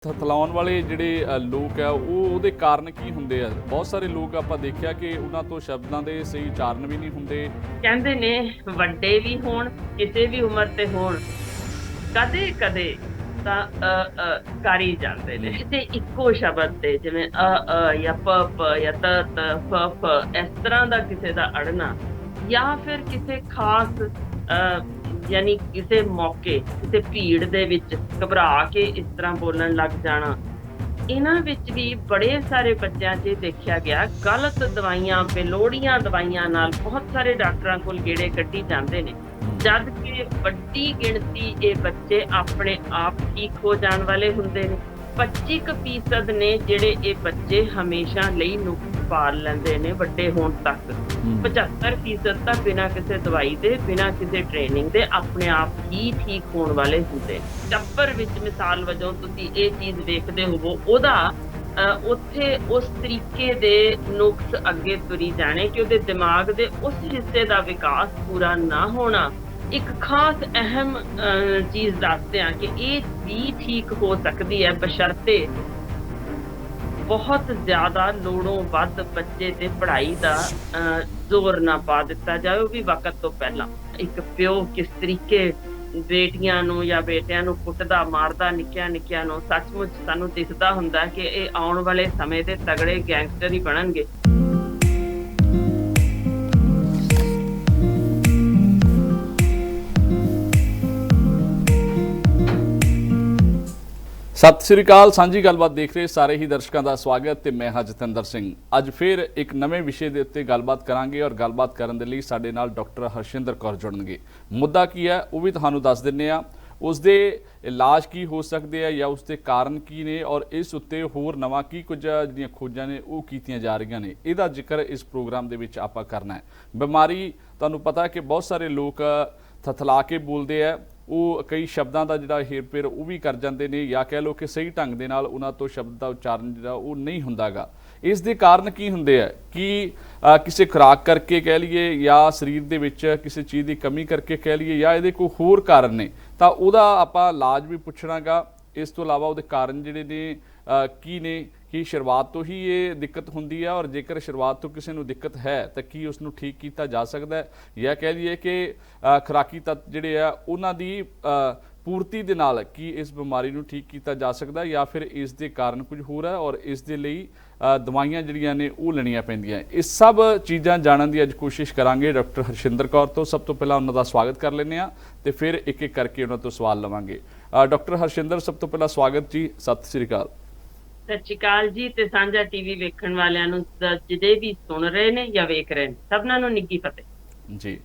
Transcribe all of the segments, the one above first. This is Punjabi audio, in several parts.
ਥਥਲਾਉਣ ਵਾਲੇ ਜਿਹੜੇ ਲੋਕ ਆ ਉਹ ਉਹਦੇ ਕਾਰਨ ਕੀ ਹੁੰਦੇ ਆ? ਬਹੁਤ ਸਾਰੇ ਲੋਕ ਆਪਾਂ ਦੇਖਿਆ ਕਿ ਉਹਨਾਂ ਤੋਂ ਸ਼ਬਦਾਂ ਦੇ ਸਹੀ ਉਚਾਰਨ ਵੀ ਨਹੀਂ ਹੁੰਦੇ। ਕਹਿੰਦੇ ਨੇ ਵੱਡੇ ਵੀ ਹੋਣ, ਕਿਸੇ ਵੀ ਉਮਰ ਤੇ ਹੋਣ, ਕਦੇ ਕਦੇ ਤਾਂ ਕਰ ਹੀ ਜਾਂਦੇ ਨੇ ਕਿਸੇ ਇੱਕੋ ਸ਼ਬਦ ਤੇ, ਜਿਵੇਂ ਜਾਂ ਪ ਜਾਂ ਤ ਫ ਇਸ ਤਰ੍ਹਾਂ ਦਾ ਕਿਸੇ ਦਾ ਅੜਨਾ, ਜਾਂ ਫਿਰ ਕਿਸੇ ਖਾਸ ਯਾਨੀ ਕਿਸੇ ਮੌਕੇ, ਕਿਸੇ ਭੀੜ ਦੇ ਵਿੱਚ ਘਬਰਾ ਕੇ ਇਸ ਤਰ੍ਹਾਂ ਬੋਲਣ ਲੱਗ ਜਾਣਾ। ਇਹਨਾਂ ਵਿੱਚ ਵੀ ਬੜੇ ਸਾਰੇ ਬੱਚਿਆਂ 'ਚ ਦੇਖਿਆ ਗਿਆ ਗਲਤ ਦਵਾਈਆਂ, ਬੇਲੋੜੀਆਂ ਦਵਾਈਆਂ ਨਾਲ ਬਹੁਤ ਸਾਰੇ ਡਾਕਟਰਾਂ ਕੋਲ ਗੇੜੇ ਕੱਢੀ ਜਾਂਦੇ ਨੇ, ਜਦ ਕਿ ਵੱਡੀ ਗਿਣਤੀ ਇਹ ਬੱਚੇ ਆਪਣੇ ਆਪ ਠੀਕ ਹੋ ਜਾਣ ਵਾਲੇ ਹੁੰਦੇ ਨੇ। 25% ਨੇ ਜਿਹੜੇ ਇਹ ਬੱਚੇ ਹਮੇਸ਼ਾ ਲਈ ਨੁਕਸ ਪਾਲ ਲੈਂਦੇ ਨੇ ਵੱਡੇ ਹੋਣ ਤੱਕ। 75% ਤਾਂ ਬਿਨਾਂ ਕਿਸੇ ਦਵਾਈ ਦੇ, ਬਿਨਾਂ ਕਿਸੇ ਟ੍ਰੇਨਿੰਗ ਦੇ ਆਪਣੇ ਆਪ ਹੀ ਠੀਕ ਹੋਣ ਵਾਲੇ ਹੁੰਦੇ ਨੇ। ਟੱਬਰ ਵਿੱਚ ਮਿਸਾਲ ਵਜੋਂ ਤੁਸੀਂ ਇਹ ਚੀਜ਼ ਵੇਖਦੇ ਹੋਵੋ, ਉਹਦਾ ਉੱਥੇ ਉਸ ਤਰੀਕੇ ਦੇ ਨੁਕਸ ਅੱਗੇ ਤੁਰੀ ਜਾਣੇ ਕਿ ਉਹਦੇ ਦਿਮਾਗ ਦੇ ਉਸ ਹਿੱਸੇ ਦਾ ਵਿਕਾਸ ਪੂਰਾ ਨਾ ਹੋਣਾ ਇੱਕ ਖਾਸ ਅਹਿਮ ਚੀਜ਼ ਦੱਸਦੇ ਆ ਕਿ ਇਹ ਵੀ ਠੀਕ ਹੋ ਸਕਦੀ ਹੈ, ਬਸ਼ਰਤੇ ਬਹੁਤ ਜ਼ਿਆਦਾ ਲੋੜੋਂ ਵੱਧ ਬੱਚੇ ਤੇ ਪੜ੍ਹਾਈ ਦਾ ਜ਼ੋਰ ਨਾ ਪਾ ਦਿੱਤਾ ਜਾਵੇ, ਉਹ ਵੀ ਵਕਤ ਤੋਂ ਪਹਿਲਾਂ। ਇੱਕ ਪਿਓ ਕਿਸ ਤਰੀਕੇ ਬੇਟੀਆਂ ਨੂੰ ਜਾਂ ਬੇਟਿਆਂ ਨੂੰ ਕੁੱਟਦਾ ਮਾਰਦਾ ਨਿੱਕਿਆਂ ਨੂੰ, ਸੱਚਮੁੱਚ ਸਾਨੂੰ ਦਿਖਦਾ ਹੁੰਦਾ ਕਿ ਇਹ ਆਉਣ ਵਾਲੇ ਸਮੇਂ ਦੇ ਤਗੜੇ ਗੈਂਗਸਟਰ ਹੀ ਬਣਨਗੇ। ਸਤਿ ਸ੍ਰੀ ਅਕਾਲ। ਸਾਂਝੀ ਗੱਲਬਾਤ ਦੇਖ ਰਹੇ ਸਾਰੇ ਹੀ ਦਰਸ਼ਕਾਂ ਦਾ ਸਵਾਗਤ ਤੇ ਮੈਂ ਹਾਂ ਜਤਿੰਦਰ ਸਿੰਘ। ਅੱਜ ਫਿਰ ਇੱਕ ਨਵੇਂ ਵਿਸ਼ੇ ਦੇ ਉੱਤੇ ਗੱਲਬਾਤ ਕਰਾਂਗੇ ਔਰ ਗੱਲਬਾਤ ਕਰਨ ਦੇ ਲਈ ਸਾਡੇ ਨਾਲ ਡਾਕਟਰ ਹਰਸ਼ਿੰਦਰ ਕੌਰ ਜੁੜਨਗੇ। ਮੁੱਦਾ ਕੀ ਹੈ ਉਹ ਵੀ ਤੁਹਾਨੂੰ ਦੱਸ ਦਿੰਨੇ ਆ, ਉਸਦੇ ਇਲਾਜ ਕੀ ਹੋ ਸਕਦੇ ਆ ਜਾਂ ਉਸਦੇ ਕਾਰਨ ਕੀ ਨੇ, ਔਰ ਇਸ ਉੱਤੇ ਹੋਰ ਨਵਾਂ ਕੀ ਕੁਝ ਜਿਹੜੀਆਂ ਖੋਜਾਂ ਨੇ ਉਹ ਕੀਤੀਆਂ ਜਾ ਰਹੀਆਂ ਨੇ, ਇਹਦਾ ਜ਼ਿਕਰ ਇਸ ਪ੍ਰੋਗਰਾਮ ਦੇ ਵਿੱਚ ਆਪਾਂ ਕਰਨਾ ਹੈ। ਬਿਮਾਰੀ ਤੁਹਾਨੂੰ ਪਤਾ ਕਿ ਬਹੁਤ ਸਾਰੇ ਲੋਕ ਥਥਲਾ ਕੇ ਬੋਲਦੇ ਆ, ਉਹ ਕਈ ਸ਼ਬਦਾਂ ਦਾ ਜਿਹੜਾ ਹੇਰ-ਫੇਰ ਉਹ ਵੀ ਕਰ ਜਾਂਦੇ ਨੇ, ਜਾਂ ਕਹਿ ਲਓ ਕਿ ਸਹੀ ਢੰਗ ਦੇ ਨਾਲ ਉਹਨਾਂ ਤੋਂ ਸ਼ਬਦ ਦਾ ਉਚਾਰਨ ਜਿਹੜਾ ਉਹ ਨਹੀਂ ਹੁੰਦਾਗਾ। ਇਸ ਦੇ ਕਾਰਨ ਕੀ ਹੁੰਦੇ ਆ? ਕਿ ਕਿਸੇ ਖੁਰਾਕ ਕਰਕੇ ਕਹਿ ਲਈਏ, ਜਾਂ ਸਰੀਰ ਦੇ ਵਿੱਚ ਕਿਸੇ ਚੀਜ਼ ਦੀ ਕਮੀ ਕਰਕੇ ਕਹਿ ਲਈਏ, ਜਾਂ ਇਹਦੇ ਕੋਈ ਹੋਰ ਕਾਰਨ ਨੇ, ਤਾਂ ਉਹਦਾ ਆਪਾਂ ਇਲਾਜ ਵੀ ਪੁੱਛਣਾਗਾ। ਇਸ ਤੋਂ ਇਲਾਵਾ ਉਹਦੇ ਕਾਰਨ ਜਿਹੜੇ ਨੇ ਕੀ ਨੇ, ਕਿ ਸ਼ੁਰੂਆਤ ਤੋਂ ਹੀ ਇਹ ਦਿੱਕਤ ਹੁੰਦੀ ਹੈ, ਔਰ ਜੇਕਰ ਸ਼ੁਰੂਆਤ ਤੋਂ ਕਿਸੇ ਨੂੰ ਦਿੱਕਤ ਹੈ ਤਾਂ ਕੀ ਉਸ ਨੂੰ ਠੀਕ ਕੀਤਾ ਜਾ ਸਕਦਾ ਹੈ, ਜਾਂ ਕਹਿ ਲਈਏ ਕਿ ਖੁਰਾਕੀ ਤੱਤ ਜਿਹੜੇ ਆ ਉਹਨਾਂ ਦੀ ਪੂਰਤੀ ਦੇ ਨਾਲ ਕੀ ਇਸ ਬਿਮਾਰੀ ਨੂੰ ਠੀਕ ਕੀਤਾ ਜਾ ਸਕਦਾ, ਜਾਂ ਫਿਰ ਇਸ ਦੇ ਕਾਰਨ ਕੁਝ ਹੋਰ ਹੈ ਔਰ ਇਸ ਦੇ ਲਈ ਦਵਾਈਆਂ ਜਿਹੜੀਆਂ ਨੇ ਉਹ ਲੈਣੀਆਂ ਪੈਂਦੀਆਂ। ਇਹ ਸਭ ਚੀਜ਼ਾਂ ਜਾਣਨ ਦੀ ਅੱਜ ਕੋਸ਼ਿਸ਼ ਕਰਾਂਗੇ ਡਾਕਟਰ ਹਰਸ਼ਿੰਦਰ ਕੌਰ ਤੋਂ। ਸਭ ਤੋਂ ਪਹਿਲਾਂ ਉਹਨਾਂ ਦਾ ਸਵਾਗਤ ਕਰ ਲੈਂਦੇ ਹਾਂ ਤੇ ਫਿਰ ਇੱਕ ਇੱਕ ਕਰਕੇ ਉਹਨਾਂ ਤੋਂ ਸਵਾਲ ਲਵਾਂਗੇ। ਡਾਕਟਰ ਹਰਸ਼ਿੰਦਰ, ਸਭ ਤੋਂ ਪਹਿਲਾਂ ਸਵਾਗਤ ਜੀ, ਸਤਿ ਸ੍ਰੀ ਅਕਾਲ। ਸਤਿ ਸ਼੍ਰੀ ਅਕਾਲ ਜੀ, ਤੇ ਸਾਂਝਾ ਟੀਵੀ ਵੇਖਣ ਵਾਲਿਆਂ ਨੂੰ, ਜਿਹੜੇ ਵੀ ਸੁਣ ਰਹੇ ਨੇ ਜਾਂ ਵੇਖ ਰਹੇ ਨੇ, ਸਭਨਾਂ ਨੂੰ ਨਿੱਘੀ ਫਤਿਹ ਜੀ।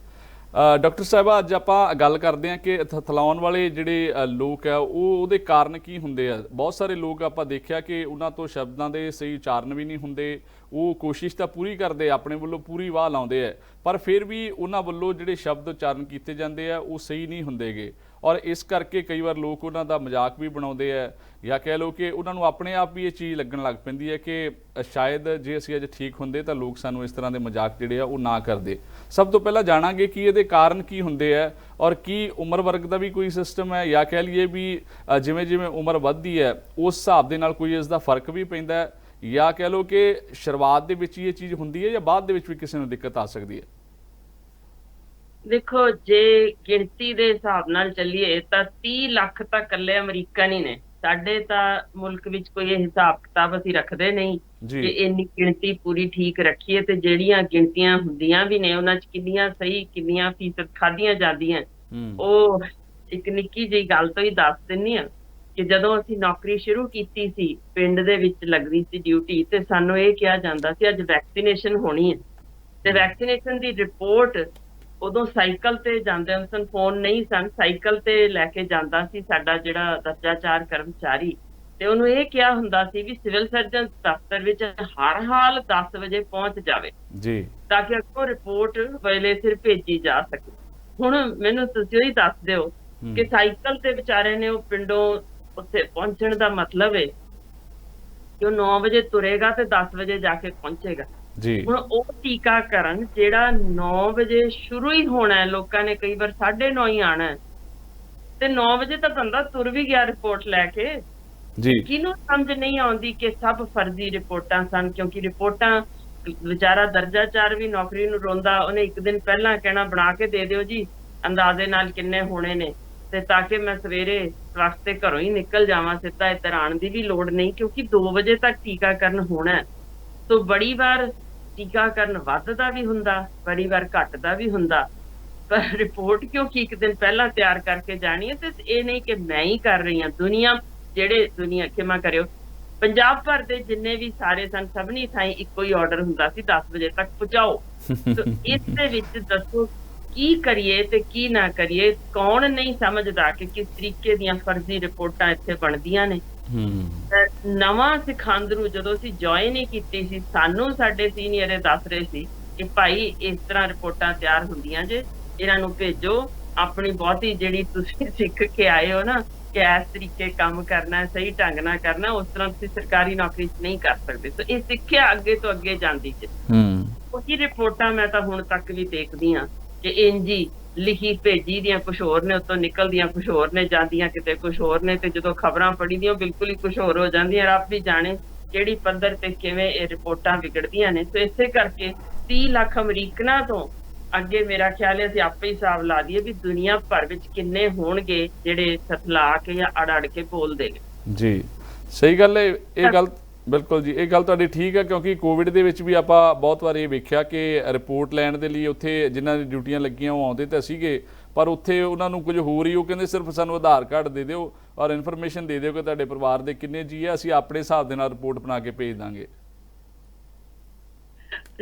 ਡਾਕਟਰ ਸਾਹਿਬਾ, ਅੱਜ ਆਪਾਂ ਗੱਲ ਕਰਦੇ ਹਾਂ ਕਿ ਥਥਲਾਉਣ ਵਾਲੇ ਜਿਹੜੇ ਲੋਕ ਆ ਉਹ ਉਹਦੇ ਕਾਰਨ ਕੀ ਹੁੰਦੇ ਆ। ਬਹੁਤ ਸਾਰੇ ਲੋਕ ਆਪਾਂ ਦੇਖਿਆ ਕਿ ਉਹਨਾਂ ਤੋਂ ਸ਼ਬਦਾਂ ਦੇ ਸਹੀ ਉਚਾਰਨ ਵੀ ਨਹੀਂ ਹੁੰਦੇ। ਉਹ ਕੋਸ਼ਿਸ਼ ਤਾਂ ਪੂਰੀ ਕਰਦੇ, ਆਪਣੇ ਵੱਲੋਂ ਪੂਰੀ ਵਾਹ ਲਾਉਂਦੇ ਆ, ਪਰ ਫਿਰ ਵੀ ਉਹਨਾਂ ਵੱਲੋਂ ਜਿਹੜੇ ਸ਼ਬਦ ਉਚਾਰਨ ਕੀਤੇ ਜਾਂਦੇ ਆ ਉਹ ਸਹੀ ਨਹੀਂ ਹੁੰਦੇਗੇ, ਔਰ ਇਸ ਕਰਕੇ ਕਈ ਵਾਰ ਲੋਕ ਉਹਨਾਂ ਦਾ ਮਜ਼ਾਕ ਵੀ ਬਣਾਉਂਦੇ ਆ, ਜਾਂ ਕਹਿ ਲਓ ਕਿ ਉਹਨਾਂ ਨੂੰ ਆਪਣੇ ਆਪ ਵੀ ਇਹ ਚੀਜ਼ ਲੱਗਣ ਲੱਗ ਪੈਂਦੀ ਹੈ ਕਿ ਸ਼ਾਇਦ ਜੇ ਅਸੀਂ ਅੱਜ ਠੀਕ ਹੁੰਦੇ ਤਾਂ ਲੋਕ ਸਾਨੂੰ ਇਸ ਤਰ੍ਹਾਂ ਦੇ ਮਜ਼ਾਕ ਜਿਹੜੇ ਆ ਉਹ ਨਾ ਕਰਦੇ। ਸਭ ਤੋਂ ਪਹਿਲਾਂ ਜਾਣਾਂਗੇ ਕਿ ਇਹਦੇ ਕਾਰਨ ਕੀ ਹੁੰਦੇ ਆ, ਔਰ ਕੀ ਉਮਰ ਵਰਗ ਦਾ ਵੀ ਕੋਈ ਸਿਸਟਮ ਹੈ, ਜਾਂ ਕਹਿ ਲਈਏ ਵੀ ਜਿਵੇਂ ਜਿਵੇਂ ਉਮਰ ਵੱਧਦੀ ਹੈ ਉਸ ਹਿਸਾਬ ਦੇ ਨਾਲ ਕੋਈ ਇਸ ਦਾ ਫਰਕ ਵੀ ਪੈਂਦਾ ਹੈ, ਜਾਂ ਕਹਿ ਲਓ ਕਿ ਸ਼ੁਰੂਆਤ ਦੇ ਵਿੱਚ ਹੀ ਇਹ ਚੀਜ਼ ਹੁੰਦੀ ਹੈ, ਜਾਂ ਬਾਅਦ ਦੇ ਵਿੱਚ ਵੀ ਕਿਸੇ ਨੂੰ ਦਿੱਕਤ ਆ ਸਕਦੀ ਹੈ? ਦੇਖੋ, ਜੇ ਗਿਣਤੀ ਦੇ ਹਿਸਾਬ ਨਾਲ ਚੱਲੀਏ ਤਾਂ 30 ਲੱਖ ਤਾਂ ਇਕੱਲੇ ਅਮਰੀਕਨ ਹੀ ਨੇ। ਸਾਡੇ ਤਾਂ ਮੁਲਕ ਵਿੱਚ ਕੋਈ ਇਹ ਹਿਸਾਬ ਕਿਤਾਬ ਅਸੀਂ ਰੱਖਦੇ ਨਹੀਂ ਕਿ ਇੰਨੀ ਗਿਣਤੀ ਪੂਰੀ ਠੀਕ ਰੱਖੀਏ, ਤੇ ਜਿਹੜੀਆਂ ਗਿਣਤੀਆਂ ਹੁੰਦੀਆਂ ਵੀ ਨੇ ਉਹਨਾਂ 'ਚ ਕਿੰਨੀਆਂ ਸਹੀ, ਕਿੰਨੀਆਂ ਫੀਸਦ ਖਾਧੀਆਂ ਜਾਂਦੀਆਂ। ਉਹ ਇੱਕ ਨਿੱਕੀ ਜਿਹੀ ਗੱਲ ਤੋਂ ਹੀ ਦੱਸ ਦਿੰਨੀ ਆ ਕਿ ਜਦੋਂ ਅਸੀਂ ਨੌਕਰੀ ਸ਼ੁਰੂ ਕੀਤੀ ਸੀ, ਪਿੰਡ ਦੇ ਵਿੱਚ ਲੱਗਦੀ ਸੀ ਡਿਊਟੀ, ਤੇ ਸਾਨੂੰ ਇਹ ਕਿਹਾ ਜਾਂਦਾ ਸੀ ਅੱਜ ਵੈਕਸੀਨੇਸ਼ਨ ਹੋਣੀ ਹੈ, ਤੇ ਵੈਕਸੀਨੇਸ਼ਨ ਦੀ ਰਿਪੋਰਟ ਉਦੋਂ ਸਾਈਕਲ ਤੇ ਜਾਂਦੇ ਸਨ, ਫੋਨ ਨਹੀਂ ਸਨ, ਸਾਈਕਲ ਤੇ ਲੈ ਕੇ ਜਾਂਦਾ ਸੀ ਸਾਡਾ ਜਿਹੜਾ ਦਰਜਾ 4 ਕਰਮਚਾਰੀ, ਤੇ ਉਹਨੂੰ ਇਹ ਕਿਹਾ ਹੁੰਦਾ ਸੀ ਵੀ ਸਿਵਲ ਸਰਜਨ ਦਫ਼ਤਰ ਵਿੱਚ ਹਰ ਹਾਲ 10 ਵਜੇ ਪਹੁੰਚ ਜਾਵੇ ਜੀ, ਤਾਂ ਕਿ ਅੱਗੋਂ ਰਿਪੋਰਟ ਵੇਲੇ ਸਿਰ ਭੇਜੀ ਜਾ ਸਕੇ। ਹੁਣ ਮੈਨੂੰ ਤੁਸੀਂ ਉਹੀ ਦੱਸ ਦਿਓ ਕਿ ਸਾਈਕਲ ਤੇ ਵਿਚਾਰੇ ਨੇ ਉਹ ਪਿੰਡੋਂ ਉੱਥੇ ਪਹੁੰਚਣ ਦਾ ਮਤਲਬ ਹੈ ਕਿ ਉਹ 9 ਵਜੇ ਤੁਰੇਗਾ ਤੇ 10 ਵਜੇ ਜਾ ਕੇ ਪਹੁੰਚੇਗਾ ਜੀ। ਹੁਣ ਉਹ ਟੀਕਾਕਰਨ ਜਿਹੜਾ 9 ਵਜੇ ਸ਼ੁਰੂ ਹੀ ਹੋਣਾ ਹੈ, ਲੋਕਾਂ ਨੇ ਕਈ ਵਾਰ 9:30 ਹੀ ਆਣਾ ਹੈ, ਤੇ 9 ਵਜੇ ਤਾਂ ਬੰਦਾ ਤੁਰ ਵੀ ਗਿਆ ਰਿਪੋਰਟ ਲੈ ਕੇ, ਜੀ ਕਿਹਨੂੰ ਸਮਝ ਨਹੀਂ ਆਉਂਦੀ ਕਿ ਸਭ ਫਰਜ਼ੀ ਰਿਪੋਰਟਾਂ ਸਨ, ਕਿਉਂਕਿ ਰਿਪੋਰਟਾਂ ਵਿਚਾਰਾ ਦਰਜਾਚਾਰ ਵੀ ਨੌਕਰੀ ਨੂੰ ਰੋਂਦਾ, ਉਹਨੇ ਇੱਕ ਦਿਨ ਪਹਿਲਾਂ ਕਹਿਣਾ ਬਣਾ ਕੇ ਦੇ ਦਿਓ ਜੀ ਅੰਦਾਜ਼ੇ ਨਾਲ ਕਿੰਨੇ ਹੋਣੇ ਨੇ, ਤੇ ਤਾਂ ਕਿ ਮੈਂ ਸਵੇਰੇ ਵਕਤ ਤੇ ਘਰੋਂ ਹੀ ਨਿਕਲ ਜਾਵਾਂ ਸਿੱਧਾ, ਇੱਧਰ ਆਉਣ ਦੀ ਵੀ ਲੋੜ ਨਹੀਂ ਕਿਉਂਕਿ 2 ਵਜੇ ਤੱਕ ਟੀਕਾਕਰਨ ਹੋਣਾ। ਸੋ ਬੜੀ ਵਾਰ ਟੀਕਾਕਰਨ ਵੱਧਦਾ ਵੀ ਹੁੰਦਾ, ਬੜੀ ਵਾਰ ਘਟਦਾ ਵੀ ਹੁੰਦਾ, ਪਰ ਰਿਪੋਰਟ ਕਿਉਂਕਿ ਇੱਕ ਦਿਨ ਪਹਿਲਾਂ ਤਿਆਰ ਕਰਕੇ ਜਾਣੀ ਹੈ, ਤੇ ਇਹ ਨਹੀਂ ਕਿ ਮੈਂ ਹੀ ਕਰ ਰਹੀ ਹਾਂ। ਦੁਨੀਆ ਖਿਮਾ ਕਰਿਓ, ਪੰਜਾਬ ਭਰ ਦੇ ਜਿੰਨੇ ਵੀ ਸਾਰੇ ਸਨ ਸਭਨੀ ਥਾਈਂ ਇੱਕੋ ਹੀ ਆਰਡਰ ਹੁੰਦਾ ਸੀ 10 ਵਜੇ ਤੱਕ ਪਹੁੰਚਾਓ। ਸੋ ਇਸ ਦੇ ਵਿੱਚ ਦੱਸੋ ਕੀ ਕਰੀਏ ਤੇ ਕੀ ਨਾ ਕਰੀਏ। ਕੌਣ ਨਹੀਂ ਸਮਝਦਾ ਕਿ ਕਿਸ ਤਰੀਕੇ ਦੀਆਂ ਫਰਜ਼ੀ ਰਿਪੋਰਟਾਂ ਇੱਥੇ ਬਣਦੀਆਂ ਨੇ। ਨਵਾਂ ਸਿਖਾਂਦਰੂ ਜਦੋਂ ਅਸੀਂ ਜੁਆਇਨ ਹੀ ਕੀਤੀ ਸੀ, ਸਾਨੂੰ ਸਾਡੇ ਸੀਨੀਅਰ ਇਹ ਦੱਸ ਰਹੇ ਸੀ ਕਿ ਭਾਈ ਇਸ ਤਰ੍ਹਾਂ ਰਿਪੋਰਟਾਂ ਤਿਆਰ ਹੁੰਦੀਆਂ ਜੇ, ਇਹਨਾਂ ਨੂੰ ਭੇਜੋ। ਆਪਣੀ ਬਹੁਤੀ ਜਿਹੜੀ ਤੁਸੀਂ ਸਿੱਖ ਕੇ ਆਏ ਹੋ ਨਾ ਕਿ ਇਸ ਤਰੀਕੇ ਕੰਮ ਕਰਨਾ, ਸਹੀ ਢੰਗ ਨਾਲ ਕਰਨਾ, ਉਸ ਤਰ੍ਹਾਂ ਤੁਸੀਂ ਸਰਕਾਰੀ ਨੌਕਰੀ 'ਚ ਨਹੀਂ ਕਰ ਸਕਦੇ। ਸੋ ਇਹ ਸਿੱਖਿਆ ਅੱਗੇ ਤੋਂ ਅੱਗੇ ਜਾਂਦੀ ਜੇ। ਉਹੀ ਰਿਪੋਰਟਾਂ ਮੈਂ ਤਾਂ ਹੁਣ ਤੱਕ ਵੀ ਦੇਖਦੀ ਹਾਂ ਕਿ ਇੰਜੀ ਲਿਖੀ ਭੇਜੀ ਦੀਆਂ ਕੁਛ ਹੋਰ ਨੇ, ਉੱਤੋਂ ਨਿਕਲਦੀਆਂ ਕੁਛ ਹੋਰ ਨੇ, ਜਾਂਦੀਆਂ ਕਿਤੇ ਕੁਛ ਹੋਰ ਨੇ, ਤੇ ਜਦੋਂ ਖਬਰਾਂ ਪੜ੍ਹੀ ਦੀਆਂ ਬਿਲਕੁਲ ਹੀ ਕੁਛ ਹੋਰ ਹੋ ਜਾਂਦੀਆਂ। ਰੱਬ ਵੀ ਜਾਣੇ ਕਿਹੜੀ ਪੱਧਰ ਤੇ ਕਿਵੇਂ ਇਹ ਰਿਪੋਰਟਾਂ ਵਿਗੜਦੀਆਂ ਨੇ। ਸੋ ਇਸੇ ਕਰਕੇ 30 ਲੱਖ ਅਮਰੀਕਨਾਂ ਤੋਂ ਅੱਗੇ ਮੇਰਾ ਖਿਆਲ ਹੈ ਅਸੀਂ ਆਪੇ ਹੀ ਹਿਸਾਬ ਲਾ ਦਈਏ ਵੀ ਦੁਨੀਆ ਭਰ ਵਿੱਚ ਕਿੰਨੇ ਹੋਣਗੇ ਜਿਹੜੇ ਸਤਲਾ ਕੇ ਜਾਂ ਅੜ ਕੇ ਬੋਲਦੇ ਨੇ। ਜੀ ਸਹੀ ਗੱਲ ਹੈ, ਇਹ ਗੱਲ ਬਿਲਕੁਲ ਜੀ, ਇਹ ਗੱਲ ਤੁਹਾਡੀ ਠੀਕ ਹੈ, ਕਿਉਂਕਿ ਕੋਵਿਡ ਦੇ ਵਿੱਚ ਵੀ ਆਪਾਂ ਬਹੁਤ ਵਾਰ ਇਹ ਵੇਖਿਆ ਕਿ ਰਿਪੋਰਟ ਲੈਣ ਦੇ ਲਈ ਉੱਥੇ ਜਿਨ੍ਹਾਂ ਦੀ ਡਿਊਟੀਆਂ ਲੱਗੀਆਂ ਉਹ ਆਉਂਦੇ ਤਾਂ ਸੀਗੇ, ਪਰ ਉੱਥੇ ਉਹਨਾਂ ਨੂੰ ਕੁਝ ਹੋਰ ਹੀ, ਉਹ ਕਹਿੰਦੇ ਸਿਰਫ ਸਾਨੂੰ ਆਧਾਰ ਕਾਰਡ ਦੇ ਦਿਓ ਔਰ ਇਨਫੋਰਮੇਸ਼ਨ ਦੇ ਦਿਓ ਕਿ ਤੁਹਾਡੇ ਪਰਿਵਾਰ ਦੇ ਕਿੰਨੇ ਜੀ ਆ, ਅਸੀਂ ਆਪਣੇ ਹਿਸਾਬ ਦੇ ਨਾਲ ਰਿਪੋਰਟ ਬਣਾ ਕੇ ਭੇਜ ਦਾਂਗੇ।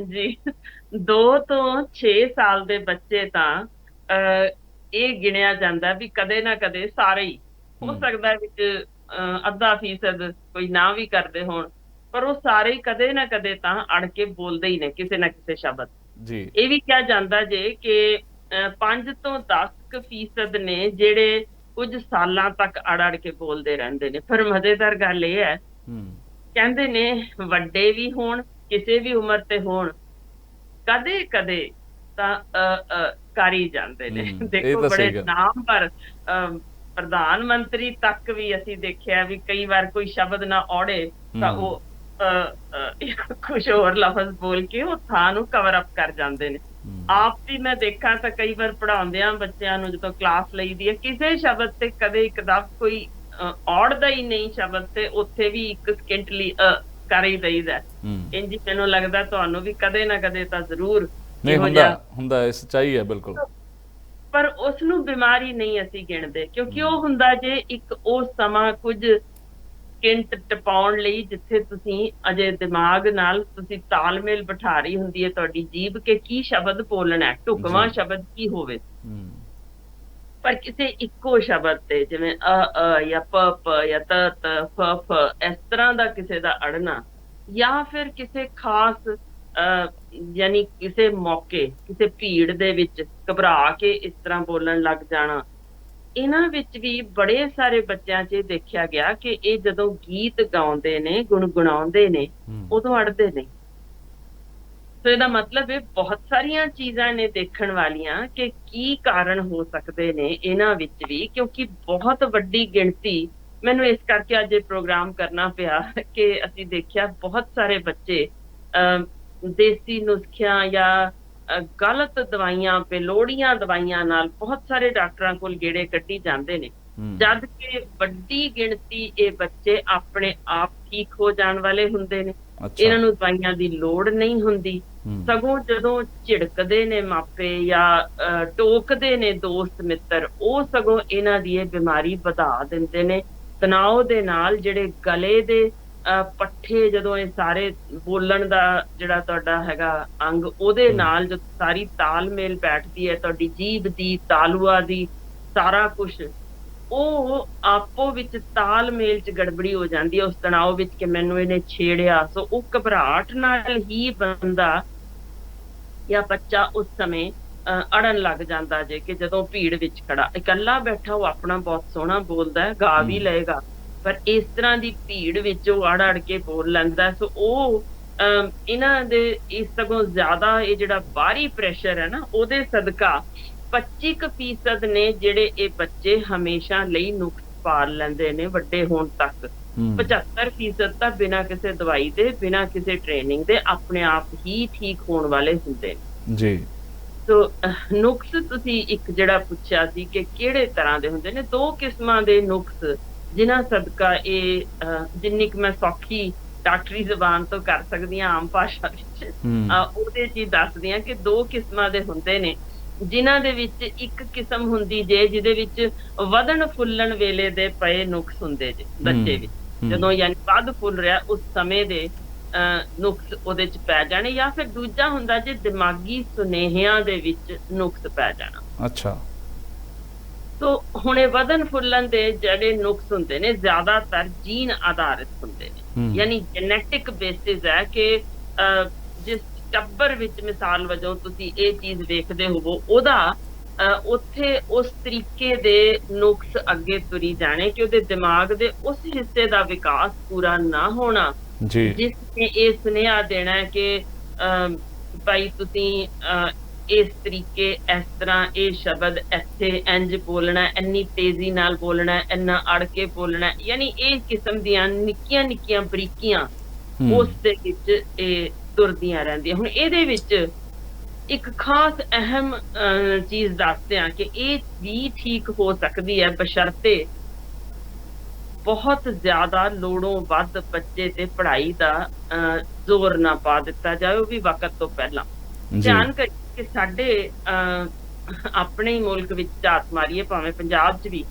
ਜੀ 2 ਤੋਂ 6 ਸਾਲ ਦੇ ਬੱਚੇ ਤਾਂ ਇਹ ਗਿਣਿਆ ਜਾਂਦਾ ਵੀ ਕਦੇ ਨਾ ਕਦੇ ਸਾਰੇ ਹੀ, ਹੋ ਸਕਦਾ ਵਿੱਚ ਅੱਧਾ ਫੀਸਦ ਕੋਈ ਨਾ ਵੀ ਕਰਦੇ ਹੋਣ, ਪਰ ਉਹ ਸਾਰੇ ਹੀ ਕਦੇ ਨਾ ਕਦੇ ਤਾਂ ਅੜ ਕੇ ਬੋਲਦੇ ਹੀ ਨੇ ਕਿਸੇ ਨਾ ਕਿਸੇ ਸ਼ਬਦ। ਜੀ ਇਹ ਵੀ ਕਿਹਾ ਜਾਂਦਾ ਜੇ ਕਿ 5 ਤੋਂ 10% ਨੇ ਜਿਹੜੇ ਕੁਝ ਸਾਲਾਂ ਤੱਕ ਅੜ ਕੇ ਬੋਲਦੇ ਰਹਿੰਦੇ ਨੇ। ਪਰ ਮਜ਼ੇਦਾਰ ਗੱਲ ਇਹ ਹੈ, ਕਹਿੰਦੇ ਨੇ ਵੱਡੇ ਵੀ ਹੋਣ ਕਿਸੇ ਵੀ ਉਮਰ ਤੇ ਹੋਣ, ਕਦੇ ਕਦੇ ਤਾਂ ਕਰ ਹੀ ਜਾਂਦੇ ਨੇ। ਦੇਖੋ ਬੜੇ ਨਾਮ ਪਰ ਪ੍ਰਧਾਨ ਮੰਤਰੀ ਤੱਕ ਵੀ ਅਸੀਂ ਦੇਖਿਆ ਵੀ ਕਈ ਵਾਰ ਕੋਈ ਸ਼ਬਦ ਨਾ ਔੜੇ ਤਾਂ ਉਹ ਕੁਛ ਹੋਰ ਲਫ਼ਜ਼ ਬੋਲ ਕੇ ਉਹ ਥਾਂ ਨੂੰ ਕਵਰ ਅਪ ਕਰ ਜਾਂਦੇ ਨੇ। ਆਪ ਵੀ ਮੈਂ ਦੇਖਾਂ ਤਾਂ ਕਈ ਵਾਰ ਪੜ੍ਹਾਉਂਦਿਆਂ ਬੱਚਿਆਂ ਨੂੰ ਜਦੋਂ ਕਲਾਸ ਲਈਦੀ ਹੈ, ਕਿਸੇ ਸ਼ਬਦ ਤੇ ਕਦੇ ਇੱਕਦਮ ਕੋਈ ਔੜਦਾ ਹੀ ਨਹੀਂ ਸ਼ਬਦ, ਤੇ ਉੱਥੇ ਵੀ 1 ਸਕਿੰਟ ਲਈ ਕਰ ਹੀ ਦਈਦਾ। ਇੰਝ ਮੈਨੂੰ ਲੱਗਦਾ ਤੁਹਾਨੂੰ ਵੀ ਕਦੇ ਨਾ ਕਦੇ ਤਾਂ ਜ਼ਰੂਰ ਹੁੰਦਾ, ਸੱਚਾਈ ਹੈ ਬਿਲਕੁਲ। ਪਰ ਉਸ ਨੂੰ ਬਿਮਾਰੀ ਨਹੀਂ ਅਸੀਂ ਗਿਣਦੇ, ਕਿਉਂਕਿ ਉਹ ਹੁੰਦਾ ਜੇ ਇੱਕ ਉਹ ਸਮਾਂ ਕੁਝ ਸਕਿੰਟ ਟਪਾਉਣ ਲਈ ਜਿੱਥੇ ਤੁਸੀਂ ਅਜੇ ਦਿਮਾਗ ਨਾਲ ਤੁਸੀਂ ਤਾਲਮੇਲ ਬਿਠਾ ਰਹੀ ਹੁੰਦੀ ਹੈ ਤੁਹਾਡੀ ਜੀਭ ਕੇ ਕੀ ਸ਼ਬਦ ਬੋਲਣਾ ਹੈ, ਢੁਕਵਾਂ ਸ਼ਬਦ ਕੀ ਹੋਵੇ। ਪਰ ਕਿਸੇ ਇੱਕੋ ਸ਼ਬਦ ਤੇ ਜਿਵੇਂ ਜਾਂ ਪ ਜਾਂ ਤ ਫ ਇਸ ਤਰ੍ਹਾਂ ਦਾ ਕਿਸੇ ਦਾ ਅੜਨਾ, ਜਾਂ ਫਿਰ ਕਿਸੇ ਖਾਸ ਯਾਨੀ ਕਿਸੇ ਮੌਕੇ ਕਿਸੇ ਭੀੜ ਦੇ ਵਿੱਚ ਘਬਰਾ ਕੇ ਇਸ ਤਰ੍ਹਾਂ ਬੋਲਣ ਲੱਗ ਜਾਣਾ, ਇਹਨਾਂ ਵਿੱਚ ਵੀ ਬੜੇ ਸਾਰੇ ਬੱਚਿਆਂ 'ਚ ਦੇਖਿਆ ਗਿਆ ਕਿ ਇਹ ਜਦੋਂ ਗੀਤ ਗਾਉਂਦੇ ਨੇ, ਗੁਣਗੁਣਾਉਂਦੇ ਨੇ, ਉਦੋਂ ਅੜਦੇ ਨੇ। ਸੋ ਇਹਦਾ ਮਤਲਬ ਇਹ ਬਹੁਤ ਸਾਰੀਆਂ ਚੀਜ਼ਾਂ ਨੇ ਦੇਖਣ ਵਾਲੀਆਂ ਕਿ ਕੀ ਕਾਰਨ ਹੋ ਸਕਦੇ ਨੇ ਇਹਨਾਂ ਵਿੱਚ ਵੀ, ਕਿਉਂਕਿ ਬਹੁਤ ਵੱਡੀ ਗਿਣਤੀ, ਮੈਨੂੰ ਇਸ ਕਰਕੇ ਅੱਜ ਇਹ ਪ੍ਰੋਗਰਾਮ ਕਰਨਾ ਪਿਆ ਕਿ ਅਸੀਂ ਦੇਖਿਆ ਬਹੁਤ ਸਾਰੇ ਬੱਚੇ ਦੇਸੀ ਨੁਸਖਿਆਂ ਜਾਂ ਗਲਤ ਦਵਾਈਆਂ, ਬੇਲੋੜੀਆਂ ਦਵਾਈਆਂ ਨਾਲ ਬਹੁਤ ਸਾਰੇ ਡਾਕਟਰਾਂ ਕੋਲ ਗੇੜੇ ਕੱਢੀ ਜਾਂਦੇ ਨੇ, ਜਦ ਕਿ ਵੱਡੀ ਗਿਣਤੀ ਇਹ ਬੱਚੇ ਆਪਣੇ ਆਪ ਠੀਕ ਹੋ ਜਾਣ ਵਾਲੇ ਹੁੰਦੇ ਨੇ। ਇਹਨਾਂ ਨੂੰ ਦਵਾਈਆਂ ਦੀ ਲੋੜ ਨਹੀਂ ਹੁੰਦੀ, ਸਗੋਂ ਜਦੋਂ ਝਿੜਕਦੇ ਨੇ ਮਾਪੇ ਜਾਂ ਟੋਕਦੇ ਨੇ ਦੋਸਤ ਮਿੱਤਰ, ਉਹ ਸਗੋਂ ਇਹਨਾਂ ਦੀ ਇਹ ਬਿਮਾਰੀ ਵਧਾ ਦਿੰਦੇ ਨੇ। ਤਣਾਅ ਦੇ ਨਾਲ ਜਿਹੜੇ ਗਲੇ ਦੇ ਪੱਠੇ, ਜਦੋਂ ਇਹ ਸਾਰੇ ਬੋਲਣ ਦਾ ਜਿਹੜਾ ਤੁਹਾਡਾ ਹੈਗਾ ਅੰਗ, ਉਹਦੇ ਨਾਲ ਜੋ ਸਾਰੀ ਤਾਲਮੇਲ ਬੈਠਦੀ ਹੈ ਤੁਹਾਡੀ ਜੀਭ ਦੀ, ਤਾਲੂਆ ਦੀ, ਸਾਰਾ ਕੁਛ ਉਹ ਆਪੋ ਵਿੱਚ ਤਾਲਮੇਲ 'ਚ ਗੜਬੜੀ ਹੋ ਜਾਂਦੀ ਹੈ ਉਸ ਤਣਾਅ ਵਿੱਚ ਕਿ ਮੈਨੂੰ ਇਹਨੇ ਛੇੜਿਆ। ਸੋ ਉਹ ਘਬਰਾਹਟ ਨਾਲ ਹੀ ਬੰਦਾ ਜਾਂ ਬੱਚਾ ਉਸ ਸਮੇਂ ਅੜਨ ਲੱਗ ਜਾਂਦਾ ਜੇ ਕਿ ਜਦੋਂ ਭੀੜ ਵਿੱਚ ਖੜਾ ਇਕੱਲਾ ਬੈਠਾ ਉਹ ਆਪਣਾ ਬਹੁਤ ਸੋਹਣਾ ਬੋਲਦਾ ਹੈ, ਗਾ ਵੀ ਲਏਗਾ, ਪਰ ਇਸ ਤਰ੍ਹਾਂ ਦੀ ਭੀੜ ਵਿੱਚ ਉਹ ਅੜ ਕੇ ਬੋਲ ਲੈਂਦਾ। ਸੋ ਉਹ ਇਹਨਾਂ ਦੇ ਇਸ ਸਗੋਂ ਜ਼ਿਆਦਾ ਇਹ ਜਿਹੜਾ ਬਾਹਰੀ ਪ੍ਰੈਸ਼ਰ ਹੈ ਨਾ, ਉਹਦੇ ਸਦਕਾ 25% ਨੇ ਜਿਹੜੇ ਇਹ ਬੱਚੇ ਹਮੇਸ਼ਾ ਲਈ ਨੁਕਸ ਪਾਲ ਲੈਂਦੇ ਨੇ ਵੱਡੇ ਹੋਣ ਤੱਕ। ਹੂੰ 75% ਤਾਂ ਬਿਨਾਂ ਕਿਸੇ ਦਵਾਈ ਦੇ, ਬਿਨਾਂ ਕਿਸੇ ਟ੍ਰੇਨਿੰਗ ਦੇ ਆਪਣੇ ਆਪ ਹੀ ਠੀਕ ਹੋਣ ਵਾਲੇ ਹੁੰਦੇ ਨੇ। ਜੀ ਸੋ ਨੁਕਸ ਤੁਸੀਂ ਇੱਕ ਜਿਹੜਾ ਪੁੱਛਿਆ ਸੀ ਕਿ ਕਿਹੜੇ ਤਰ੍ਹਾਂ ਦੇ ਹੁੰਦੇ ਨੇ, ਦੋ ਕਿਸਮਾਂ ਦੇ ਨੁਕਸ ਜਿਨ੍ਹਾਂ ਸਦਕਾ ਇਹ ਜਿੰਨੀ ਕੁ ਮੈਂ ਸੌਖੀ ਡਾਕਟਰੀ ਜ਼ਬਾਨ ਤੋਂ ਕਰ ਸਕਦੀ ਹਾਂ ਆਮ ਭਾਸ਼ਾ ਵਿੱਚ, ਹੂੰ ਉਹਦੇ 'ਚ ਹੀ ਦੱਸਦੀ ਹਾਂ ਕਿ ਦੋ ਕਿਸਮਾਂ ਦੇ ਹੁੰਦੇ ਨੇ, ਜਿਨ੍ਹਾਂ ਦੇ ਵਿੱਚ ਇੱਕ ਕਿਸਮ ਹੁੰਦੀ ਜੇ ਜਿਹਦੇ ਵਿੱਚ ਵਧਣ ਫੁੱਲਣ ਵੇਲੇ ਦੇ ਪਏ ਨੁਕਸ ਹੁੰਦੇ ਜੇ ਬੱਚੇ ਵਿੱਚ, ਜਦੋਂ ਯਾਨੀ ਵੱਧ ਫੁੱਲ ਰਿਹਾ ਉਸ ਸਮੇਂ ਦੇ ਨੁਕਸ ਉਹਦੇ 'ਚ ਪੈ ਜਾਣੇ, ਜਾਂ ਫਿਰ ਦੂਜਾ ਹੁੰਦਾ ਜੇ ਦਿਮਾਗੀ ਸੁਨੇਹਿਆਂ ਦੇ ਵਿੱਚ ਨੁਕਸ ਪੈ ਜਾਣਾ। ਅੱਛਾ ਸੋ ਹੁਣ ਇਹ ਵਧਣ ਫੁੱਲਣ ਦੇ ਜਿਹੜੇ ਨੁਕਸ ਹੁੰਦੇ ਨੇ ਜ਼ਿਆਦਾਤਰ ਜੀਨ ਆਧਾਰਿਤ ਹੁੰਦੇ ਨੇ, ਯਾਨੀ ਜੈਨੇਟਿਕ ਬੇਸਿਸ ਹੈ ਕਿ ਜਿਸ ਟੱਬਰ ਵਿੱਚ ਮਿਸਾਲ ਵਜੋਂ ਤੁਸੀਂ ਇਹ ਚੀਜ਼ ਵੇਖਦੇ ਹੋਵੋ ਉਹਦਾ ਉੱਥੇ ਉਸ ਤਰੀਕੇ ਦੇ ਨੁਕਸ ਅੱਗੇ ਤੁਰੀ ਜਾਣੇ ਕਿ ਉਹਦੇ ਦਿਮਾਗ ਦੇ ਉਸ ਹਿੱਸੇ ਦਾ ਵਿਕਾਸ ਪੂਰਾ ਨਾ ਹੋਣਾ ਜੀ ਜਿਸ ਨੇ ਇਹ ਸੁਨੇਹਾ ਦੇਣਾ ਹੈ ਕਿ ਭਾਈ ਤੁਸੀਂ ਇਸ ਤਰੀਕੇ, ਇਸ ਤਰ੍ਹਾਂ ਇਹ ਸ਼ਬਦ ਇੱਥੇ ਇੰਝ ਬੋਲਣਾ, ਇੰਨੀ ਤੇਜ਼ੀ ਨਾਲ ਬੋਲਣਾ, ਇੰਨਾ ਅੜ ਕੇ ਬੋਲਣਾ, ਯਾਨੀ ਇਹ ਕਿਸਮ ਦੀਆਂ ਨਿੱਕੀਆਂ ਨਿੱਕੀਆਂ ਬਰੀਕੀਆਂ ਉਸ ਦੇ ਵਿੱਚ ਇਹ ਤੁਰਦੀਆਂ ਰਹਿੰਦੀਆਂ। ਹੁਣ ਇਹਦੇ ਵਿੱਚ ਇੱਕ ਖਾਸ ਅਹਿਮ ਚੀਜ਼ ਦੱਸਦੇ ਹਾਂ ਕਿ ਇਹ ਵੀ ਠੀਕ ਹੋ ਸਕਦੀ ਹੈ ਬਸ਼ਰਤੇ ਬਹੁਤ ਜ਼ਿਆਦਾ ਲੋੜੋਂ ਵੱਧ ਬੱਚੇ ਤੇ ਪੜ੍ਹਾਈ ਦਾ ਜ਼ੋਰ ਨਾ ਪਾ ਦਿੱਤਾ ਜਾਵੇ, ਉਹ ਵੀ ਵਕਤ ਤੋਂ ਪਹਿਲਾਂ। ਧਿਆਨ ਕਰੀਏ ਕਿ ਸਾਡੇ ਆਪਣੇ ਹੀ ਮੁਲਕ ਵਿੱਚ ਝਾਤ ਮਾਰੀਏ, ਭਾਵੇਂ ਪੰਜਾਬ 'ਚ ਵੀ,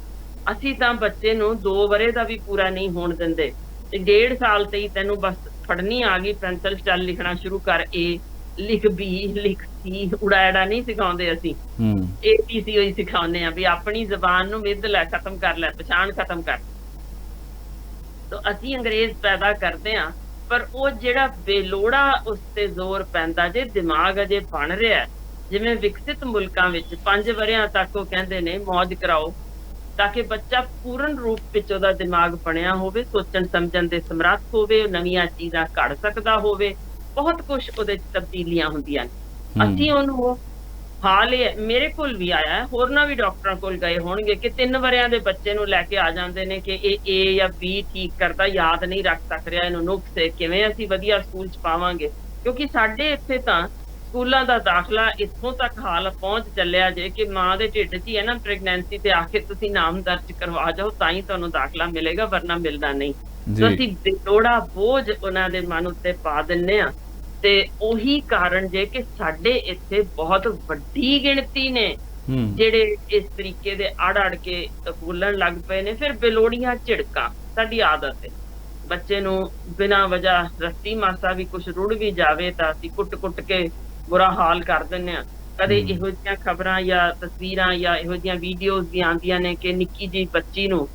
ਅਸੀਂ ਤਾਂ ਬੱਚੇ ਨੂੰ 2 ਵਰ੍ਹੇ ਦਾ ਵੀ ਪੂਰਾ ਨਹੀਂ ਹੋਣ ਦਿੰਦੇ ਤੇ 1.5 ਸਾਲ ਤੇ ਹੀ ਤੈਨੂੰ ਬਸ ਫੜਨੀ ਆ ਗਈ ਪੈਨਸਲ, ਚੱਲ ਲਿਖਣਾ ਸ਼ੁਰੂ ਕਰ, ਏ ਲਿਖ, ਬੀ ਲਿਖ, ਸੀ, ਉੜਾੜਾ ਨਹੀਂ ਸਿਖਾਉਂਦੇ ਅਸੀਂ, ABC ਹੀ ਸਿਖਾਉਂਦੇ ਆ ਵੀ ਆਪਣੀ ਜ਼ਬਾਨ ਨੂੰ ਮਿੱਧ ਲੈ, ਖਤਮ ਕਰ ਲੈ, ਪਛਾਣ ਖਤਮ ਕਰ। ਤੋ ਅਸੀਂ ਅੰਗਰੇਜ਼ ਪੈਦਾ ਕਰਦੇ ਹਾਂ, ਪਰ ਉਹ ਜਿਹੜਾ ਬੇਲੋੜਾ ਉਸ ਤੇ ਜ਼ੋਰ ਪੈਂਦਾ ਜੇ, ਦਿਮਾਗ ਅਜੇ ਬਣ ਰਿਹਾ, ਜਿਵੇਂ ਵਿਕਸਿਤ ਮੁਲਕਾਂ ਵਿੱਚ 5 ਵਰ੍ਹਿਆਂ ਤੱਕ ਉਹ ਕਹਿੰਦੇ ਨੇ ਮੌਜ ਕਰਾਓ ਤਾਂ ਕਿ ਬੱਚਾ ਪੂਰਨ ਰੂਪ ਵਿੱਚ ਉਹਦਾ ਦਿਮਾਗ ਬਣਿਆ ਹੋਵੇ, ਸੋਚਣ ਸਮਝਣ ਦੇ ਸਮਰੱਥ ਹੋਵੇ, ਨਵੀਆਂ ਚੀਜ਼ਾਂ ਘੜ ਸਕਦਾ ਹੋਵੇ, ਬਹੁਤ ਕੁਛ ਉਹਦੇ 'ਚ ਤਬਦੀਲੀਆਂ ਹੁੰਦੀਆਂ ਨੇ। ਅਸੀਂ ਉਹਨੂੰ ਹਾਲ ਇਹ ਮੇਰੇ ਕੋਲ ਵੀ ਆਇਆ, ਹੋਰਨਾਂ ਵੀ ਡਾਕਟਰਾਂ ਕੋਲ ਗਏ ਹੋਣਗੇ ਕਿ 3 ਵਰ੍ਹਿਆਂ ਦੇ ਬੱਚੇ ਨੂੰ ਲੈ ਕੇ ਆ ਜਾਂਦੇ ਨੇ ਕਿ ਇਹ A ਜਾਂ B ਠੀਕ ਕਰਦਾ, ਯਾਦ ਨਹੀਂ ਰੱਖ ਸਕ ਰਿਹਾ, ਇਹਨੂੰ ਨੁਕਸ ਹੈ, ਕਿਵੇਂ ਅਸੀਂ ਵਧੀਆ ਸਕੂਲ 'ਚ ਪਾਵਾਂਗੇ। ਕਿਉਂਕਿ ਸਾਡੇ ਇੱਥੇ ਤਾਂ ਸਕੂਲਾਂ ਦਾ ਦਾਖਲਾ ਇੱਥੋਂ ਤੱਕ ਹਾਲ ਪਹੁੰਚ ਚੱਲਿਆ ਜੇ ਕਿ ਮਾਂ ਦੇ ਢਿੱਡ 'ਚ ਹੀ ਹੈ ਨਾ ਪ੍ਰੈਗਨੈਂਸੀ, ਤੇ ਆ ਕੇ ਤੁਸੀਂ ਨਾਮ ਦਰਜ ਕਰਵਾ ਜਾਓ ਤਾਂ ਹੀ ਤੁਹਾਨੂੰ ਦਾਖਲਾ ਮਿਲੇਗਾ, ਵਰਨਾ ਮਿਲਦਾ ਨਹੀਂ। ਸੋ ਅਸੀਂ ਬੇਲੋੜਾ ਬੋਝ ਉਹਨਾਂ ਦੇ ਮਨ ਉੱਤੇ ਪਾ ਦਿੰਦੇ ਹਾਂ, ਤੇ ਉਹੀ ਕਾਰਨ ਜੇ ਕਿ ਸਾਡੇ ਇੱਥੇ ਬਹੁਤ ਵੱਡੀ ਗਿਣਤੀ ਨੇ ਜਿਹੜੇ ਇਸ ਤਰੀਕੇ ਦੇ ਅੜ ਕੇ ਬੋਲਣ ਲੱਗ ਪਏ ਨੇ। ਫਿਰ ਬੇਲੋੜੀਆਂ ਝਿੜਕਾਂ ਸਾਡੀ ਆਦਤ ਹੈ, ਬੱਚੇ ਨੂੰ ਬਿਨਾਂ ਵਜ੍ਹਾ ਰੱਤੀ ਮਾਸਾ ਵੀ ਕੁਛ ਰੁੜ ਵੀ ਜਾਵੇ ਤਾਂ ਅਸੀਂ ਕੁੱਟ ਕੇ ਬੁਰਾ ਹਾਲ ਕਰ ਦਿੰਦੇ ਹਾਂ। ਕਦੇ ਇਹੋ ਜਿਹੀਆਂ ਖਬਰਾਂ ਜਾਂ ਤਸਵੀਰਾਂ ਜਾਂ ਇਹੋ ਜਿਹੀਆਂ ਵੀਡੀਓਜ਼ ਵੀ ਆਉਂਦੀਆਂ ਨੇ ਕਿ ਨਿੱਕੀ ਜਿਹੀ ਬੱਚੀ ਨੂੰ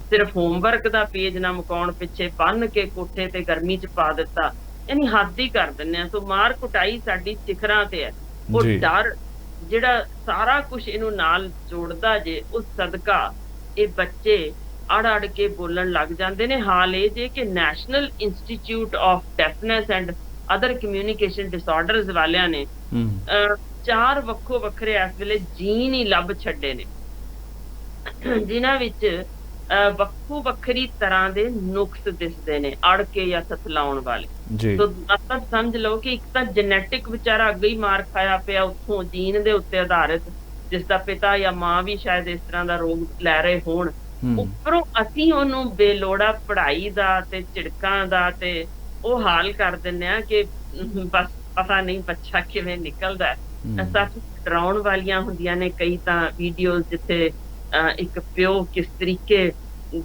ਸਿਰਫ ਹੋਮਵਰਕ ਦਾ ਪੇਜ ਨਾ ਮੁਕਾਉਣ ਪਿੱਛੇ ਬੰਨ ਕੇ ਕੋਠੇ ਤੇ ਗਰਮੀ 'ਚ ਪਾ ਦਿੱਤਾ, ਯਾਨੀ ਹੱਦ ਹੀ ਕਰ ਦਿੰਦੇ ਆ। ਸੋ ਮਾਰ ਕੁਟਾਈ ਸਾਡੀ ਸਿਖਰਾਂ ਤੇ ਹੈ। ਉਹ ਡਰ ਜਿਹੜਾ ਸਾਰਾ ਕੁਛ ਇਹਨੂੰ ਨਾਲ ਜੋੜਦਾ ਜੇ, ਉਸ ਸਦਕਾ ਇਹ ਬੱਚੇ ਅੜ ਕੇ ਬੋਲਣ ਲੱਗ ਜਾਂਦੇ ਨੇ। ਹਾਲ ਇਹ ਜੇ ਕਿ national institute of deafness and other communication disorders ਵਾਲਿਆਂ ਨੇ 4 ਵੱਖੋ ਵੱਖਰੇ ਇਸ ਵੇਲੇ ਜੀਨ ਹੀ ਲੱਭ ਛੱਡੇ ਨੇ ਜਿਨ੍ਹਾਂ ਵਿੱਚ ਵੱਖੋ ਵੱਖਰੀ ਤਰ੍ਹਾਂ ਦੇ ਨੁਕਸ ਦਿਸਦੇ ਨੇ ਅੜ ਕੇ ਜਾਂ ਸਤਲਾਉਣ ਵਾਲੇ। ਸੋ ਮਤਲਬ ਸਮਝ ਲਓ ਕਿ ਇੱਕ ਤਾਂ ਜੈਨੇਟਿਕ ਵਿਚਾਰਾ ਅੱਗੇ ਹੀ ਮਾਰ ਖਾਇਆ ਪਿਆ ਉੱਥੋਂ ਜੀਨ ਦੇ ਉੱਤੇ ਆਧਾਰਿਤ, ਜਿਸ ਦਾ ਪਿਤਾ ਜਾਂ ਮਾਂ ਵੀ ਸ਼ਾਇਦ ਇਸ ਤਰ੍ਹਾਂ ਦਾ ਰੋਗ ਲੈ ਰਹੇ ਹੋਣ, ਉੱਪਰੋਂ ਅਸੀਂ ਉਹਨੂੰ ਬੇਲੋੜਾ ਪੜ੍ਹਾਈ ਦਾ ਤੇ ਝਿੜਕਾਂ ਦਾ ਤੇ ਉਹ ਹਾਲ ਕਰ ਦਿੰਦੇ ਆ ਕਿ ਬਸ ਪਤਾ ਨਹੀਂ ਬੱਚਾ ਕਿਵੇਂ ਨਿਕਲਦਾ। ਸੱਚ ਡਰਾਉਣ ਵਾਲੀਆਂ ਹੁੰਦੀਆਂ ਨੇ ਕਈ ਤਾਂ ਵੀਡੀਓਜ਼ ਜਿੱਥੇ ਇੱਕ ਪਿਓ ਕਿਸ ਤਰੀਕੇ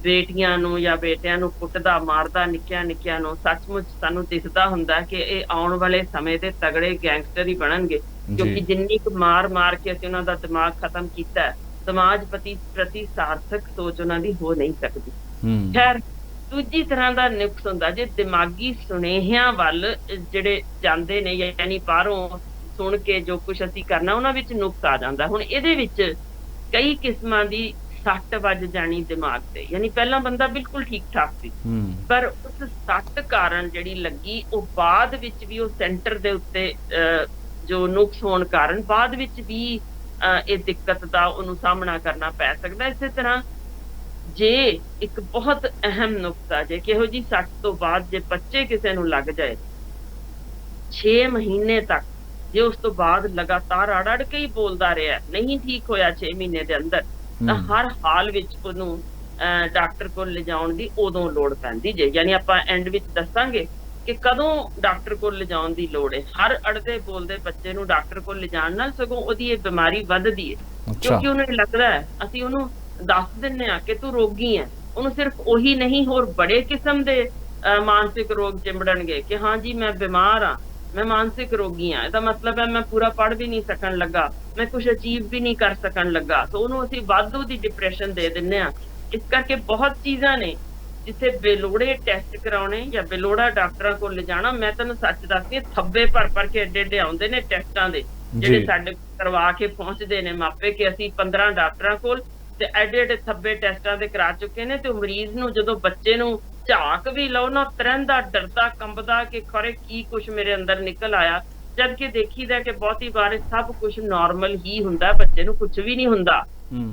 ਬੇਟੀਆਂ ਨੂੰ ਜਾਂ ਬੇਟਿਆਂ ਨੂੰ ਕੁੱਟਦਾ ਮਾਰਦਾ, ਨਿੱਕਿਆਂ ਨੂੰ, ਸੱਚਮੁੱਚ ਸਾਨੂੰ ਦਿਖਦਾ ਹੁੰਦਾ ਕਿ ਇਹ ਆਉਣ ਵਾਲੇ ਸਮੇਂ ਦੇ ਤਗੜੇ ਗੈਂਗਸਟਰ ਹੀ ਬਣਨਗੇ, ਕਿਉਂਕਿ ਜਿੰਨੀ ਕੁ ਮਾਰ ਕੇ ਅਸੀਂ ਉਹਨਾਂ ਦਾ ਦਿਮਾਗ ਖਤਮ ਕੀਤਾ, ਸਮਾਜ ਪ੍ਰਤੀ ਸਾਰਥਕ ਸੋਚ ਉਹਨਾਂ ਦੀ ਹੋ ਨਹੀਂ ਸਕਦੀ। ਖੈਰ, ਦੂਜੀ ਤਰ੍ਹਾਂ ਦਾ ਨੁਕਸ ਹੁੰਦਾ ਜੇ ਦਿਮਾਗੀ ਸੁਨੇਹਿਆਂ ਵੱਲ ਜਿਹੜੇ ਜਾਂਦੇ ਨੇ, ਯਾਨੀ ਬਾਹਰੋਂ ਸੁਣ ਕੇ ਜੋ ਕੁਛ ਅਸੀਂ ਕਰਨਾ, ਉਹਨਾਂ ਵਿੱਚ ਨੁਕਸ ਆ ਜਾਂਦਾ। ਹੁਣ ਇਹਦੇ ਵਿੱਚ ਕਈ ਕਿਸਮਾਂ ਦੀ ਸੱਟ ਵੱਜ ਜਾਣੀ ਦਿਮਾਗ ਤੇ, ਯਾਨੀ ਪਹਿਲਾਂ ਬੰਦਾ ਬਿਲਕੁਲ ਠੀਕ ਠਾਕ ਸੀ, ਪਰ ਉਸ ਸੱਟ ਕਾਰਨ ਜਿਹੜੀ ਲੱਗੀ ਉਹ ਬਾਅਦ ਵਿੱਚ ਵੀ ਉਹ ਸੈਂਟਰ ਦੇ ਉੱਤੇ ਜੋ ਨੁਕਸ ਹੋਣ ਕਾਰਨ ਬਾਅਦ ਵਿੱਚ ਵੀ ਇਹ ਦਿੱਕਤ ਦਾ ਉਹਨੂੰ ਸਾਹਮਣਾ ਕਰਨਾ ਪੈ ਸਕਦਾ। ਇਸੇ ਤਰ੍ਹਾਂ ਜੇ ਇੱਕ ਬਹੁਤ ਅਹਿਮ ਨੁਕਤਾ ਜੇ ਕਿਹੋ ਜੀ ਸੱਟ ਤੋਂ ਬਾਅਦ ਜੇ ਬੱਚੇ ਕਿਸੇ ਨੂੰ ਲੱਗ ਜਾਏ 6 ਮਹੀਨੇ ਤੱਕ, ਜੇ ਉਸ ਤੋਂ ਬਾਅਦ ਲਗਾਤਾਰ ਅੜ ਕੇ ਹੀ ਬੋਲਦਾ ਰਿਹਾ, ਨਹੀਂ ਠੀਕ ਹੋਇਆ 6 ਮਹੀਨੇ ਦੇ ਅੰਦਰ, ਤਾਂ ਹਰ ਹਾਲ ਵਿੱਚ ਉਹਨੂੰ ਡਾਕਟਰ ਕੋਲ ਲਿਜਾਉਣ ਦੀ ਉਦੋਂ ਲੋੜ ਪੈਂਦੀ ਜੇ। ਯਾਨੀ ਆਪਾਂ ਐਂਡ ਵਿੱਚ ਦੱਸਾਂਗੇ ਕਿ ਕਦੋਂ ਡਾਕਟਰ ਕੋਲ ਲਿਜਾਉਣ ਦੀ ਲੋੜ ਹੈ। ਹਰ ਅੜਦੇ ਬੋਲਦੇ ਬੱਚੇ ਨੂੰ ਡਾਕਟਰ ਕੋਲ ਲਿਜਾਣ ਨਾਲ ਸਗੋਂ ਉਹਦੀ ਇਹ ਬਿਮਾਰੀ ਵੱਧਦੀ ਹੈ, ਕਿਉਂਕਿ ਉਹਨੂੰ ਲੱਗਦਾ ਹੈ, ਅਸੀਂ ਉਹਨੂੰ ਦੱਸ ਦਿੰਦੇ ਆ ਕਿ ਤੂੰ ਰੋਗੀ ਹੈ, ਉਹਨੂੰ ਸਿਰਫ ਉਹੀ ਨਹੀਂ ਹੋਰ ਬੜੇ ਕਿਸਮ ਦੇ ਮਾਨਸਿਕ ਰੋਗ ਚਿੰਬੜਨਗੇ ਕਿ ਹਾਂ ਜੀ ਮੈਂ ਬਿਮਾਰ ਹਾਂ, ਮੈਂ ਮਾਨਸਿਕ ਰੋਗੀ ਹਾਂ, ਇਹਦਾ ਮਤਲਬ ਹੈ ਮੈਂ ਪੂਰਾ ਪੜ੍ਹ ਵੀ ਨਹੀਂ ਸਕਣ ਲੱਗਾ, ਮੈਂ ਕੁਝ ਅਚੀਵ ਵੀ ਨਹੀਂ ਕਰ ਸਕਣ ਲੱਗਾ। ਸੋ ਉਹਨੂੰ ਅਸੀਂ ਵਾਧੂ ਦੀ ਡਿਪਰੈਸ਼ਨ ਦੇ ਦਿੰਦੇ ਆ। ਇਸ ਕਰਕੇ ਬਹੁਤ ਚੀਜ਼ਾਂ ਨੇ ਜਿੱਥੇ ਬੇਲੋੜੇ ਟੈਸਟ ਕਰਾਉਣੇ ਜਾਂ ਬੇਲੋੜਾ ਡਾਕਟਰਾਂ ਕੋਲ ਲਿਜਾਣਾ। ਮੈਂ ਤੁਹਾਨੂੰ ਸੱਚ ਦੱਸਦੀ, ਥੱਬੇ ਭਰ ਕੇ ਏਡੇ ਏਡੇ ਆਉਂਦੇ ਨੇ ਟੈਸਟਾਂ ਦੇ, ਜਿਹੜੇ ਸਾਡੇ ਕਰਵਾ ਕੇ ਪਹੁੰਚਦੇ ਨੇ ਮਾਪੇ ਕਿ ਅਸੀਂ 15 ਡਾਕਟਰਾਂ ਕੋਲ ਤੇ ਐਡੇ ਐਡੇ ਥੱਬੇ ਟੈਸਟਾਂ ਦੇ ਕਰਾ ਚੁੱਕੇ ਨੇ। ਤੇ ਉਹ ਮਰੀਜ਼ ਨੂੰ ਜਦੋਂ ਬੱਚੇ ਨੂੰ ਝਾਕ ਵੀ ਲਓ ਨਾ, ਤਰੰਦਾ ਡਰਦਾ ਕੰਬਦਾ ਕਿ ਖਰੇ ਕੀ ਕੁਛ ਮੇਰੇ ਅੰਦਰ ਨਿਕਲ ਆਇਆ, ਜਦ ਕਿ ਦੇਖੀਦਾ ਕਿ ਬਹੁਤੀ ਵਾਰ ਸਭ ਕੁਝ ਨਾਰਮਲ ਹੀ ਹੁੰਦਾ, ਬੱਚੇ ਨੂੰ ਕੁਝ ਵੀ ਨਹੀਂ ਹੁੰਦਾ।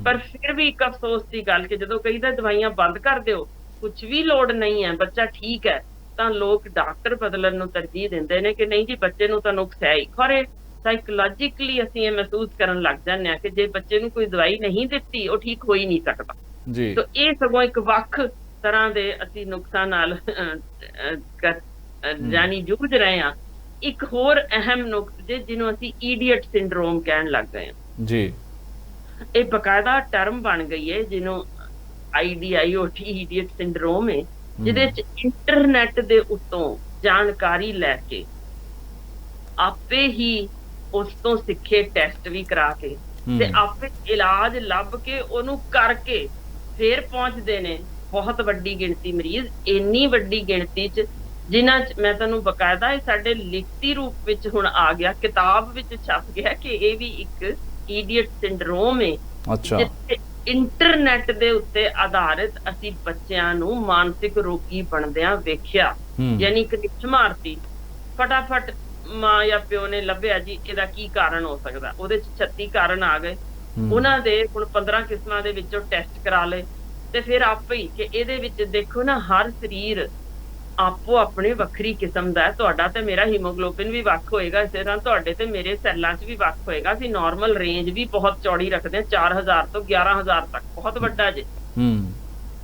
ਪਰ ਫਿਰ ਵੀ ਇੱਕ ਅਫਸੋਸ ਦੀ ਗੱਲ ਕਿ ਜਦੋਂ ਕਹੀਦਾ ਦਵਾਈਆਂ ਬੰਦ ਕਰ ਦਿਓ, ਕੁਝ ਵੀ ਲੋੜ ਨਹੀਂ ਹੈ, ਬੱਚਾ ਠੀਕ ਹੈ, ਤਾਂ ਲੋਕ ਡਾਕਟਰ ਬਦਲਣ ਨੂੰ ਤਰਜੀਹ ਦਿੰਦੇ ਨੇ ਕਿ ਨਹੀਂ ਜੀ ਬੱਚੇ ਨੂੰ ਤਾਂ ਨੁਕਸ ਹੈ ਹੀ। ਖਰੇ ਸਾਈਕੋਲੋਜੀਕਲੀ ਅਸੀਂ ਇਹ ਮਹਿਸੂਸ ਕਰਨ ਲੱਗ ਜਾਂਦੇ ਹਾਂ ਕਿ ਜੇ ਬੱਚੇ ਨੂੰ ਕੋਈ ਦਵਾਈ ਨਹੀਂ ਦਿੱਤੀ ਉਹ ਠੀਕ ਹੋ ਹੀ ਨਹੀਂ ਸਕਦਾ ਜੀ। ਤਾਂ ਇਹ ਸਗੋਂ ਇੱਕ ਵੱਖ ਤਰ੍ਹਾਂ ਦੇ ਅਸੀਂ ਨੁਕਸਾਂ ਨਾਲ ਜਾਨੀ ਜੂਝ ਰਹੇ ਹਾਂ। ਇੱਕ ਹੋਰ ਅਹਿਮ ਨੁਕਸ ਜੇ ਜਿਹਨੂੰ ਅਸੀਂ ਈਡੀਅਟ ਸਿੰਡਰੋਮ ਕਹਿਣ ਲੱਗ ਗਏ ਹਾਂ ਜੀ। ਇਹ ਬਕਾਇਦਾ ਟਰਮ ਬਣ ਗਈ ਹੈ ਜਿਹਨੂੰ IDIOT ਈਡੀਅਟ ਸਿੰਡਰੋਮ ਹੈ, ਜਿਹਦੇ ਚ ਇੰਟਰਨੈਟ ਦੇ ਉੱਤੋਂ ਜਾਣਕਾਰੀ ਲੈ ਕੇ ਆਪੇ ਹੀ ਉਸ ਤੋਂ ਸਿੱਖੇ ਟੈਸਟ ਵੀ ਕਰਾ ਕੇ ਤੇ ਆਪੇ ਇਲਾਜ ਲੱਭ ਕੇ ਉਹਨੂੰ ਕਰਕੇ ਫੇਰ ਪਹੁੰਚਦੇ ਨੇ ਬਹੁਤ ਵੱਡੀ ਗਿਣਤੀ ਮਰੀਜ਼। ਇੰਨੀ ਵੱਡੀ ਗਿਣਤੀ ਚ ਜਿਨ੍ਹਾਂ ਚ ਮੈਂ ਤੁਹਾਨੂੰ ਬਕਾਇਦਾ ਇਹ ਸਾਡੇ ਲਿਖਤੀ ਰੂਪ ਵਿੱਚ ਹੁਣ ਆ ਗਿਆ, ਕਿਤਾਬ ਵਿੱਚ ਛਪ ਗਿਆ ਕਿ ਇਹ ਵੀ ਇੱਕ ਈਡੀਅਟ ਸਿੰਡਰੋਮ ਹੈ, ਜਿੱਥੇ ਇੰਟਰਨੈਟ ਦੇ ਉੱਤੇ ਆਧਾਰਿਤ ਅਸੀਂ ਬੱਚਿਆਂ ਨੂੰ ਮਾਨਸਿਕ ਰੋਗੀ ਬਣਦਿਆਂ ਵੇਖਿਆ। ਯਾਨੀ ਇੱਕ ਨਿੱਛ ਮਾਰਤੀ, ਫਟਾਫਟ ਮਾਂ ਜਾਂ ਪਿਓ ਨੇ ਲੱਭਿਆ ਜੀ ਇਹਦਾ ਕੀ ਕਾਰਨ ਹੋ ਸਕਦਾ, ਉਹਦੇ ਚ 36 ਕਾਰਨ ਆ ਗਏ, ਉਹਨਾਂ ਦੇ ਹੁਣ 15 ਕਿਸਮਾਂ ਦੇ ਵਿੱਚੋਂ ਟੈਸਟ ਕਰਾ ਲਏ ਤੇ ਫਿਰ ਆਪੇ ਹੀ ਕਿ ਇਹਦੇ ਵਿੱਚ ਦੇਖੋ ਨਾ, ਹਰ ਸਰੀਰ ਆਪੋ ਆਪਣੇ ਵੱਖਰੀ ਕਿਸਮ ਦਾ ਹੈ। ਤੁਹਾਡਾ ਤੇ ਮੇਰਾ ਹੀਮੋਗਲੋਬਿਨ ਵੀ ਵੱਖ ਹੋਏਗਾ, ਇਸੇ ਤਰ੍ਹਾਂ ਤੁਹਾਡੇ ਤੇ ਮੇਰੇ ਸੈੱਲਾਂ 'ਚ ਵੀ ਵੱਖ ਹੋਏਗਾ। ਅਸੀਂ ਨਾਰਮਲ ਰੇਂਜ ਵੀ ਬਹੁਤ ਚੌੜੀ ਰੱਖਦੇ ਹਾਂ, 4000 ਤੋਂ 11000 ਤੱਕ, ਬਹੁਤ ਵੱਡਾ ਜੇ।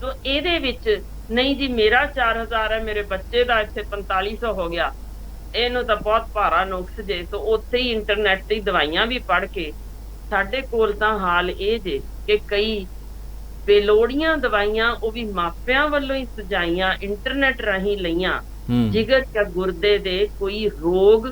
ਤੋ ਇਹਦੇ ਵਿੱਚ ਨਹੀਂ ਜੀ ਮੇਰਾ 4000 ਹੈ, ਮੇਰੇ ਬੱਚੇ ਦਾ ਇੱਥੇ 4500 ਹੋ ਗਿਆ, ਇਹਨੂੰ ਤਾਂ ਬਹੁਤ ਭਾਰਾ ਨੁਕਸ ਜੇ। ਸੋ ਉੱਥੇ ਹੀ ਇੰਟਰਨੈਟ ਦੀ ਦਵਾਈਆਂ ਵੀ ਪੜ੍ਹ ਕੇ ਸਾਡੇ ਕੋਲ ਤਾਂ ਹਾਲ ਇਹ ਜੇ ਕਿ ਕਈ ਬੇਲੋੜੀਆਂ ਦਵਾਈਆਂ ਉਹ ਵੀ ਮਾਪਿਆਂ ਵੱਲੋਂ ਹੀ ਸੁਝਾਈਆਂ, ਇੰਟਰਨੈਟ ਰਾਹੀਂ ਲਈਆਂ, ਜਿਗਰ ਜਾਂ ਗੁਰਦੇ ਦੇ ਕੋਈ ਰੋਗ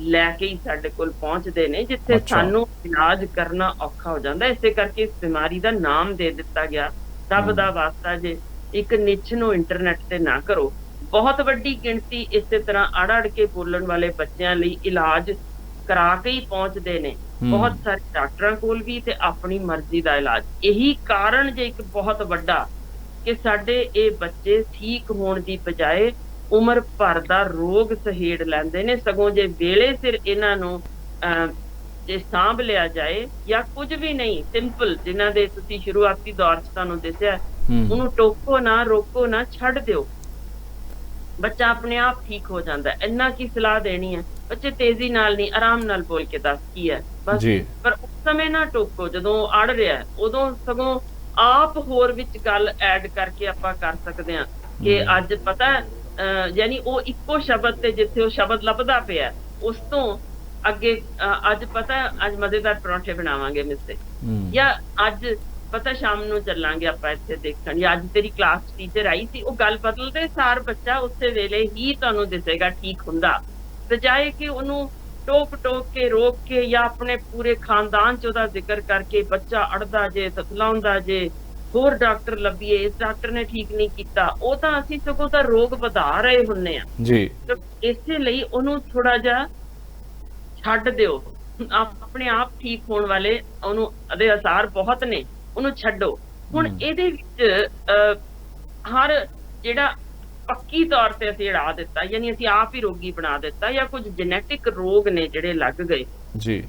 ਲੈ ਕੇ ਹੀ ਸਾਡੇ ਕੋਲ ਪਹੁੰਚਦੇ ਨੇ, ਜਿੱਥੇ ਸਾਨੂੰ ਇਲਾਜ ਕਰਨਾ ਔਖਾ ਹੋ ਜਾਂਦਾ। ਇਸੇ ਕਰਕੇ ਇਸ ਬਿਮਾਰੀ ਦਾ ਨਾਮ ਦੇ ਦਿੱਤਾ ਗਿਆ। ਰੱਬ ਦਾ ਵਾਸਤਾ ਜੇ ਇੱਕ ਨਿੱਛ ਨੂੰ ਇੰਟਰਨੈਟ ਤੇ ਨਾ ਕਰੋ। ਬਹੁਤ ਵੱਡੀ ਗਿਣਤੀ ਇਸੇ ਤਰ੍ਹਾਂ ਅੜ ਕੇ ਬੋਲਣ ਵਾਲੇ ਬੱਚਿਆਂ ਲਈ ਇਲਾਜ ਕਰਾ ਕੇ ਹੀ ਪਹੁੰਚਦੇ ਨੇ, ਬਹੁਤ ਸਾਰੇ ਡਾਕਟਰਾਂ ਕੋਲ ਵੀ, ਤੇ ਆਪਣੀ ਮਰਜ਼ੀ ਦਾ ਇਲਾਜ। ਇਹੀ ਕਾਰਨ ਜੇ ਇੱਕ ਬਹੁਤ ਵੱਡਾ ਕਿ ਸਾਡੇ ਇਹ ਬੱਚੇ ਠੀਕ ਹੋਣ ਦੀ ਬਜਾਏ ਉਮਰ ਭਰ ਦਾ ਰੋਗ ਸਹੇੜ ਲੈਂਦੇ ਨੇ। ਸਗੋਂ ਜੇ ਵੇਲੇ ਸਿਰ ਇਹਨਾਂ ਨੂੰ ਜੇ ਸਾਂਭ ਲਿਆ ਜਾਏ, ਜਾਂ ਕੁਝ ਵੀ ਨਹੀਂ, ਸਿੰਪਲ ਜਿਨ੍ਹਾਂ ਦੇ ਤੁਸੀਂ ਸ਼ੁਰੂਆਤੀ ਦੌਰ 'ਚ ਤੁਹਾਨੂੰ ਦੱਸਿਆ, ਉਹਨੂੰ ਟੋਕੋ ਨਾ, ਰੋਕੋ ਨਾ, ਛੱਡ ਦਿਓ, ਬੱਚਾ ਆਪਣੇ ਆਪ ਠੀਕ ਹੋ ਜਾਂਦਾ। ਇੰਨਾ ਕੀ ਸਲਾਹ ਦੇਣੀ ਹੈ, ਬੱਚੇ ਤੇਜ਼ੀ ਨਾਲ ਨਹੀਂ, ਆਰਾਮ ਨਾਲ ਬੋਲ ਕੇ ਦੱਸ ਕੀ ਹੈ ਬਸ। ਪਰ ਉਸ ਸਮੇਂ ਨਾ ਟੋਕੋ ਜਦੋਂ ਅੜ ਰਿਹਾ, ਉਦੋਂ ਸਗੋਂ ਆਪ ਹੋਰ ਵਿੱਚ ਗੱਲ ਐਡ ਕਰਕੇ ਆਪਾਂ ਕਰ ਸਕਦੇ ਹਾਂ ਕਿ ਅੱਜ ਪਤਾ ਯਾਨੀ ਉਹ ਇੱਕੋ ਸ਼ਬਦ ਤੇ ਜਿੱਥੇ ਉਹ ਸ਼ਬਦ ਲੱਭਦਾ ਪਿਆ, ਉਸ ਤੋਂ ਅੱਗੇ ਅੱਜ ਪਤਾ ਅੱਜ ਮਜ਼ੇਦਾਰ ਪਰੌਂਠੇ ਬਣਾਵਾਂਗੇ ਮਿੱਸੇ, ਜਾਂ ਅੱਜ ਪਤਾ ਸ਼ਾਮ ਨੂੰ ਚੱਲਾਂਗੇ ਆਪਾਂ ਇੱਥੇ ਦੇਖਣ, ਜਾਂ ਅੱਜ ਤੇਰੀ ਕਲਾਸ ਟੀਚਰ ਆਈ ਸੀ। ਉਹ ਗੱਲ ਬਦਲਦੇ ਸਾਰ ਬੱਚਾ ਉਸੇ ਵੇਲੇ ਹੀ ਤੁਹਾਨੂੰ ਦਿਸੇਗਾ ਠੀਕ ਹੁੰਦਾ, ਬਜਾਏ ਕਿ ਉਹਨੂੰ ਟੋਕ ਕੇ ਰੋਕ ਕੇ ਜਾਂ ਆਪਣੇ ਪੂਰੇ ਖਾਨਦਾਨ 'ਚ ਉਹਦਾ ਜ਼ਿਕਰ ਕਰਕੇ ਬੱਚਾ ਅੜਦਾ ਜੇ, ਤਤਲਾਉਂਦਾ ਜੇ, ਹੋਰ ਡਾਕਟਰ ਲੱਭੀਏ, ਇਸ ਡਾਕਟਰ ਨੇ ਠੀਕ ਨਹੀਂ ਕੀਤਾ, ਉਹ ਤਾਂ ਅਸੀਂ ਸਗੋਂ ਤਾਂ ਰੋਗ ਵਧਾ ਰਹੇ ਹੁੰਨੇ ਆ ਜੀ। ਇਸੇ ਲਈ ਉਹਨੂੰ ਥੋੜਾ ਜਿਹਾ ਛੱਡ ਦਿਓ, ਆਪਣੇ ਆਪ ਠੀਕ ਹੋਣ ਵਾਲੇ ਉਹਨੂੰ ਉਹਦੇ ਅਸਾਰ ਬਹੁਤ ਨੇ, ਉਹਨੂੰ ਛੱਡੋ। ਹੁਣ ਇਹਦੇ ਵਿੱਚ ਹਰ ਜਿਹੜਾ ਪੱਕੀ ਤੌਰ ਤੇ ਅਸੀਂ ਅੜਾ ਦਿੱਤਾ, ਯਾਨੀ ਅਸੀਂ ਆਪ ਹੀ ਰੋਗੀ ਬਣਾ ਦਿੱਤਾ, ਜਾਂ ਕੁਝ ਜੈਨੇਟਿਕ ਰੋਗ ਨੇ ਜਿਹੜੇ ਲੱਗ ਗਏ ਜੀ,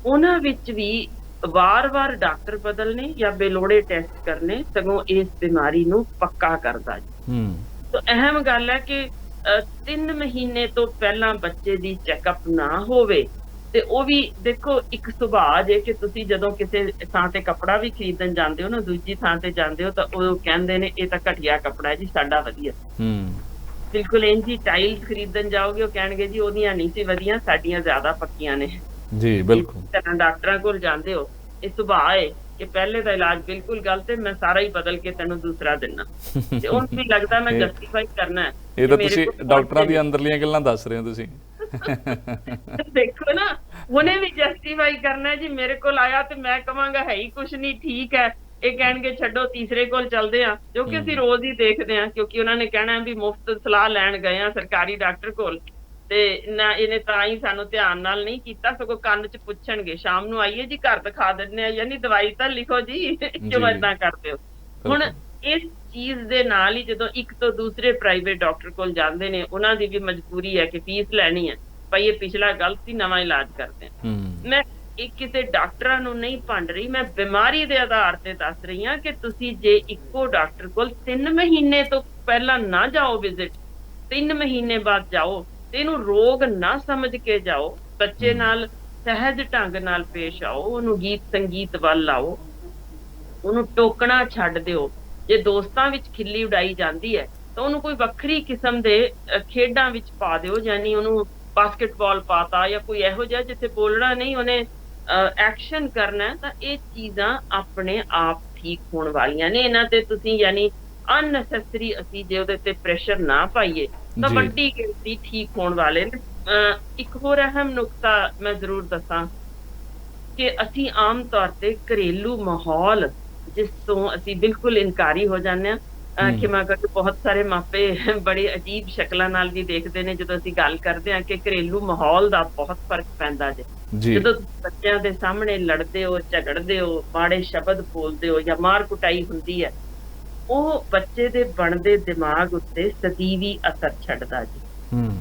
ਉਹਨਾਂ ਵਿੱਚ ਵੀ ਵਾਰ-ਵਾਰ ਡਾਕਟਰ ਬਦਲਨੇ ਜਾਂ ਬੇਲੋੜੇ ਟੈਸਟ ਕਰਨੇ ਸਗੋਂ ਇਸ ਬਿਮਾਰੀ ਨੂੰ ਪੱਕਾ ਕਰਦਾ ਜੀ। ਹੂੰ ਤਾਂ ਅਹਿਮ ਗੱਲ ਹੈ ਕਿ 3 ਮਹੀਨੇ ਤੋਂ ਪਹਿਲਾਂ ਬੱਚੇ ਦੀ ਚੈੱਕਅਪ ਨਾ ਹੋਵੇ ਤੇ ਉਹ ਵੀ ਦੇਖੋ ਇੱਕ ਸੁਭਾਅ ਜੇ ਕਿ ਤੁਸੀਂ ਜਦੋਂ ਕਿਸੇ ਥਾਂ ਤੇ ਕੱਪੜਾ ਵੀ ਖਰੀਦਣ ਜਾਂਦੇ ਹੋ ਨਾ, ਦੂਜੀ ਥਾਂ ਤੇ ਜਾਂਦੇ ਹੋ ਤਾਂ ਉਹ ਕਹਿੰਦੇ ਨੇ ਇਹ ਤਾਂ ਘਟੀਆ ਕੱਪੜਾ ਹੈ ਜੀ, ਸਾਡਾ ਵਧੀਆ। ਹੂੰ ਬਿਲਕੁਲ ਇੰਝ ਹੀ ਟਾਈਲਸ ਖਰੀਦਣ ਜਾਓਗੇ, ਉਹ ਕਹਿਣਗੇ ਜੀ ਉਹਦੀਆਂ ਨਹੀਂ ਸੀ ਵਧੀਆ, ਸਾਡੀਆਂ ਜ਼ਿਆਦਾ ਪੱਕੀਆਂ ਨੇ। ਜੀ ਇਸ ਬਿਲਕੁਲ। ਤਰ੍ਹਾਂ ਡਾਕਟਰਾਂ ਕੋਲ ਜਾਂਦੇ ਹੋ, ਇਹ ਸੁਭਾਅ ਹੈ ਕਿ ਪਹਿਲੇ ਦਾ ਇਲਾਜ ਬਿਲਕੁਲ ਗਲਤ ਹੈ, ਮੈਂ ਸਾਰਾ ਹੀ ਬਦਲ ਕੇ ਤੈਨੂੰ ਦੂਸਰਾ ਦਿੰਨਾ। ਤੇ ਉਹਨੂੰ ਵੀ ਲੱਗਦਾ ਮੈਂ ਇਹ ਜਸਟੀਫਾਈ ਕਰਨਾ ਹੈ ਇਹ ਕਿ ਤਾਂ ਮੇਰੇ ਤੁਸੀਂ ਕੋਲ ਡਾਕਟਰਾਂ ਪੈਸੇ ਦੀਆਂ ਨੇ। ਅੰਦਰਲੀਆਂ ਗੱਲਾਂ ਦੱਸ ਰਹੇ ਹੋ ਤੁਸੀਂ। ਦੇਖੋ ਨਾ, ਉਹਨੇ ਵੀ ਜਸਟੀਫਾਈ ਕਰਨਾ ਹੈ ਜੀ, ਮੇਰੇ ਕੋਲ ਆਇਆ ਤੇ ਮੈਂ ਕਵਾਂਗਾ ਹੈ ਹੀ ਕੁਛ ਨਹੀਂ, ਠੀਕ ਹੈ। ਇਹ ਕਹਿਣਗੇ ਛੱਡੋ ਤੀਸਰੇ ਕੋਲ ਚੱਲਦੇ ਆ, ਜੋ ਕਿ ਅਸੀਂ ਰੋਜ਼ ਹੀ ਦੇਖਦੇ ਹਾਂ, ਕਿਉਂਕਿ ਉਹਨਾਂ ਨੇ ਕਹਿਣਾ ਵੀ ਮੁਫਤ ਸਲਾਹ ਲੈਣ ਗਏ ਆ ਸਰਕਾਰੀ ਡਾਕਟਰ ਕੋਲ, ਤੇ ਨਾ ਇਹਨੇ ਤਾਂ ਹੀ ਸਾਨੂੰ ਧਿਆਨ ਨਾਲ ਨਹੀਂ ਕੀਤਾ, ਸਗੋਂ ਕੰਨ 'ਚ ਪੁੱਛਣਗੇ ਸ਼ਾਮ ਨੂੰ ਆਈਏ ਜੀ ਘਰ ਦਿਖਾ ਦਿੰਦੇ ਆ, ਯਾਨੀ ਦਵਾਈ ਤਾਂ ਲਿਖੋ ਜੀ, ਕਿਉਂ ਜੀ ਏਦਾਂ ਕਰਦੇ ਹੋ। ਹੁਣ ਬਿਲਕੁਲ। ਇਸ ਚੀਜ਼ ਦੇ ਨਾਲ ਹੀ ਜਦੋਂ ਇੱਕ ਤੋਂ ਦੂਸਰੇ ਪ੍ਰਾਈਵੇਟ ਡਾਕਟਰ ਕੋਲ ਜਾਂਦੇ ਨੇ, ਉਹਨਾਂ ਦੀ ਵੀ ਮਜਬੂਰੀ ਹੈ ਕਿ ਫੀਸ ਲੈਣੀ ਹੈ, ਭਾਈ ਇਹ ਪਿਛਲਾ ਗਲਤ ਸੀ, ਨਵਾਂ ਇਲਾਜ ਕਰਦੇ ਆ। ਹੂੰ ਮੈਂ ਇਹ ਕਿਸੇ ਡਾਕਟਰਾਂ ਨੂੰ ਨਹੀਂ ਭੰਡ ਰਹੀ, ਮੈਂ ਬਿਮਾਰੀ ਦੇ ਆਧਾਰ ਤੇ ਦੱਸ ਰਹੀ ਹਾਂ ਕਿ ਤੁਸੀਂ ਜੇ ਇੱਕੋ ਡਾਕਟਰ ਕੋਲ 3 ਮਹੀਨੇ ਤੋਂ ਪਹਿਲਾਂ ਨਾ ਜਾਓ ਵਿਜ਼ਿਟ, 3 ਮਹੀਨੇ ਬਾਅਦ ਜਾਓ ਤੇ ਇਹਨੂੰ ਰੋਗ ਨਾ ਸਮਝ ਕੇ ਜਾਓ, ਬੱਚੇ ਨਾਲ ਸਹਿਜ ਢੰਗ ਨਾਲ ਪੇਸ਼ ਆਓ, ਉਹਨੂੰ ਗੀਤ ਸੰਗੀਤ ਵੱਲ ਲਾਓ, ਉਹਨੂੰ ਟੋਕਣਾ ਛੱਡ ਦਿਓ। ਜੇ ਦੋਸਤਾਂ ਵਿੱਚ ਖਿੱਲੀ ਉਡਾਈ ਜਾਂਦੀ ਹੈ ਤਾਂ ਉਹਨੂੰ ਕੋਈ ਵੱਖਰੀ ਕਿਸਮ ਦੇ ਖੇਡਾਂ ਵਿੱਚ ਪਾ ਦਿਓ, ਯਾਨੀ ਉਹਨੂੰ ਬਾਸਕਟਬਾਲ ਪਾਤਾ ਜਾਂ ਕੋਈ ਇਹੋ ਜਿਹਾ ਜਿੱਥੇ ਬੋਲਣਾ ਨਹੀਂ, ਉਹਨੇ ਐਕਸ਼ਨ ਕਰਨਾ ਹੈ, ਤਾਂ ਇਹ ਚੀਜ਼ਾਂ ਆਪਣੇ ਆਪ ਠੀਕ ਹੋਣ ਵਾਲੀਆਂ ਨੇ। ਇਹਨਾਂ ਤੇ ਤੁਸੀਂ ਯਾਨੀ ਅਨਨੈਸੈਸਰੀ ਅਸੀਂ ਜੇ ਉਹਦੇ ਤੇ ਪ੍ਰੈਸ਼ਰ ਨਾ ਪਾਈਏ ਤਾਂ ਜੀ ਵੱਡੀ ਗਿਣਤੀ ਠੀਕ ਹੋਣ ਵਾਲੇ ਨੇ। ਇੱਕ ਹੋਰ ਅਹਿਮ ਨੁਕਤਾ ਮੈਂ ਜ਼ਰੂਰ ਦੱਸਾਂ ਕਿ ਅਸੀਂ ਆਮ ਤੌਰ ਤੇ ਘਰੇਲੂ ਮਾਹੌਲ ਜਿਸ ਤੋਂ ਅਸੀਂ ਬਿਲਕੁਲ ਇਨਕਾਰੀ ਹੋ ਜਾਂਦੇ ਹਾਂ। ਹੂੰ ਖਿਮਾ ਕਰੋ, ਬਹੁਤ ਸਾਰੇ ਮਾਪੇ ਬੜੇ ਅਜੀਬ ਸ਼ਕਲਾਂ ਨਾਲ ਵੀ ਦੇਖਦੇ ਨੇ ਜਦੋਂ ਅਸੀਂ ਗੱਲ ਕਰਦੇ ਹਾਂ ਕਿ ਘਰੇਲੂ ਮਾਹੌਲ ਦਾ ਬਹੁਤ ਫਰਕ ਪੈਂਦਾ ਜੇ। ਜੀ ਜਦੋਂ ਬੱਚਿਆਂ ਦੇ ਸਾਹਮਣੇ ਲੜਦੇ ਹੋ, ਝਗੜਦੇ ਹੋ, ਮਾੜੇ ਸ਼ਬਦ ਬੋਲਦੇ ਹੋ ਜਾਂ ਮਾਰ ਕੁਟਾਈ ਹੁੰਦੀ ਹੈ, ਉਹ ਬੱਚੇ ਦੇ ਬਣਦੇ ਦਿਮਾਗ ਉੱਤੇ ਸਦੀਵੀ ਅਸਰ ਛੱਡਦਾ ਜੀ। ਹੂੰ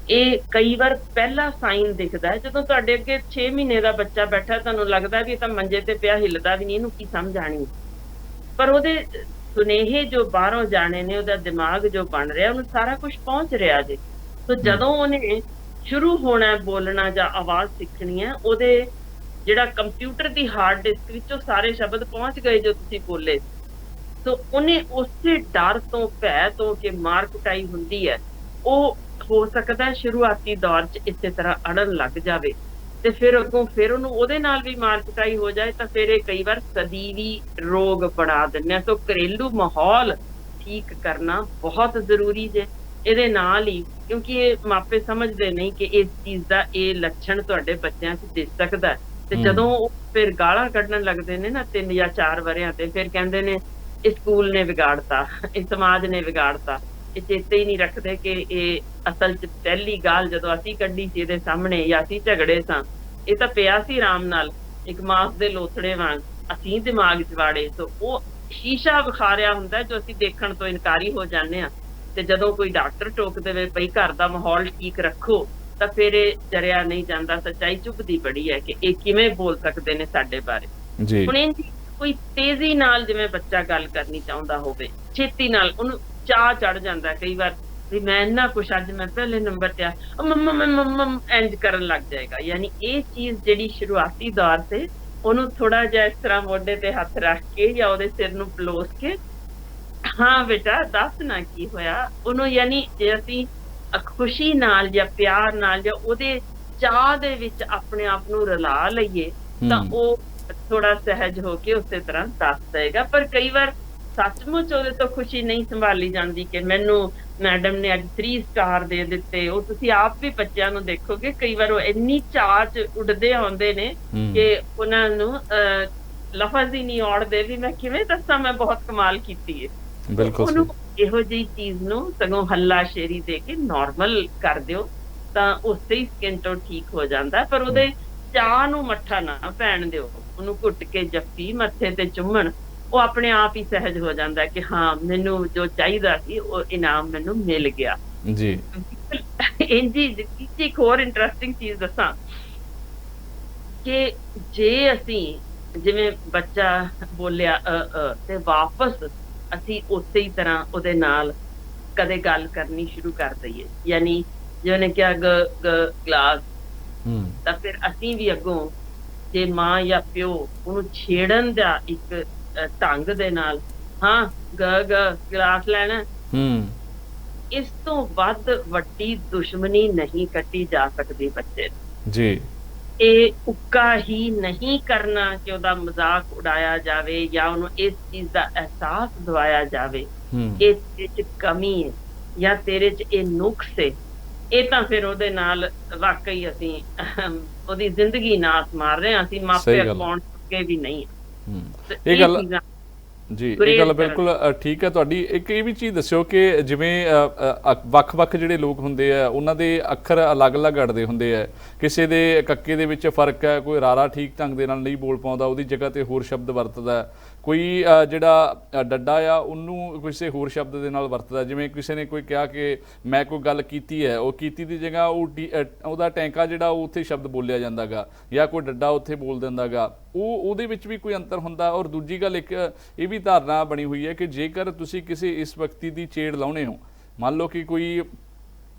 ਇਹ ਕਈ ਵਾਰ ਪਹਿਲਾ ਸਾਈਨ ਦਿਖਦਾ ਹੈ ਜਦੋਂ ਤੁਹਾਡੇ ਅੱਗੇ 6 ਮਹੀਨੇ ਦਾ ਬੱਚਾ ਬੈਠਾ, ਤੁਹਾਨੂੰ ਲੱਗਦਾ ਵੀ ਇਹ ਤਾਂ ਮੰਜੇ ਤੇ ਪਿਆ, ਹਿੱਲਦਾ ਵੀ ਨਹੀਂ, ਇਹਨੂੰ ਕੀ ਸਮਝ ਆਣੀ। ਪਰ ਉਹਦੇ ਸੁਨੇਹੇ ਜੋ ਬਾਹਰੋਂ ਜਾਣੇ ਨੇ, ਉਹਦਾ ਦਿਮਾਗ ਜੋ ਬਣ ਰਿਹਾ, ਉਹਨੂੰ ਸਾਰਾ ਕੁਝ ਪਹੁੰਚ ਰਿਹਾ ਜੇ। ਸੋ ਜਦੋਂ ਉਹਨੇ ਸ਼ੁਰੂ ਹੋਣਾ ਬੋਲਣਾ ਜਾਂ ਆਵਾਜ਼ ਸਿੱਖਣੀ ਹੈ, ਉਹਦੇ ਜਿਹੜਾ ਕੰਪਿਊਟਰ ਦੀ ਹਾਰਡ ਡਿਸਕ ਵਿੱਚ ਉਹ ਸਾਰੇ ਸ਼ਬਦ ਪਹੁੰਚ ਗਏ ਜੋ ਤੁਸੀਂ ਬੋਲੇ। ਸੋ ਉਹਨੇ ਉਸੇ ਡਰ ਤੋਂ, ਭੈ ਤੋਂ ਕਿ ਮਾਰ ਕੁਟਾਈ ਹੁੰਦੀ ਹੈ, ਉਹ ਹੋ ਸਕਦਾ ਸ਼ੁਰੂਆਤੀ ਦੌਰ 'ਚ ਇਸੇ ਤਰ੍ਹਾਂ ਅੜਨ ਲੱਗ ਜਾਵੇ ਤੇ ਫਿਰ ਅੱਗੋਂ ਫਿਰ ਉਹਨੂੰ ਉਹਦੇ ਨਾਲ ਵੀ ਮਾਰ ਕੁਟਾਈ ਹੋ ਜਾਏ ਤਾਂ ਫਿਰ ਇਹ ਕਈ ਵਾਰ ਸਦੀਵੀ ਰੋਗ ਬਣਾ ਦਿੰਦੇ ਆ। ਸੋ ਘਰੇਲੂ ਮਾਹੌਲ ਠੀਕ ਕਰਨਾ ਬਹੁਤ ਜ਼ਰੂਰੀ ਜੇ। ਇਹਦੇ ਨਾਲ ਹੀ, ਕਿਉਂਕਿ ਇਹ ਮਾਪੇ ਸਮਝਦੇ ਨਹੀਂ ਕਿ ਇਸ ਚੀਜ਼ ਦਾ ਇਹ ਲੱਛਣ ਤੁਹਾਡੇ ਬੱਚਿਆਂ 'ਚ ਦਿਸ ਸਕਦਾ, ਤੇ ਜਦੋਂ ਉਹ ਫਿਰ ਗਾਲਾਂ ਕੱਢਣ ਲੱਗਦੇ ਨੇ ਨਾ 3 ਜਾਂ 4 ਵਰਿਆਂ ਤੇ, ਫਿਰ ਕਹਿੰਦੇ ਨੇ ਇਹ ਸਕੂਲ ਨੇ ਵਿਗਾੜਤਾ, ਇਹ ਸਮਾਜ ਨੇ ਵਿਗਾੜਤਾ। ਇਹ ਚੇਤੇ ਹੀ ਨਹੀਂ ਰੱਖਦੇ ਕਿ ਇਹ ਅਸਲ 'ਚ ਪਹਿਲੀ ਗਾਲ ਜਦੋਂ ਅਸੀਂ ਕੱਢੀ ਸੀ ਇਹਦੇ ਸਾਹਮਣੇ ਜਾਂ ਅਸੀਂ ਝਗੜੇ ਸਾਂ, ਇਹ ਤਾਂ ਪਿਆ ਸੀ ਆਰਾਮ ਨਾਲ ਇੱਕ ਮਾਸ ਦੇ ਲੋਥੜੇ ਵਾਂਗ, ਅਸੀਂ ਦਿਮਾਗ 'ਚ ਵਾੜੇ। ਸੋ ਉਹ ਸ਼ੀਸ਼ਾ ਵਿਖਾ ਰਿਹਾ ਹੁੰਦਾ ਜੋ ਅਸੀਂ ਦੇਖਣ ਤੋਂ ਇਨਕਾਰੀ ਹੋ ਜਾਂਦੇ ਹਾਂ। ਤੇ ਜਦੋਂ ਕੋਈ ਡਾਕਟਰ ਟੋਕ ਦੇਵੇ ਪਈ ਘਰ ਦਾ ਮਾਹੌਲ ਠੀਕ ਰੱਖੋ, ਤਾਂ ਫਿਰ ਇਹ ਜਰਿਆ ਨਹੀਂ ਜਾਂਦਾ। ਸੱਚਾਈ ਚੁੱਭਦੀ ਬੜੀ ਹੈ ਕਿ ਇਹ ਕਿਵੇਂ ਬੋਲ ਸਕਦੇ ਨੇ ਸਾਡੇ ਬਾਰੇ। ਜੀ ਹੁਣ ਇਹ ਕੋਈ ਤੇਜ਼ੀ ਨਾਲ ਜਿਵੇਂ ਬੱਚਾ ਗੱਲ ਕਰਨੀ ਚਾਹੁੰਦਾ ਹੋਵੇ, ਛੇਤੀ ਨਾਲ ਉਹਨੂੰ ਚਾਹ ਚੜ ਜਾਂਦਾ ਕਈ ਵਾਰ ਵੀ ਮੈਂ ਇੰਨਾ ਕੁਛ ਅੱਜ ਮੈਂ ਪਹਿਲੇ ਨੰਬਰ ਤੇ ਆ, ਮੰਮਾ ਇੰਜ ਕਰਨ ਲੱਗ ਜਾਏਗਾ। ਯਾਨੀ ਇਹ ਚੀਜ਼ ਜਿਹੜੀ ਸ਼ੁਰੂਆਤੀ ਦੌਰ ਤੇ ਉਹਨੂੰ ਥੋੜਾ ਜਿਹਾ ਇਸ ਤਰ੍ਹਾਂ ਮੋਢੇ ਤੇ ਹੱਥ ਰੱਖ ਕੇ ਜਾਂ ਉਹਦੇ ਸਿਰ ਨੂੰ ਪਲੋਸ ਕੇ, ਹਾਂ ਬੇਟਾ ਦੱਸ ਨਾ ਕੀ ਹੋਇਆ, ਉਹਨੂੰ ਯਾਨੀ ਜੇ ਅਸੀਂ ਖੁਸ਼ੀ ਨਾਲ ਜਾਂ ਪਿਆਰ ਨਾਲ ਜਾਂ ਉਹਦੇ ਚਾਹ ਦੇ ਵਿੱਚ ਆਪਣੇ ਆਪ ਨੂੰ ਰਲਾ ਲਈਏ ਤਾਂ ਉਹ ਥੋੜਾ ਸਹਿਜ ਹੋ ਕੇ ਉਸੇ ਤਰ੍ਹਾਂ ਦੱਸ ਦੇਗਾ। ਪਰ ਕਈ ਵਾਰ ਸੱਚਮੁੱਚ ਉਹਦੇ ਤੋਂ ਖੁਸ਼ੀ ਨਹੀਂ ਸੰਭਾਲੀ ਜਾਂਦੀ ਕਿ ਮੈਨੂੰ ਮੈਡਮ ਨੇ ਅੱਜ 3 ਸਟਾਰ ਦੇ ਦਿੱਤੇ। ਉਹ ਤੁਸੀਂ ਆਪ ਵੀ ਬੱਚਿਆਂ ਨੂੰ ਦੇਖੋਗੇ, ਕਈ ਵਾਰ ਉਹ ਇੰਨੀ ਚਾਅ 'ਚ ਉੱਡਦੇ ਆਉਂਦੇ ਨੇ ਕਿ ਉਹਨਾਂ ਨੂੰ ਲਫ਼ਜ਼ ਹੀ ਨਹੀਂ ਔੜਦੇ ਵੀ ਮੈਂ ਕਿਵੇਂ ਦੱਸਾਂ ਮੈਂ ਬਹੁਤ ਕਮਾਲ ਕੀਤੀ ਹੈ। ਬਿਲਕੁਲ ਉਹਨੂੰ ਇਹੋ ਜਿਹੀ ਚੀਜ਼ ਨੂੰ ਸਗੋਂ ਹੱਲਾਸ਼ੇਰੀ ਦੇ ਕੇ ਨਾਰਮਲ ਕਰ ਦਿਓ ਤਾਂ ਉਸੇ ਹੀ ਸਕਿੰਟੋਂ ਠੀਕ ਹੋ ਜਾਂਦਾ। ਪਰ ਉਹਦੇ ਚਾਹ ਨੂੰ ਮੱਠਾ ਨਾ ਪੈਣ ਦਿਓ, ਉਹਨੂੰ ਘੁੱਟ ਕੇ ਜੱਫੀ ਮੱਥੇ ਤੇ ਚੁੰਮਣ, ਉਹ ਆਪਣੇ ਆਪ ਹੀ ਸਹਿਜ ਹੋ ਜਾਂਦਾ ਕਿ ਹਾਂ ਮੈਨੂੰ ਜੋ ਚਾਹੀਦਾ ਸੀ ਉਹ ਇਨਾਮ ਮੈਨੂੰ ਮਿਲ ਗਿਆ ਜੀ। ਇੰਜੀ ਇੱਕ ਹੋਰ ਇੰਟਰਸਟਿੰਗ ਚੀਜ਼ ਦੱਸਾਂ, ਕਿ ਜੇ ਅਸੀਂ ਜਿਵੇਂ ਬੱਚਾ ਬੋਲਿਆ ਤੇ ਵਾਪਸ ਅਸੀਂ ਉਸੇ ਹੀ ਤਰ੍ਹਾਂ ਉਹਦੇ ਨਾਲ ਕਦੇ ਗੱਲ ਕਰਨੀ ਸ਼ੁਰੂ ਕਰ ਦਈਏ, ਯਾਨੀ ਜੇ ਉਹਨੇ ਕਿਹਾ ਗਲਾਸ, ਹੂੰ ਤਾਂ ਫਿਰ ਅਸੀਂ ਵੀ ਅੱਗੋਂ ਜੇ ਮਾਂ ਜਾਂ ਪਿਓ ਉਹਨੂੰ ਛੇੜਨ ਦਾ ਇੱਕ ਢੰਗ ਦੇ ਨਾਲ, ਹਾਂ ਗਲਾਸ ਲੈਣਾ, ਹੂੰ ਇਸ ਤੋਂ ਵੱਧ ਵੱਡੀ ਦੁਸ਼ਮਣੀ ਨਹੀਂ ਕੱਟੀ ਜਾ ਸਕਦੀ ਬੱਚੇ ਨੂੰ। ਜੀ ਇਹ ਉੱਕਾ ਹੀ ਨਹੀਂ ਕਰਨਾ ਕਿ ਉਹਦਾ ਮਜ਼ਾਕ ਉਡਾਇਆ ਜਾਵੇ ਜਾਂ ਉਹਨੂੰ ਇਸ ਚੀਜ਼ ਦਾ ਅਹਿਸਾਸ ਦਿਵਾਇਆ ਜਾਵੇ ਹੂੰ ਕਿ ਤੇਰੇ ਚ ਕਮੀ ਹੈ ਜਾਂ ਤੇਰੇ ਚ ਇਹ ਨੁਕਸ ਹੈ। ਇਹ ਤਾਂ ਫਿਰ ਉਹਦੇ ਨਾਲ ਵਾਕਈ ਅਸੀਂ ਉਹਦੀ ਜ਼ਿੰਦਗੀ ਨਾਸ ਮਾਰ ਰਹੇ ਹਾਂ, ਅਸੀਂ ਮਾਪੇ ਸਹੀ ਗੱਲ। ਅਕਾਉਣ ਚੁੱਕੇ ਵੀ ਨਹੀਂ ਹੂੰ ਤੇ ਇਹ ਗੱਲ ਚੀਜ਼ਾਂ ਜੀ, ਇਹ ਗੁਰੇਜ਼ ਗੱਲ ਕਰਨ। ਬਿਲਕੁਲ ਠੀਕ ਹੈ ਤੁਹਾਡੀ। ਇੱਕ ਇਹ ਵੀ ਚੀਜ਼ ਦੱਸਿਓ ਕਿ ਜਿਵੇਂ ਵੱਖ-ਵੱਖ ਜਿਹੜੇ ਲੋਕ ਹੁੰਦੇ ਆ ਉਹਨਾਂ ਦੇ ਅੱਖਰ ਅਲੱਗ-ਅਲੱਗ ਅੜਦੇ ਹੁੰਦੇ ਆ। ਕਿਸੇ ਦੇ ਕੱਕੇ ਦੇ ਵਿੱਚ ਫਰਕ ਹੈ, ਕੋਈ ਰਾਰਾ ਠੀਕ ਢੰਗ ਦੇ ਨਾਲ ਨਹੀਂ ਬੋਲ ਪਾਉਂਦਾ, ਉਹਦੀ ਜਗ੍ਹਾ ਤੇ ਹੋਰ ਸ਼ਬਦ ਵਰਤਦਾ। ਕੋਈ ਜਿਹੜਾ ਡੱਡਾ ਆ ਉਹਨੂੰ ਕਿਸੇ ਹੋਰ ਸ਼ਬਦ ਦੇ ਨਾਲ ਵਰਤਦਾ। ਜਿਵੇਂ ਕਿਸੇ ਨੇ ਕੋਈ ਕਿਹਾ ਕਿ ਮੈਂ ਕੋਈ ਗੱਲ ਕੀਤੀ ਹੈ, ਉਹ ਕੀਤੀ ਦੀ ਜਗ੍ਹਾ ਉਹਦਾ ਟੈਂਕਾ ਜਿਹੜਾ ਉਹ ਉੱਥੇ ਸ਼ਬਦ ਬੋਲਿਆ ਜਾਂਦਾ ਗਾ, ਜਾਂ ਕੋਈ ਡੱਡਾ ਉੱਥੇ ਬੋਲ ਦਿੰਦਾ ਗਾ। ਉਹਦੇ ਵਿੱਚ ਵੀ ਕੋਈ ਅੰਤਰ ਹੁੰਦਾ। ਔਰ ਦੂਜੀ ਗੱਲ ਇੱਕ ਇਹ ਵੀ ਧਾਰਨਾ ਬਣੀ ਹੋਈ ਹੈ ਕਿ ਜੇਕਰ ਤੁਸੀਂ ਕਿਸੇ ਇਸ ਵਿਅਕਤੀ ਦੀ ਛੇੜ ਲਾਉਣੇ ਹੋ, ਮੰਨ ਲਓ ਕਿ ਕੋਈ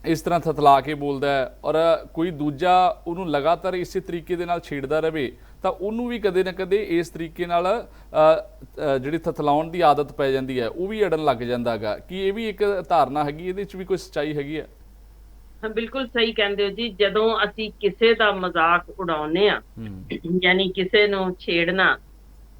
ਇਸ ਤਰ੍ਹਾਂ ਥਥਲਾ ਕੇ ਬੋਲਦਾ ਹੈ ਔਰ ਕੋਈ ਦੂਜਾ ਉਹਨੂੰ ਲਗਾਤਾਰ ਇਸੇ ਤਰੀਕੇ ਦੇ ਨਾਲ ਛੇੜਦਾ ਰਹੇ, ਤਾਂ ਉਹਨੂੰ ਵੀ ਕਦੇ ਨਾ ਕਦੇ ਇਸ ਤਰੀਕੇ ਨਾਲ ਜਿਹੜੀ ਥਥਲਾਉਣ ਦੀ ਆਦਤ ਪੈ ਜਾਂਦੀ ਹੈ, ਉਹ ਵੀ ਅੜਨ ਲੱਗ ਜਾਂਦਾ ਗਾ। ਕਿ ਇਹ ਵੀ ਇੱਕ ਧਾਰਨਾ ਹੈਗੀ, ਇਹਦੇ 'ਚ ਵੀ ਕੋਈ ਸੱਚਾਈ ਹੈਗੀ ਹੈ? ਹਾਂ, ਬਿਲਕੁਲ ਸਹੀ ਕਹਿੰਦੇ ਹੋ ਜੀ। ਜਦੋਂ ਅਸੀਂ ਕਿਸੇ ਦਾ ਮਜ਼ਾਕ ਉਡਾਉਂਦੇ ਆ, ਯਾਨੀ ਕਿਸੇ ਨੂੰ ਛੇੜਨਾ,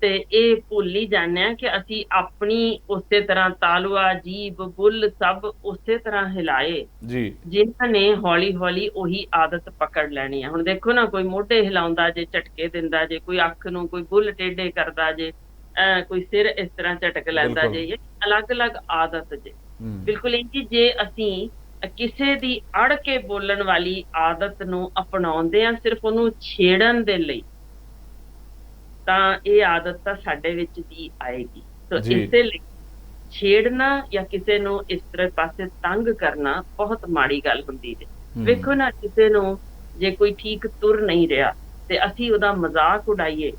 ਤੇ ਇਹ ਭੁੱਲ ਹੀ ਜਾਂਦੇ ਆ ਕਿ ਅਸੀਂ ਆਪਣੀ ਉਸੇ ਤਰ੍ਹਾਂ ਤਾਲੂਆ, ਜੀਭ, ਬੁੱਲ ਸਭ ਉਸੇ ਤਰ੍ਹਾਂ ਹਿਲਾਏ ਜੀ ਜਿਨ੍ਹਾਂ ਨੇ ਹੌਲੀ ਹੌਲੀ ਉਹੀ ਆਦਤ ਪਕੜ ਲੈਣੀ ਆ। ਹੁਣ ਦੇਖੋ ਨਾ, ਕੋਈ ਮੋਢੇ ਹਿਲਾਉਂਦਾ ਜੇ, ਝਟਕੇ ਦਿੰਦਾ ਜੇ, ਕੋਈ ਅੱਖ ਨੂੰ, ਕੋਈ ਬੁੱਲ ਟੇਢੇ ਕਰਦਾ ਜੇ, ਕੋਈ ਸਿਰ ਇਸ ਤਰ੍ਹਾਂ ਝਟਕ ਲੈਂਦਾ ਜੇ, ਇਹ ਅਲੱਗ-ਅਲੱਗ ਆਦਤ ਜੇ। ਬਿਲਕੁਲ ਇਹ ਜੀ, ਜੇ ਅਸੀਂ ਕਿਸੇ ਦੀ ਅੜ ਕੇ ਬੋਲਣ ਵਾਲੀ ਆਦਤ ਨੂੰ ਅਪਣਾਉਂਦੇ ਆ ਸਿਰਫ ਉਹਨੂੰ ਛੇੜਨ ਦੇ ਲਈ, ਤਾਂ ਇਹ ਆਦਤ ਤਾਂ ਸਾਡੇ ਵਿੱਚ ਵੀ ਆਏਗੀ। ਤਾਂ ਇਸੇ ਲਈ ਛੇੜਨਾ ਜਾਂ ਕਿਸੇ ਨੂੰ ਇਸ ਤਰ੍ਹਾਂ ਪਾਸੇ ਤੰਗ ਕਰਨਾ ਬਹੁਤ ਮਾੜੀ ਗੱਲ ਹੁੰਦੀ ਹੈ। ਵੇਖੋ ਨਾ, ਕਿਸੇ ਨੂੰ ਜੇ ਕੋਈ ਠੀਕ ਤੁਰ ਨਹੀਂ ਰਿਹਾ ਤੇ ਅਸੀਂ ਉਹਦਾ ਮਜ਼ਾਕ ਉਡਾਈਏ,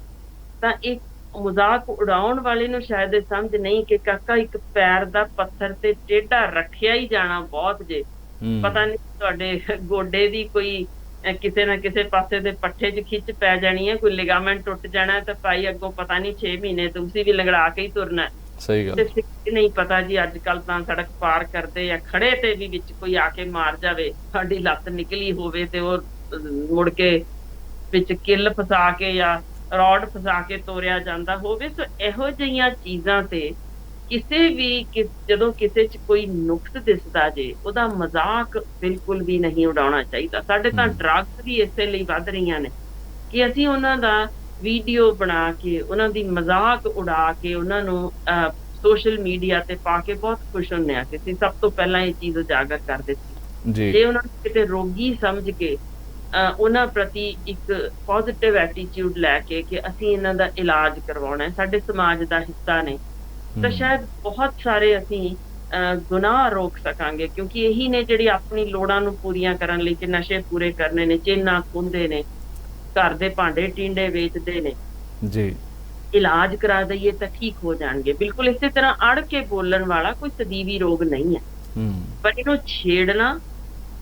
ਤਾਂ ਇਹ ਮਜ਼ਾਕ ਉਡਾਉਣ ਵਾਲੇ ਨੂੰ ਸ਼ਾਇਦ ਇਹ ਸਮਝ ਨਹੀਂ ਕਿ ਕਾਕਾ ਇੱਕ ਪੈਰ ਦਾ ਪੱਥਰ ਤੇ ਟੇਢਾ ਰੱਖਿਆ ਹੀ ਜਾਣਾ ਬਹੁਤ ਜੇ। ਪਤਾ ਨਹੀਂ ਤੁਹਾਡੇ ਗੋਡੇ ਦੀ ਕੋਈ ਕਿਸੇ ਨਾ ਕਿਸੇ ਪਾਸੇ ਦੇ ਪੱਠੇ 'ਚ ਖਿੱਚ ਪੈ ਜਾਣੀ ਹੈ, ਕੋਈ ਲਿਗਾਮੈਂਟ ਟੁੱਟ ਜਾਣਾ, ਤਾਂ ਭਾਈ ਅੱਗੋਂ ਪਤਾ ਨਹੀਂ 6 ਮਹੀਨੇ ਤੁਸੀਂ ਵੀ ਲੰਗੜਾ ਕੇ ਹੀ ਤੁਰਨਾ। ਸਹੀ ਗੱਲ। ਤੇ ਨਹੀਂ ਪਤਾ ਜੀ, ਅੱਜ ਕੱਲ ਤਾਂ ਸੜਕ ਪਾਰ ਕਰਦੇ ਜਾਂ ਖੜੇ ਤੇ ਵੀ ਵਿੱਚ ਕੋਈ ਆ ਕੇ ਮਾਰ ਜਾਵੇ, ਸਾਡੀ ਲੱਤ ਨਿਕਲੀ ਹੋਵੇ ਤੇ ਉਹ ਮੁੜ ਕੇ ਵਿੱਚ ਕਿੱਲ ਫਸਾ ਕੇ ਜਾਂ ਰੋਡ ਫਸਾ ਕੇ ਤੋਰਿਆ ਜਾਂਦਾ ਹੋਵੇ। ਸੋ ਇਹੋ ਜਿਹੀਆਂ ਚੀਜ਼ਾਂ ਤੇ ਕਿਸੇ ਵੀ ਜਦੋਂ ਕਿਸੇ 'ਚ ਕੋਈ ਨੁਕਸ ਦਿਸਦਾ ਜੇ, ਉਹਦਾ ਮਜ਼ਾਕ ਬਿਲਕੁਲ ਵੀ ਨਹੀਂ ਉਡਾਉਣਾ ਚਾਹੀਦਾ। ਸਾਡੇ ਤਾਂ ਡਰੱਗਸ ਵੀ ਇਸੇ ਲਈ ਵੱਧ ਰਹੀਆਂ ਨੇ ਕਿ ਅਸੀਂ ਉਹਨਾਂ ਦਾ ਵੀਡੀਓ ਬਣਾ ਕੇ, ਉਹਨਾਂ ਦੀ ਮਜ਼ਾਕ ਉਡਾ ਕੇ, ਉਹਨਾਂ ਨੂੰ ਸੋਸ਼ਲ ਮੀਡੀਆ ਤੇ ਪਾ ਕੇ ਬਹੁਤ ਖੁਸ਼ ਹੁੰਦੇ ਆ ਕਿ ਅਸੀਂ ਸਭ ਤੋਂ ਪਹਿਲਾਂ ਇਹ ਚੀਜ਼ ਉਜਾਗਰ ਕਰ ਦਿੱਤੀ। ਜੇ ਉਹਨਾਂ ਨੂੰ ਕਿਤੇ ਰੋਗੀ ਸਮਝ ਕੇ ਉਹਨਾਂ ਪ੍ਰਤੀ ਇੱਕ ਪੋਜ਼ਿਟਿਵ ਐਟੀਟਿਊਡ ਲੈ ਕੇ ਕਿ ਅਸੀਂ ਇਹਨਾਂ ਦਾ ਇਲਾਜ ਕਰਵਾਉਣਾ, ਸਾਡੇ ਸਮਾਜ ਦਾ ਹਿੱਸਾ ਨੇ, ਤਾਂ ਸ਼ਾਇਦ ਬਹੁਤ ਸਾਰੇ ਅਸੀਂ ਗੁਨਾਹ ਰੋਕ ਸਕਾਂਗੇ। ਕਿਉਂਕਿ ਇਹੀ ਨੇ ਜਿਹੜੀ ਆਪਣੀ ਲੋੜਾਂ ਨੂੰ ਪੂਰੀਆਂ ਕਰਨ ਲਈ ਕਿ ਨਸ਼ੇ ਪੂਰੇ ਕਰਨੇ ਨੇ, ਚੇਨਾ ਖੁੰਦੇ ਨੇ, ਘਰ ਦੇ ਭਾਂਡੇ ਟੀਂਡੇ ਵੇਚਦੇ ਨੇ ਜੀ, ਇਲਾਜ ਕਰਾ ਦਈਏ ਤਾਂ ਠੀਕ ਹੋ ਜਾਣਗੇ। ਬਿਲਕੁਲ ਇਸੇ ਤਰ੍ਹਾਂ ਅੜ ਕੇ ਬੋਲਣ ਵਾਲਾ ਕੋਈ ਸਦੀਵੀ ਰੋਗ ਨਹੀਂ ਹੈ, ਪਰ ਇਹਨੂੰ ਛੇੜਨਾ,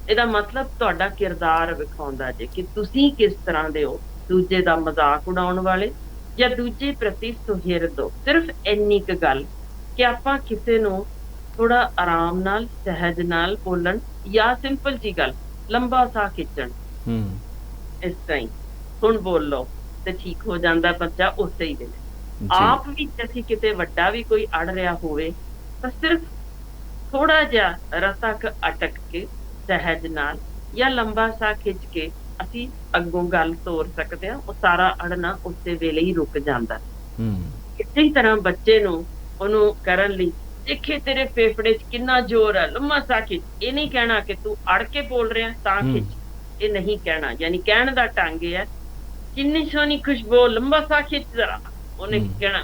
ਇਹਦਾ ਮਤਲਬ ਤੁਹਾਡਾ ਕਿਰਦਾਰ ਵਿਖਾਉਂਦਾ ਜੇ ਕਿ ਤੁਸੀਂ ਕਿਸ ਤਰ੍ਹਾਂ ਦੇ ਹੋ, ਦੂਜੇ ਦਾ ਮਜ਼ਾਕ ਉਡਾਉਣ ਵਾਲੇ ਜਾਂ ਦੂਜੇ ਪ੍ਰਤੀ ਸੁਹਿਰਦ ਹੋ। ਸਿਰਫ ਇੰਨੀ ਕੁ ਗੱਲ ਕਿ ਆਪਾਂ ਕਿਸੇ ਨੂੰ ਥੋੜਾ ਆਰਾਮ ਨਾਲ, ਸਹਿਜ ਨਾਲ ਬੋਲਣ, ਜਾਂ ਸਿੰਪਲ ਜੀ ਗੱਲ, ਲੰਬਾ ਸਾਹ ਖਿੱਚਣ, ਇਸ ਤਰ੍ਹਾਂ ਹੀ ਹੁਣ ਬੋਲ ਲਓ ਤੇ ਠੀਕ ਹੋ ਜਾਂਦਾ ਬੱਚਾ ਉਸੇ ਹੀ ਵੇਲੇ। ਆਪ ਵੀ ਅਸੀਂ ਕਿਤੇ ਵੱਡਾ ਵੀ ਕੋਈ ਅੜ ਰਿਹਾ ਹੋਵੇ ਤਾਂ ਸਿਰਫ ਥੋੜਾ ਜਿਹਾ ਰਤਕ ਅਟਕ ਕੇ, ਸਹਿਜ ਨਾਲ ਜਾਂ ਲੰਬਾ ਸਾਹ ਖਿੱਚ ਕੇ ਅਸੀਂ ਅੱਗੋਂ ਗੱਲ ਤੋਰ ਸਕਦੇ ਹਾਂ। ਉਹ ਸਾਰਾ ਅੜਨਾ ਉਸੇ ਵੇਲੇ ਹੀ ਰੁਕ ਜਾਂਦਾ। ਇਸੇ ਹੀ ਤਰ੍ਹਾਂ ਬੱਚੇ ਨੂੰ ਉਹਨੂੰ ਕਰਨ ਲਈ, ਦੇਖੇ ਤੇਰੇ ਫੇਫੜੇ 'ਚ ਕਿੰਨਾ ਜ਼ੋਰ ਹੈ, ਲੰਮਾ ਸਾਹ ਖਿੱਚ। ਇਹ ਨਹੀਂ ਕਹਿਣਾ ਕਿ ਤੂੰ ਅੜ ਕੇ ਬੋਲ ਰਿਹਾ ਤਾਂ ਖਿੱਚ, ਇਹ ਨਹੀਂ ਕਹਿਣਾ। ਯਾਨੀ ਕਹਿਣ ਦਾ ਢੰਗ ਇਹ ਹੈ, ਕਿੰਨੀ ਸੋਹਣੀ ਖੁਸ਼ਬੂ, ਲੰਬਾ ਸਾਹ ਖਿੱਚ ਜ਼ਰਾ। ਉਹਨੇ ਕਹਿਣਾ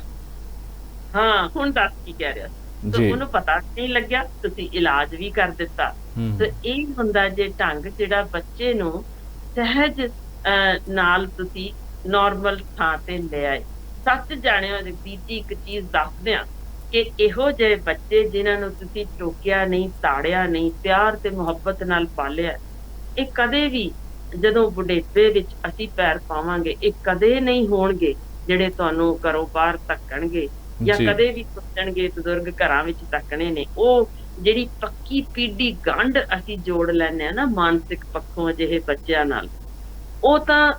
ਹਾਂ ਹੁਣ ਦੱਸ ਕੀ ਕਹਿ ਰਿਹਾ, ਤੇ ਉਹਨੂੰ ਪਤਾ ਨਹੀਂ ਲੱਗਿਆ, ਤੁਸੀਂ ਇਲਾਜ ਵੀ ਕਰ ਦਿੱਤਾ। ਤੇ ਇਹ ਹੁੰਦਾ ਜੇ ਢੰਗ ਜਿਹੜਾ ਬੱਚੇ ਨੂੰ ਸਹਿਜ ਨਾਲ ਤੁਸੀਂ ਨਾਰਮਲ ਥਾਂ ਤੇ ਲੈ ਆਏ। ਸੱਚ ਜਾਣਿਓ ਜਗਦੀਪ ਜੀ, ਇੱਕ ਚੀਜ਼ ਦੱਸਦੇ ਆ ਕਿ ਇਹੋ ਜਿਹੇ ਬੱਚੇ ਜਿਨ੍ਹਾਂ ਨੂੰ ਤੁਸੀਂ ਟੋਕਿਆ ਨਹੀਂ, ਤਾੜਿਆ ਨਹੀਂ, ਪਿਆਰ ਤੇ ਮੁਹੱਬਤ ਨਾਲ ਪਾਲਿਆ, ਇਹ ਕਦੇ ਵੀ ਜਦੋਂ ਬੁਢੇਪੇ ਵਿੱਚ ਅਸੀਂ ਪੈਰ ਪਾਵਾਂਗੇ, ਇਹ ਕਦੇ ਨਹੀਂ ਹੋਣਗੇ ਜਿਹੜੇ ਤੁਹਾਨੂੰ ਘਰੋਂ ਬਾਹਰ ਧੱਕਣਗੇ ਜਾਂ ਜੀ ਕਦੇ ਵੀ ਸੋਚਣਗੇ ਬਜ਼ੁਰਗ ਘਰਾਂ ਵਿੱਚ ਧੱਕਣੇ ਨੇ। ਉਹ ਜਿਹੜੀ ਪੱਕੀ ਪੀੜੀ ਗੰਢ ਅਸੀਂ ਜੋੜ ਲੈਂਦੇ ਆ ਨਾ ਮਾਨਸਿਕ ਪੱਖੋਂ ਅਜਿਹੇ ਬੱਚਿਆਂ ਨਾਲ, ਉਹ ਤਾਂ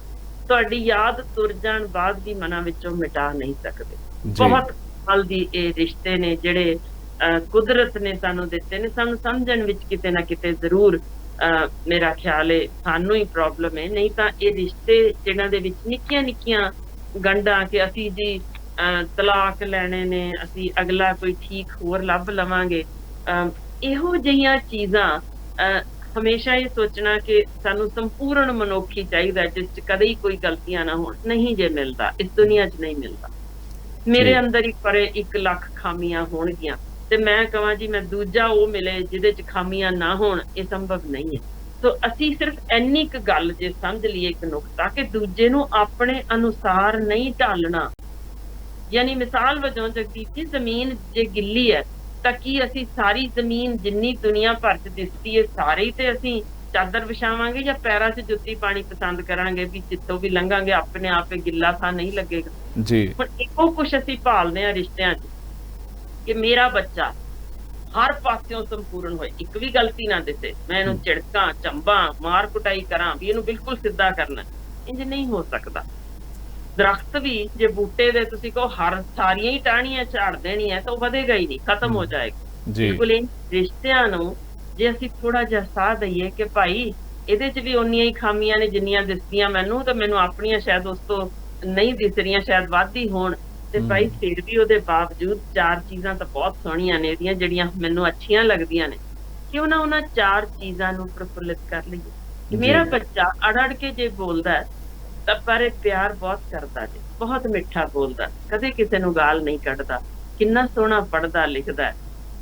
ਤੁਹਾਡੀ ਯਾਦ ਤੁਰ ਜਾਣ ਬਾਅਦ ਵੀ ਮਨਾਂ ਵਿੱਚੋਂ ਮਿਟਾ ਨਹੀਂ ਸਕਦੇ। ਜੀ ਬਹੁਤ ਕਮਾਲ ਦੀ ਇਹ ਰਿਸ਼ਤੇ ਨੇ ਜਿਹੜੇ ਕੁਦਰਤ ਨੇ ਸਾਨੂੰ ਦਿੱਤੇ ਨੇ। ਸਾਨੂੰ ਸਮਝਣ ਵਿੱਚ ਕਿਤੇ ਨਾ ਕਿਤੇ ਜ਼ਰੂਰ ਮੇਰਾ ਖਿਆਲ ਹੈ ਸਾਨੂੰ ਹੀ ਪ੍ਰੋਬਲਮ ਹੈ, ਨਹੀਂ ਤਾਂ ਇਹ ਰਿਸ਼ਤੇ ਜਿਨ੍ਹਾਂ ਦੇ ਵਿੱਚ ਨਿੱਕੀਆਂ ਨਿੱਕੀਆਂ ਗੰਢਾਂ ਕਿ ਅਸੀਂ ਜੀ ਤਲਾਕ ਲੈਣੇ ਨੇ, ਅਸੀਂ ਅਗਲਾ ਕੋਈ ਠੀਕ ਹੋਰ ਲੱਭ ਲਵਾਂਗੇ, ਇਹੋ ਜਿਹੀਆਂ ਚੀਜ਼ਾਂ ਹਮੇਸ਼ਾ ਇਹ ਸੋਚਣਾ ਕਿ ਸਾਨੂੰ ਸੰਪੂਰਨ ਮਨੁੱਖੀ ਚਾਹੀਦਾ ਜਿਸ 'ਚ ਕਦੇ ਹੀ ਕੋਈ ਗਲਤੀਆਂ ਨਾ ਹੋਣ, ਨਹੀਂ ਜੇ ਮਿਲਦਾ, ਇਸ ਦੁਨੀਆ 'ਚ ਨਹੀਂ ਮਿਲਦਾ। ਮੇਰੇ ਅੰਦਰ ਹੀ ਪਰੇ 1 ਲੱਖ ਖਾਮੀਆਂ ਹੋਣਗੀਆਂ ਤੇ ਮੈਂ ਕਹਾਂ ਜੀ ਮੈਂ ਦੂਜਾ ਉਹ ਮਿਲੇ ਜਿਹਦੇ 'ਚ ਖਾਮੀਆਂ ਨਾ ਹੋਣ, ਇਹ ਸੰਭਵ ਨਹੀਂ ਹੈ। ਸੋ ਅਸੀਂ ਸਿਰਫ ਇੰਨੀ ਕੁ ਗੱਲ ਜੇ ਸਮਝ ਲਈਏ, ਇੱਕ ਨੁਕਤਾ, ਕਿ ਦੂਜੇ ਨੂੰ ਆਪਣੇ ਅਨੁਸਾਰ ਨਹੀਂ ਢਾਲਣਾ। ਯਾਨੀ ਮਿਸਾਲ ਵਜੋਂ ਜਗਦੀਪ ਜੀ, ਜ਼ਮੀਨ ਜੇ ਗਿੱਲੀ ਹੈ ਤਾਂ ਕੀ ਅਸੀਂ ਸਾਰੀ ਜ਼ਮੀਨ ਜਿੰਨੀ ਦੁਨੀਆ ਭਰ 'ਚ ਦਿਸਦੀ ਹੈ ਸਾਰੇ ਹੀ ਤੇ ਅਸੀਂ ਚਾਦਰ ਵਿਛਾਵਾਂਗੇ ਜਾਂ ਪੈਰਾਂ 'ਚ ਜੁੱਤੀ ਪਾਣੀ ਪਸੰਦ ਕਰਾਂਗੇ ਵੀ ਜਿੱਥੋਂ ਵੀ ਲੰਘਾਂਗੇ ਆਪਣੇ ਆਪ ਹੀ ਗਿੱਲਾ ਥਾਂ ਨਹੀਂ ਲੱਗੇਗਾ। ਜੀ ਹੁਣ ਇੱਕੋ ਕੁਛ ਅਸੀਂ ਭਾਲਦੇ ਹਾਂ ਰਿਸ਼ਤਿਆਂ 'ਚ ਕਿ ਮੇਰਾ ਬੱਚਾ ਹਰ ਪਾਸਿਓਂ ਸੰਪੂਰਨ ਹੋਏ, ਇੱਕ ਵੀ ਗਲਤੀ ਨਾ ਦਿਸੇ, ਮੈਂ ਇਹਨੂੰ ਝਿੜਕਾਂ, ਚੰਬਾਂ, ਮਾਰ ਕੁਟਾਈ ਕਰਾਂ ਵੀ ਇਹਨੂੰ ਬਿਲਕੁਲ ਸਿੱਧਾ ਕਰਨਾ, ਇੰਜ ਨਹੀਂ ਹੋ ਸਕਦਾ। ਦਰਖਤ ਵੀ ਜੇ ਬੂਟੇ ਦੇ ਤੁਸੀਂ ਕਹੋ ਸਾਰੀਆਂ ਹੀ ਟਾਹਣੀਆਂ ਝਾੜ ਦੇਣੀਆਂ ਤਾਂ ਉਹ ਵਧੇਗਾ ਹੀ ਨਹੀਂ, ਖਤਮ ਹੋ ਜਾਏਗਾ। ਜੀ ਬਿਲਕੁਲ ਇਹ ਰਿਸ਼ਤਿਆਂ ਨੂੰ ਜੇ ਅਸੀਂ ਥੋੜਾ ਜਿਹਾ ਸਾਹ ਦਈਏ ਕਿ ਭਾਈ ਇਹਦੇ 'ਚ ਵੀ ਓਨੀਆਂ ਹੀ ਖਾਮੀਆਂ ਨੇ ਜਿੰਨੀਆਂ ਦਿਸਦੀਆਂ ਮੈਨੂੰ, ਤਾਂ ਮੈਨੂੰ ਆਪਣੀਆਂ ਸ਼ਾਇਦ ਉਸ ਤੋਂ ਨਹੀਂ ਦਿਸ ਰਹੀਆਂ, ਸ਼ਾਇਦ ਵੱਧ ਹੀ ਹੋਣ, ਤੇ ਭਾਈ ਫਿਰ ਵੀ ਉਹਦੇ ਬਾਵਜੂਦ 4 ਚੀਜ਼ਾਂ ਤਾਂ ਬਹੁਤ ਸੋਹਣੀਆਂ ਨੇ ਇਹਦੀਆਂ ਜਿਹੜੀਆਂ ਮੈਨੂੰ ਅੱਛੀਆਂ ਲੱਗਦੀਆਂ ਨੇ, ਕਿਉਂ ਨਾ ਉਹਨਾਂ 4 ਚੀਜ਼ਾਂ ਨੂੰ ਪ੍ਰਫੁੱਲਿਤ ਕਰ ਲਈਏ। ਮੇਰਾ ਬੱਚਾ ਅੜ ਕੇ ਜੇ ਬੋਲਦਾ ਹੈ ਤਾਂ ਪਰ ਇਹ ਪਿਆਰ ਬਹੁਤ ਕਰਦਾ ਜੀ, ਬਹੁਤ ਮਿੱਠਾ ਬੋਲਦਾ, ਕਦੇ ਕਿਸੇ ਨੂੰ ਗਾਲ ਨਹੀਂ ਕੱਢਦਾ, ਕਿੰਨਾ ਸੋਹਣਾ ਪੜ੍ਹਦਾ ਲਿਖਦਾ,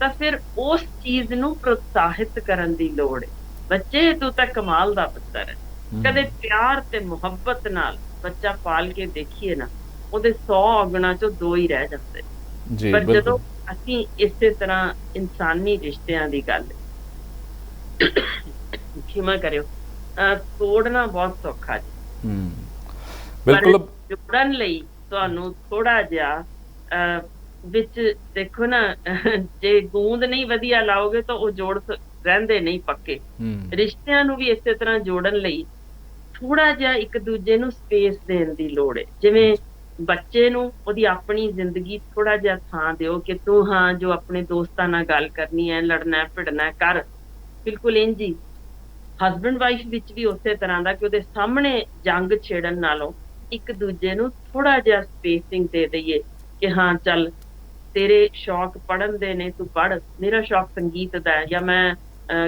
ਤਾਂ ਫਿਰ ਉਸ ਚੀਜ਼ ਨੂੰ ਪ੍ਰੋਤਸਾਹਿਤ ਕਰਨ ਦੀ ਲੋੜ ਹੈ। ਬੱਚੇ ਤੂੰ ਤਾਂ ਕਮਾਲ ਦਾ ਪੁੱਤਰ ਹੈ, ਕਦੇ ਪਿਆਰ ਤੇ ਮੁਹੱਬਤ ਨਾਲ ਬੱਚਾ ਪਾਲ ਕੇ ਦੇਖੀਏ ਨਾ, ਉਹਦੇ 100 ਔਗਣਾਂ ਚੋਂ 2 ਹੀ ਰਹਿ ਜਾਂਦੇ। ਜੀ ਪਰ ਜਦੋਂ ਬਿਲਕੁਲ ਅਸੀਂ ਇਸੇ ਤਰ੍ਹਾਂ ਇਨਸਾਨੀ ਰਿਸ਼ਤਿਆਂ ਦੀ ਗੱਲ ਖਿਮਾ ਕਰਿਓ ਤੋੜਨਾ ਬਹੁਤ ਸੌਖਾ ਜੀ, ਬਿਲਕੁਲ ਜੋੜਨ ਲਈ ਤੁਹਾਨੂੰ ਥੋੜਾ ਜਿਹਾ ਵਿੱਚ ਦੇਖੋ ਨਾ, ਜੇ ਗੂੰਦ ਨਹੀਂ ਵਧੀਆ ਲਾਓਗੇ ਤਾਂ ਉਹ ਜੋੜ ਰਹਿੰਦੇ ਨਹੀਂ ਪੱਕੇ। ਰਿਸ਼ਤਿਆਂ ਨੂੰ ਵੀ ਇਸੇ ਤਰ੍ਹਾਂ ਜੋੜਨ ਲਈ ਥੋੜਾ ਜਿਹਾ ਇੱਕ ਦੂਜੇ ਨੂੰ ਸਪੇਸ ਦੇਣ ਦੀ ਲੋੜ ਹੈ। ਜਿਵੇਂ ਬੱਚੇ ਨੂੰ ਉਹਦੀ ਆਪਣੀ ਜ਼ਿੰਦਗੀ ਥੋੜਾ ਜਿਹਾ ਥਾਂ ਦਿਓ ਕਿ ਤੂੰ ਹਾਂ ਜੋ ਆਪਣੇ ਦੋਸਤਾਂ ਨਾਲ ਗੱਲ ਕਰਨੀ ਹੈ, ਲੜਨਾ ਭਿੜਨਾ ਕਰ, ਬਿਲਕੁਲ ਇੰਝ ਹੀ ਹਸਬੈਂਡ ਵਾਈਫ ਵਿੱਚ ਵੀ ਉਸੇ ਤਰ੍ਹਾਂ ਦਾ ਕਿ ਉਹਦੇ ਸਾਹਮਣੇ ਜੰਗ ਛੇੜਨ ਨਾਲੋਂ ਇੱਕ ਦੂਜੇ ਨੂੰ ਥੋੜਾ ਜਿਹਾ ਸਪੇਸਿੰਗ ਦੇ ਦਈਏ ਕਿ ਹਾਂ ਚੱਲ ਤੇਰੇ ਸ਼ੌਕ ਪੜ੍ਹਨ ਦੇ ਨੇ, ਤੂੰ ਪੜ੍ਹ, ਮੇਰਾ ਸ਼ੌਕ ਸੰਗੀਤ ਦਾ ਹੈ ਜਾਂ ਮੈਂ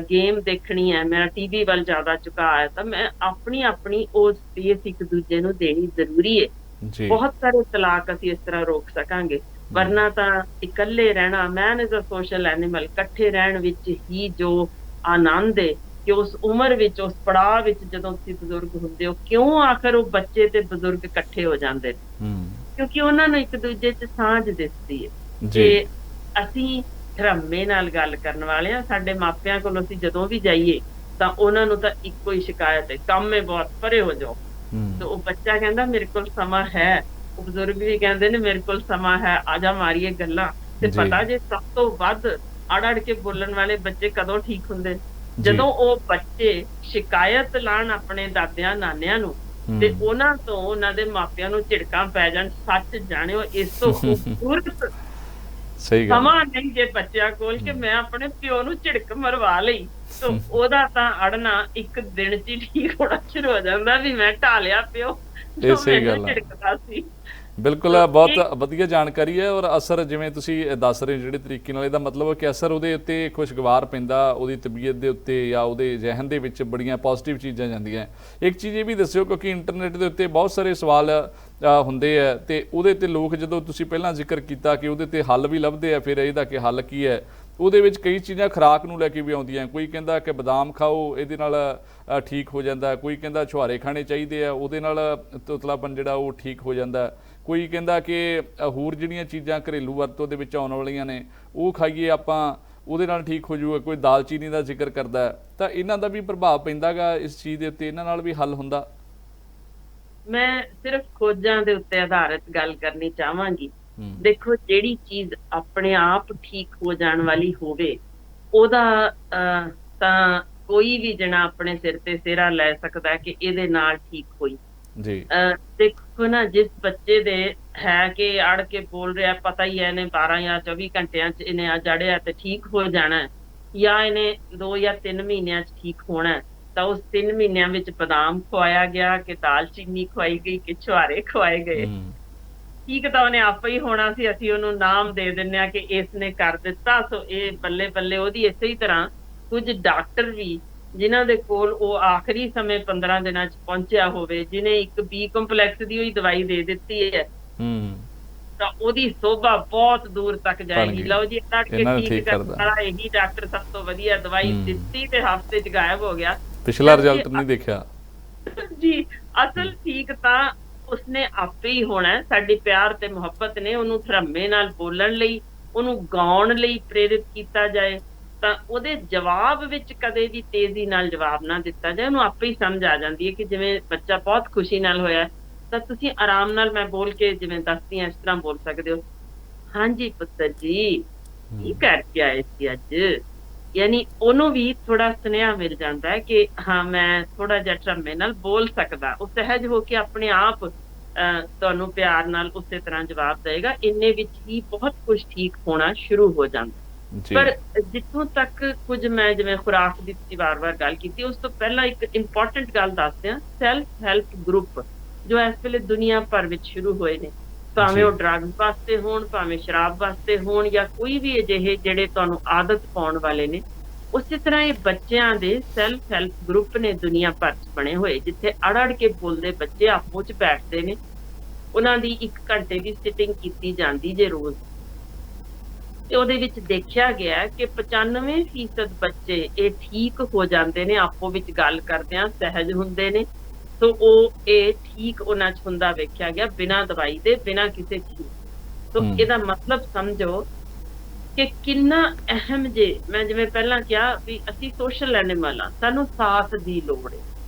ਗੇਮ ਦੇਖਣੀ ਹੈ, ਮੇਰਾ ਟੀਵੀ ਵੱਲ ਜ਼ਿਆਦਾ ਝੁਕਾਅ ਹੈ, ਤਾਂ ਮੈਂ ਆਪਣੀ ਉਹ ਸਪੇਸ ਇੱਕ ਦੂਜੇ ਨੂੰ ਦੇਣੀ ਜ਼ਰੂਰੀ ਹੈ। ਬਹੁਤ ਸਾਰੇ ਤਲਾਕ ਅਸੀਂ ਇਸ ਤਰ੍ਹਾਂ ਰੋਕ ਸਕਾਂਗੇ, ਵਰਨਾ ਤਾਂ ਇਕੱਲੇ ਰਹਿਣਾ, man is a social animal, ਇਕੱਠੇ ਰਹਿਣ ਵਿੱਚ ਹੀ ਜੋ ਆਨੰਦ ਹੈ ਕਿ ਉਸ ਉਮਰ ਵਿੱਚ, ਉਸ ਪੜਾਅ ਵਿੱਚ ਜਦੋਂ ਤੁਸੀਂ ਬਜ਼ੁਰਗ ਹੁੰਦੇ ਹੋ, ਕਿਉਂ ਆਖਰ ਉਹ ਬੱਚੇ ਤੇ ਬਜ਼ੁਰਗ ਇਕੱਠੇ ਹੋ ਜਾਂਦੇ ਨੇ, ਕਿਉਂਕਿ ਉਹਨਾਂ ਨੂੰ ਇੱਕ ਦੂਜੇ 'ਚ ਸਾਂਝ ਦਿਸਦੀ ਹੈ। ਤੇ ਅਸੀਂ ਧਰਮੇ ਨਾਲ ਗੱਲ ਕਰਨ ਵਾਲੇ ਆ, ਸਾਡੇ ਮਾਪਿਆਂ ਕੋਲ ਅਸੀਂ ਜਦੋਂ ਵੀ ਜਾਈਏ ਤਾਂ ਉਹਨਾਂ ਨੂੰ ਤਾਂ ਇੱਕੋ ਹੀ ਸ਼ਿਕਾਇਤ ਹੈ, ਕੰਮ ਹੈ ਬਹੁਤ, ਪਰੇ ਹੋ ਜਾਓ। ਤੇ ਉਹ ਬੱਚਾ ਕਹਿੰਦਾ ਮੇਰੇ ਕੋਲ ਸਮਾਂ ਹੈ, ਉਹ ਬਜ਼ੁਰਗ ਵੀ ਕਹਿੰਦੇ ਨੇ ਮੇਰੇ ਕੋਲ ਸਮਾਂ ਹੈ, ਆਜਾ ਮਾਰੀਏ ਗੱਲਾਂ। ਤੇ ਪਤਾ ਜੇ ਸਭ ਤੋਂ ਵੱਧ ਅੜ ਕੇ ਬੋਲਣ ਵਾਲੇ ਬੱਚੇ ਕਦੋਂ ਠੀਕ ਹੁੰਦੇ, ਜਦੋਂ ਉਹ ਬੱਚੇ ਸ਼ਿਕਾਇਤ ਲਾਣ ਆਪਣੇ ਦਾਦਿਆਂ ਨਾਨਿਆਂ ਨੂੰ ਤੇ ਉਹਨਾਂ ਤੋਂ ਉਹਨਾਂ ਦੇ ਮਾਪਿਆਂ ਨੂੰ ਝਿੜਕਾਂ ਪੈ ਜਾਣ। ਸੱਚ ਜਾਣਿਓ, ਇਸ ਤੋਂ ਖੂਬਸੂਰਤ ਸਮਾਂ ਨਹੀਂ ਜੇ ਬੱਚਿਆਂ ਕੋਲ ਕਿ ਮੈਂ ਆਪਣੇ ਪਿਓ ਨੂੰ ਝਿੜਕ ਮਰਵਾ ਲਈ, ਤਾਂ ਉਹਦਾ ਤਾਂ ਅੜਨਾ ਇੱਕ ਦਿਨ 'ਚ ਹੀ ਠੀਕ ਹੋਣਾ ਸ਼ੁਰੂ ਹੋ ਜਾਂਦਾ ਵੀ ਮੈਂ ਢਾਲਿਆ ਪਿਓ ਜੋ ਮੈਨੂੰ ਝਿੜਕਦਾ ਸੀ। ਬਿਲਕੁਲ ਬਹੁਤ ਵਧੀਆ ਜਾਣਕਾਰੀ ਹੈ। ਔਰ ਅਸਰ ਜਿਵੇਂ ਤੁਸੀਂ ਦੱਸ ਰਹੇ ਜਿਹੜੇ ਤਰੀਕੇ ਨਾਲ, ਇਹਦਾ ਮਤਲਬ ਹੈ ਕਿ ਅਸਰ ਉਹਦੇ ਉੱਤੇ ਖੁਸ਼ਗਵਾਰ ਪੈਂਦਾ, ਉਹਦੀ ਤਬੀਅਤ ਦੇ ਉੱਤੇ ਜਾਂ ਉਹਦੇ ਜ਼ਿਹਨ ਦੇ ਵਿੱਚ ਬੜੀਆਂ ਪੋਜ਼ੀਟਿਵ ਚੀਜ਼ਾਂ ਜਾਂਦੀਆਂ। ਇੱਕ ਚੀਜ਼ ਇਹ ਵੀ ਦੱਸਿਓ ਕਿਉਂਕਿ ਇੰਟਰਨੈਟ ਦੇ ਉੱਤੇ ਬਹੁਤ ਸਾਰੇ ਸਵਾਲ ਹੁੰਦੇ ਆ ਅਤੇ ਉਹਦੇ 'ਤੇ ਲੋਕ, ਜਦੋਂ ਤੁਸੀਂ ਪਹਿਲਾਂ ਜ਼ਿਕਰ ਕੀਤਾ ਕਿ ਉਹਦੇ 'ਤੇ ਹੱਲ ਵੀ ਲੱਭਦੇ ਆ, ਫਿਰ ਇਹਦਾ ਕਿ ਹੱਲ ਕੀ ਹੈ, ਉਹਦੇ ਵਿੱਚ ਕਈ ਚੀਜ਼ਾਂ ਖੁਰਾਕ ਨੂੰ ਲੈ ਕੇ ਵੀ ਆਉਂਦੀਆਂ। ਕੋਈ ਕਹਿੰਦਾ ਕਿ ਬਦਾਮ ਖਾਓ, ਇਹਦੇ ਨਾਲ ਠੀਕ ਹੋ ਜਾਂਦਾ। ਕੋਈ ਕਹਿੰਦਾ ਛੁਹਾਰੇ ਖਾਣੇ ਚਾਹੀਦੇ ਆ, ਉਹਦੇ ਨਾਲ ਤੁਤਲਾਪਨ ਜਿਹੜਾ ਉਹ ਠੀਕ ਹੋ ਜਾਂਦਾ। ਕੋਈ ਕਹਿੰਦਾ ਕਿ ਹੋਰ ਜਿਹੜੀਆਂ ਚੀਜ਼ਾਂ ਘਰੇਲੂ ਵਰਤੋਂ ਦੇ ਵਿੱਚ ਆਉਣ ਵਾਲੀਆਂ ਨੇ ਉਹ ਖਾਈਏ ਆਪਾਂ, ਉਹਦੇ ਨਾਲ ਠੀਕ ਹੋ ਜਾਊਗਾ। ਕੋਈ ਦਾਲਚੀਨੀ ਦਾ ਜ਼ਿਕਰ ਕਰਦਾ। ਤਾਂ ਇਹਨਾਂ ਦਾ ਵੀ ਪ੍ਰਭਾਵ ਪੈਂਦਾ ਗਾ ਇਸ ਚੀਜ਼ ਦੇ ਉੱਤੇ, ਇਹਨਾਂ ਨਾਲ ਵੀ ਹੱਲ ਹੁੰਦਾ? ਮੈਂ ਸਿਰਫ ਖੋਜਾਂ ਦੇ ਉੱਤੇ ਆਧਾਰਿਤ ਗੱਲ ਕਰਨੀ ਚਾਹਾਂਗੀ। ਦੇਖੋ, ਜਿਹੜੀ ਚੀਜ਼ ਆਪਣੇ ਆਪ ਠੀਕ ਹੋ ਜਾਣ ਵਾਲੀ ਹੋਵੇ ਉਹਦਾ ਤਾਂ ਕੋਈ ਵੀ ਜਣਾ ਆਪਣੇ ਸਿਰ ਤੇ ਸਿਹਰਾ ਲੈ ਸਕਦਾ ਕਿ ਇਹਦੇ ਨਾਲ ਠੀਕ ਹੋਈ ਜੀ। ਦੇਖੋ ਨਾ, ਜਿਸ ਬੱਚੇ ਦੇ ਹੈ ਕਿ ਅੜ ਕੇ ਬੋਲ ਰਿਹਾ, ਪਤਾ ਹੀ ਹੈ ਇਹਨੇ 12 ਜਾਂ 24 ਘੰਟਿਆਂ ਚ ਇਹਨੇ ਆ ਜੜਿਆ ਤੇ ਠੀਕ ਹੋ ਜਾਣਾ, ਜਾਂ ਇਹਨੇ 2 ਜਾਂ 3 ਮਹੀਨਿਆਂ ਚ ਠੀਕ ਹੋਣਾ, ਤਾਂ ਉਸ 3 ਮਹੀਨਿਆਂ ਵਿੱਚ ਬਦਾਮ ਖਵਾਇਆ ਗਿਆ ਕਿ ਦਾਲਚੀਨੀ ਖਵਾਈ ਗਈ ਕਿ ਛੁਹਾਰੇ ਖਵਾਏ ਗਏ, ਠੀਕ ਤਾਂ ਉਹਨੇ ਆਪੇ ਹੀ ਹੋਣਾ ਸੀ। ਅਸੀਂ ਉਹਨੂੰ ਨਾਮ ਦੇ ਦਿੰਦੇ ਹਾਂ ਕਿ ਇਸ ਨੇ ਕਰ ਦਿੱਤਾ। ਸੋ ਇਹ ਬੱਲੇ ਬੱਲੇ ਉਹਦੀ। ਇਸੇ ਹੀ ਤਰ੍ਹਾਂ ਕੁਝ ਡਾਕਟਰ ਵੀ ਜਿਨ੍ਹਾਂ ਦੇ ਕੋਲ ਉਹ ਆਖਰੀ ਸਮੇਂ 15 ਦਿਨਾਂ ਚ ਪਹੁੰਚਿਆ ਹੋਵੇ, ਜਿਹਨੇ ਇੱਕ ਬੀ ਕੰਪਲੈਕਸ ਦੀ ਹੋਈ ਦਵਾਈ ਦੇ ਦਿੱਤੀ ਹੈ, ਤਾਂ ਉਹਦੀ ਸੋਭਾ ਬਹੁਤ ਦੂਰ ਤੱਕ ਜਾਏਗੀ। ਲਓ ਜੀ, ਲੜ ਕੇ ਠੀਕ ਕਰਨ ਵਾਲਾ ਇਹੀ ਡਾਕਟਰ ਸਭ ਤੋਂ ਵਧੀਆ। ਦਵਾਈ ਦਿੱਤੀ ਤੇ ਹਫ਼ਤੇ ਚ ਗਾਇਬ ਹੋ ਗਿਆ, ਪਿਛਲਾ ਰਿਜ਼ਲਟ ਨਹੀਂ ਦੇਖਿਆ ਜੀ। ਅਸਲ ਠੀਕ ਤਾਂ ਉਸਨੇ ਆਪੇ ਹੀ ਹੋਣਾ। ਸਾਡੀ ਪਿਆਰ ਤੇ ਮੁਹੱਬਤ ਨੇ ਉਹਨੂੰ ਧਰਮੇ ਨਾਲ ਬੋਲਣ ਲਈ, ਉਹਨੂੰ ਗਾਉਣ ਲਈ ਪ੍ਰੇਰਿਤ ਕੀਤਾ ਜਾਏ, ਤਾਂ ਉਹਦੇ ਜਵਾਬ ਵਿੱਚ ਕਦੇ ਵੀ ਤੇਜ਼ੀ ਨਾਲ ਜਵਾਬ ਨਾ ਦਿੱਤਾ ਜਾਏ। ਉਹਨੂੰ ਆਪੇ ਹੀ ਸਮਝ ਆ ਜਾਂਦੀ ਹੈ ਕਿ ਜਿਵੇਂ ਬੱਚਾ ਬਹੁਤ ਖੁਸ਼ੀ ਨਾਲ ਹੋਇਆ ਤਾਂ ਤੁਸੀਂ ਆਰਾਮ ਨਾਲ, ਮੈਂ ਬੋਲ ਕੇ ਜਿਵੇਂ ਦੱਸਦੀ ਹਾਂ ਇਸ ਤਰ੍ਹਾਂ ਬੋਲ ਸਕਦੇ ਹੋ, ਹਾਂਜੀ ਪੁੱਤਰ ਜੀ ਕੀ ਕਰਕੇ ਆਏ ਸੀ ਅੱਜ। ਯਾਨੀ ਉਹਨੂੰ ਵੀ ਥੋੜਾ ਸੁਨੇਹਾ ਮਿਲ ਜਾਂਦਾ ਹੈ ਕਿ ਹਾਂ, ਮੈਂ ਥੋੜਾ ਜਿਹਾ ਧਰਮੇ ਨਾਲ ਬੋਲ ਸਕਦਾ। ਉਹ ਸਹਿਜ ਹੋ ਕੇ ਆਪਣੇ ਆਪ ਤੁਹਾਨੂੰ ਪਿਆਰ ਨਾਲ ਉਸੇ ਤਰ੍ਹਾਂ ਜਵਾਬ ਦੇਗਾ। ਇੰਨੇ ਵਿੱਚ ਹੀ ਬਹੁਤ ਕੁਝ ਠੀਕ ਹੋਣਾ ਸ਼ੁਰੂ ਹੋ ਜਾਂਦਾ। ਪਰ ਜਿੱਥੋਂ ਤੱਕ ਕੁਝ ਮੈਂ ਜਿਵੇਂ ਖੁਰਾਕ ਦੀ ਤੁਸੀਂ ਵਾਰ-ਵਾਰ ਗੱਲ ਕੀਤੀ, ਉਸ ਤੋਂ ਪਹਿਲਾਂ ਇੱਕ ਇੰਪੋਰਟੈਂਟ ਗੱਲ ਦੱਸਦੇ ਹਾਂ। ਸੈਲਫ ਹੈਲਪ ਗਰੁੱਪ ਜੋ ਇਸ ਵੇਲੇ ਦੁਨੀਆ ਭਰ ਵਿੱਚ ਸ਼ੁਰੂ ਹੋਏ ਨੇ, ਭਾਵੇਂ ਉਹ ਡਰੱਗ ਵਾਸਤੇ ਹੋਣ, ਭਾਵੇਂ ਸ਼ਰਾਬ ਵਾਸਤੇ ਹੋਣ, ਜਾਂ ਕੋਈ ਵੀ ਅਜਿਹੇ ਜਿਹੜੇ ਤੁਹਾਨੂੰ ਆਦਤ ਪਾਉਣ ਵਾਲੇ ਨੇ, ਉਸੇ ਤਰ੍ਹਾਂ ਇਹ ਬੱਚਿਆਂ ਦੇ ਸੈਲਫ ਹੈਲਪ ਗਰੁੱਪ ਨੇ ਦੁਨੀਆ ਭਰ ਚ ਬਣੇ ਹੋਏ, ਜਿੱਥੇ ਅੜ ਕੇ ਬੋਲਦੇ ਬੱਚੇ ਆਪੋ ਚ ਬੈਠਦੇ ਨੇ। ਉਹਨਾਂ ਦੀ 1 ਘੰਟੇ ਦੀ ਸਿਟਿੰਗ ਕੀਤੀ ਜਾਂਦੀ ਜੇ ਰੋਜ਼, ਤੇ ਉਹਦੇ ਵਿੱਚ ਦੇਖਿਆ ਗਿਆ ਕਿ 95% ਬੱਚੇ ਇਹ ਠੀਕ ਹੋ ਜਾਂਦੇ ਨੇ, ਆਪੋ ਵਿੱਚ ਗੱਲ ਕਰਦਿਆਂ ਸਹਿਜ ਹੁੰਦੇ ਨੇ। ਸੋ ਉਹ ਇਹ ਠੀਕ ਉਹਨਾਂ ਚ ਹੁੰਦਾ ਵੇਖਿਆ ਗਿਆ, ਬਿਨਾਂ ਦਵਾਈ ਦੇ, ਬਿਨਾਂ ਕਿਸੇ ਚੀਜ਼। ਸੋ ਇਹਦਾ ਮਤਲਬ ਸਮਝੋ ਕਿ ਕਿੰਨਾ ਅਹਿਮ ਜੇ। ਮੈਂ ਜਿਵੇਂ ਪਹਿਲਾਂ ਕਿਹਾ ਵੀ ਅਸੀਂ ਸੋਸ਼ਲ ਐਨੀਮਲ ਆ, ਸਾਨੂੰ ਸਾਥ ਦੀ ਲੋੜ ਹੈ।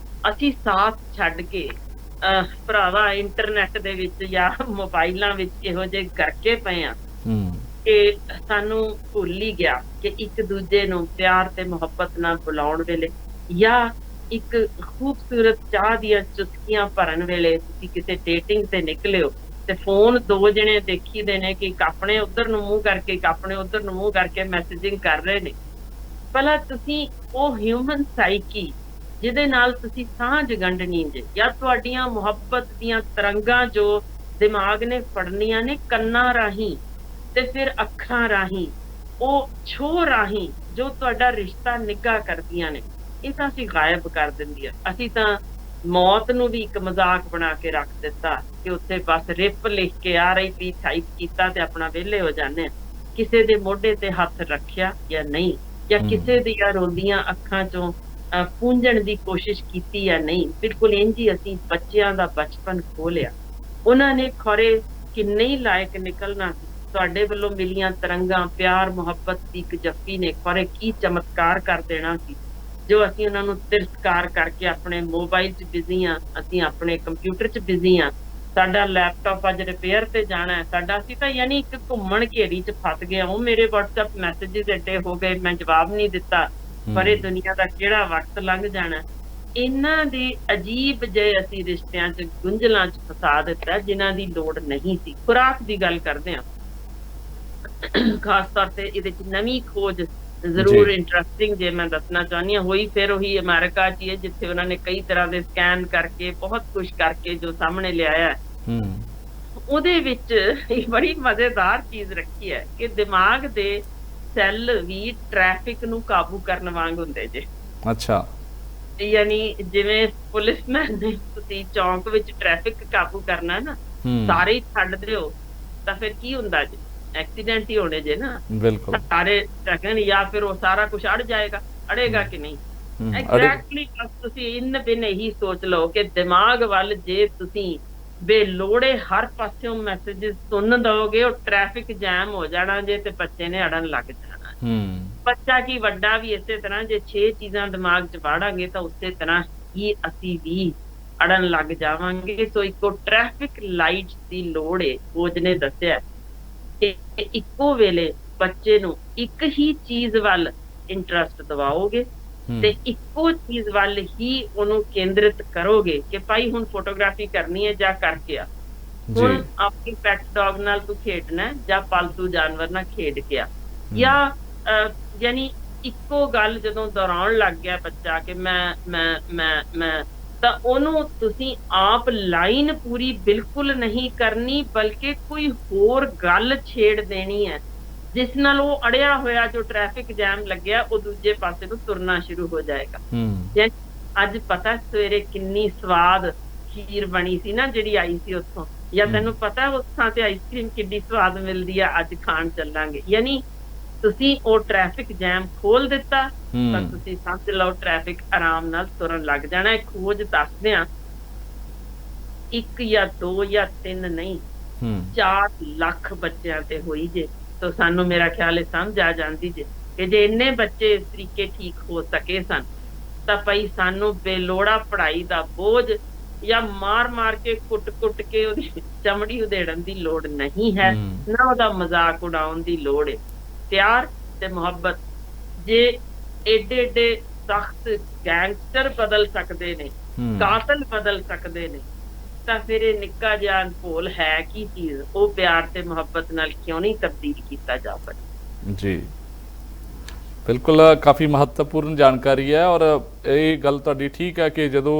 ਅਸੀਂ ਸਾਥ ਛੱਡ ਕੇ ਭਰਾਵਾ ਇੰਟਰਨੈਟ ਦੇ ਵਿੱਚ ਜਾਂ ਮੋਬਾਈਲਾਂ ਵਿੱਚ ਇਹੋ ਜਿਹੇ ਕਰਕੇ ਪਏ ਆ ਕਿ ਸਾਨੂੰ ਭੁੱਲ ਹੀ ਗਿਆ ਕਿ ਇੱਕ ਦੂਜੇ ਨੂੰ ਪਿਆਰ ਤੇ ਮੁਹੱਬਤ ਨਾਲ ਬੁਲਾਉਣ ਵੇਲੇ, ਜਾਂ ਇੱਕ ਖੂਬਸੂਰਤ ਚਾਹ ਦੀਆਂ ਚੁਸਕੀਆਂ ਭਰਨ ਵੇਲੇ ਤੁਸੀਂ ਕਿਸੇ ਡੇਟਿੰਗ ਤੇ ਨਿਕਲੇ ਹੋ ਤੇ ਫੋਨ 2 ਜਣੇ ਦੇਖੀਦੇ ਨੇ ਕਿ ਇੱਕ ਆਪਣੇ ਉੱਧਰ ਨੂੰ ਮੂੰਹ ਕਰਕੇ, ਇੱਕ ਆਪਣੇ ਉੱਧਰ ਨੂੰ ਮੂੰਹ ਕਰਕੇ ਮੈਸੇਜਿੰਗ ਕਰ ਰਹੇ ਨੇ। ਭਲਾ ਤੁਸੀਂ ਉਹ ਹਿਊਮਨ ਸਾਈਕੀ ਜਿਹਦੇ ਨਾਲ ਤੁਸੀਂ ਸਾਂਝ ਗੰਢਣੀ ਜੇ, ਜਾਂ ਤੁਹਾਡੀਆਂ ਮੁਹੱਬਤ ਦੀਆਂ ਤਰੰਗਾਂ ਜੋ ਦਿਮਾਗ ਨੇ ਫੜਨੀਆਂ ਨੇ ਕੰਨਾਂ ਰਾਹੀਂ ਤੇ ਫਿਰ ਅੱਖਾਂ ਰਾਹੀਂ, ਉਹ ਛੋਹ ਰਾਹੀਂ ਜੋ ਤੁਹਾਡਾ ਰਿਸ਼ਤਾ ਨਿੱਘਾ ਕਰਦੀਆਂ ਨੇ, ਇਹ ਤਾਂ ਅਸੀਂ ਗਾਇਬ ਕਰ ਦਿੰਦੀ ਆ। ਅਸੀਂ ਤਾਂ ਮੌਤ ਨੂੰ ਵੀ ਇੱਕ ਮਜ਼ਾਕ ਬਣਾ ਕੇ ਰੱਖ ਦਿੱਤਾ ਕਿ ਉੱਥੇ ਬਸ ਰਿਪ ਲਿਖ ਕੇ RIP ਟਾਈਪ ਕੀਤਾ ਤੇ ਆਪਣਾ ਵਿਹਲੇ ਹੋ ਜਾਂਦੇ ਆ। ਕਿਸੇ ਦੇ ਮੋਢੇ ਤੇ ਹੱਥ ਰੱਖਿਆ ਜਾਂ ਨਹੀਂ, ਜਾਂ ਕਿਸੇ ਦੀਆਂ ਰੋਂਦੀਆਂ ਅੱਖਾਂ ਚੋਂ ਪੂੰਝਣ ਦੀ ਕੋਸ਼ਿਸ਼ ਕੀਤੀ ਜਾਂ ਨਹੀਂ। ਬਿਲਕੁਲ ਇੰਝ ਹੀ ਅਸੀਂ ਬੱਚਿਆਂ ਦਾ ਬਚਪਨ ਖੋਹ ਲਿਆ। ਉਹਨਾਂ ਨੇ ਖਰੇ ਕਿੰਨੇ ਹੀ ਲਾਇਕ ਨਿਕਲਣਾ ਸੀ। ਤੁਹਾਡੇ ਵੱਲੋਂ ਮਿਲੀਆਂ ਤਰੰਗਾਂ, ਪਿਆਰ ਮੁਹੱਬਤ ਦੀ ਇੱਕ ਜੱਫੀ ਨੇ ਖਰੇ ਕੀ ਚਮਤਕਾਰ ਕਰ ਦੇਣਾ ਸੀ, ਜੋ ਅਸੀਂ ਉਹਨਾਂ ਨੂੰ ਤਿਰਸਕਾਰ ਕਰਕੇ ਆਪਣੇ ਮੋਬਾਈਲ 'ਚ ਬਿਜ਼ੀ ਹਾਂ, ਅਸੀਂ ਆਪਣੇ ਕੰਪਿਊਟਰ 'ਚ ਬਿਜ਼ੀ ਹਾਂ। ਸਾਡਾ ਲੈਪਟਾਪ ਅੱਜ ਰਿਪੇਅਰ ਤੇ ਜਾਣਾ ਹੈ, ਸਾਡਾ ਅਸੀਂ ਤਾਂ ਯਾਨੀ ਇੱਕ ਘੁੰਮਣ ਘੇਰੀ 'ਚ ਫਸ ਗਏ। ਉਹ ਮੇਰੇ WhatsApp ਮੈਸੇਜਿਸ ਏਡੇ ਹੋ ਗਏ, ਮੈਂ ਜਵਾਬ ਨਹੀਂ ਦਿੱਤਾ, ਪਰ ਇਹ ਦੁਨੀਆ ਦਾ ਕਿਹੜਾ ਵਕਤ ਲੰਘ ਜਾਣਾ। ਇਹਨਾਂ ਦੇ ਅਜੀਬ ਜਿਹੇ ਅਸੀਂ ਰਿਸ਼ਤਿਆਂ 'ਚ ਗੁੰਝਲਾਂ 'ਚ ਫਸਾ ਦਿੱਤਾ ਜਿਨ੍ਹਾਂ ਦੀ ਲੋੜ ਨਹੀਂ ਸੀ। ਖੁਰਾਕ ਦੀ ਗੱਲ ਕਰਦੇ ਹਾਂ ਖਾਸ ਤੌਰ ਤੇ, ਇਹਦੇ 'ਚ ਨਵੀਂ ਖੋਜ ਜ਼ਰੂਰ ਇੰਟਰਸਟਿੰਗ ਜੇ ਮੈਂ ਦੱਸਣਾ ਚਾਹੁੰਦੀ ਹਾਂ ਹੋਈ ਫਿਰ ਉਹੀ ਅਮਰੀਕਾ 'ਚ ਹੀ ਹੈ, ਜਿੱਥੇ ਉਹਨਾਂ ਨੇ ਕਈ ਤਰ੍ਹਾਂ ਦੇ ਸਕੈਨ ਕਰਕੇ ਬਹੁਤ ਕੁਝ ਕਰਕੇ ਜੋ ਸਾਹਮਣੇ ਲਿਆਇਆ। ਉਹਦੇ ਵਿੱਚ ਇੱਕ ਬੜੀ ਮਜ਼ੇਦਾਰ ਚੀਜ਼ ਰੱਖੀ ਹੈ ਕਿ ਦਿਮਾਗ ਦੇ ਸੈੱਲ ਵੀ ਟ੍ਰੈਫਿਕ ਨੂੰ ਕਾਬੂ ਕਰਨ ਵਾਂਗ ਹੁੰਦੇ ਜੇ। ਅੱਛਾ, ਯਾਨੀ ਜਿਵੇਂ ਪੁਲਿਸਮੈਨ ਨੇ, ਤੁਸੀਂ ਚੌਂਕ ਵਿੱਚ ਟ੍ਰੈਫਿਕ ਕਾਬੂ ਕਰਨਾ ਨਾ, ਸਾਰੇ ਹੀ ਛੱਡ ਦਿਓ ਤਾਂ ਫਿਰ ਕੀ ਹੁੰਦਾ ਜੀ, एक्सीडेंट ही होने जे ना बिल्कुल। सारे सेकंड, या फिर वो सारा कुछ अड़ जाएगा, अड़ेगा कि नहीं। अरे ਐਗਜ਼ੈਕਟਲੀ ਬਸ ਤੁਸੀਂ ਇਨ ਬਿਨ ਇਹੀ ਸੋਚ ਲਓ ਕਿ ਦਿਮਾਗ ਵੱਲ ਜੇ ਤੁਸੀਂ ਬੇਲੋੜੇ ਹਰ ਪਾਸਿਓਂ ਮੈਸੇजेस ਸੁਣ ਦਓਗੇ, ਉਹ ਟ੍ਰੈਫਿਕ ਜੈਮ ਹੋ ਜਾਣਾ ਜੇ ਤੇ ਬੱਚੇ ਨੇ ਅੜਨ ਲੱਗ ਜਾਣਾ। ਹੂੰ ਬੱਚਾ ਕੀ ਵੱਡਾ ਵੀ ਇਸੇ ਤਰ੍ਹਾਂ, ਜੇ 6 ਚੀਜ਼ਾਂ ਦਿਮਾਗ 'ਚ ਵਾੜਾਂਗੇ ਤਾਂ ਉਸੇ ਤਰ੍ਹਾਂ ਹੀ ਅਸੀਂ ਵੀ ਅੜਨ ਲੱਗ ਜਾਵਾਂਗੇ। ਸੋ ਇੱਕੋ ਟ੍ਰੈਫਿਕ ਲਾਈਟ ਦੀ ਲੋੜ ਏ। ਕੋਚ ਨੇ ਦੱਸਿਆ ਕਿ ਇੱਕੋ ਵੇਲੇ ਬੱਚੇ ਨੂੰ ਇੱਕ ਹੀ ਚੀਜ਼ ਵੱਲ ਇੰਟਰਸਟ ਦਿਵਾਓਗੇ ਤੇ ਇੱਕੋ ਚੀਜ਼ ਵੱਲ ਹੀ ਉਹਨੂੰ ਕੇਂਦਰਿਤ ਕਰੋਗੇ ਕਿ ਭਾਈ ਹੁਣ ਫੋਟੋਗ੍ਰਾਫੀ ਕਰਨੀ ਹੈ ਜਾਂ ਕਰਕੇ ਆ, ਹੁਣ ਆਪਣੀ ਪੈਟ ਡੌਗ ਨਾਲ ਤੂੰ ਖੇਡਣਾ ਜਾਂ ਪਾਲਤੂ ਜਾਨਵਰ ਨਾਲ ਖੇਡ ਕੇ ਆ, ਜਾਂ ਯਾਨੀ ਇੱਕੋ ਗੱਲ ਜਦੋਂ ਦੁਹਰਾਉਣ ਲੱਗ ਗਿਆ ਬੱਚਾ ਕਿ ਮੈਂ ਤਾਂ ਉਹਨੂੰ ਤੁਸੀਂ ਆਪ ਲਾਈਨ ਪੂਰੀ ਬਿਲਕੁਲ ਨਹੀਂ ਕਰਨੀ, ਬਲਕਿ ਕੋਈ ਹੋਰ ਗੱਲ ਛੇੜ ਦੇਣੀ ਹੈ ਜਿਸ ਨਾਲ ਉਹ ਅੜਿਆ ਹੋਇਆ ਜੋ ਟ੍ਰੈਫਿਕ ਜੈਮ ਲੱਗਿਆ ਉਹ ਦੂਜੇ ਪਾਸੇ ਨੂੰ ਤੁਰਨਾ ਸ਼ੁਰੂ ਹੋ ਜਾਏਗਾ। ਅੱਜ ਪਤਾ ਸਵੇਰੇ ਕਿੰਨੀ ਸਵਾਦ ਖੀਰ ਬਣੀ ਸੀ ਨਾ ਜਿਹੜੀ ਆਈ ਸੀ ਉੱਥੋਂ, ਜਾਂ ਤੈਨੂੰ ਪਤਾ ਉਸ ਥਾਂ ਤੇ ਆਈਸਕ੍ਰੀਮ ਕਿੰਨੀ ਸਵਾਦ ਮਿਲਦੀ ਆ, ਅੱਜ ਖਾਣ ਚੱਲਾਂਗੇ। ਯਾਨੀ ਤੁਸੀਂ ਉਹ ਟ੍ਰੈਫਿਕ ਜੈਮ ਖੋਲ ਦਿੱਤਾ ਤਾਂ ਤੁਸੀਂ ਸਮਝ ਲਓ ਟ੍ਰੈਫਿਕ ਆਰਾਮ ਨਾਲ ਤੁਰਨ ਲੱਗ ਜਾਣਾ। ਖੋਜ ਦੱਸਦੇ ਆ 1 ਜਾਂ 2 ਜਾਂ 3 ਨਹੀਂ 4 ਲੱਖ ਬੱਚਿਆਂ ਤੇ ਹੋਈ ਜੇ। ਤਾਂ ਸਾਨੂੰ ਮੇਰਾ ਖਿਆਲ ਹੈ ਸਮਝ ਆ ਜਾਂਦੀ ਜੇ ਕਿ ਜੇ ਇੰਨੇ ਬੱਚੇ ਇਸ ਤਰੀਕੇ ਠੀਕ ਹੋ ਸਕੇ ਸਨ ਤਾਂ ਭਾਈ ਸਾਨੂੰ ਬੇਲੋੜਾ ਪੜ੍ਹਾਈ ਦਾ ਬੋਝ ਜਾਂ ਮਾਰ ਕੇ ਕੁੱਟ ਕੇ ਉਹਦੀ ਚਮੜੀ ਉਧੇੜਨ ਦੀ ਲੋੜ ਨਹੀਂ ਹੈ, ਨਾ ਉਹਦਾ ਮਜ਼ਾਕ ਉਡਾਉਣ ਦੀ ਲੋੜ ਹੈ। ਪਿਆਰ ਤੇ ਮੁਹੱਬਤ ਜੇ ਏਡੇ ਸਖਤ ਗੈਂਗਸਟਰ ਬਦਲ ਸਕਦੇ ਨੇ, ਕਾਤਲ ਬਦਲ ਸਕਦੇ ਨੇ, ਤਾਂ ਫਿਰ ਇਹ ਨਿੱਕਾ ਜਿਹਾ ਅਨਮੋਲ ਹੈ ਕੀ ਚੀਜ਼, ਉਹ ਪਿਆਰ ਤੇ ਮੁਹੱਬਤ ਨਾਲ ਕਿਉਂ ਨਹੀਂ ਤਬਦੀਲ ਕੀਤਾ ਜਾ ਸਕਦਾ। ਜੀ ਬਿਲकुल काफ़ी महत्वपूर्ण जानकारी है और ये गल तुहाडी ठीक है कि जदों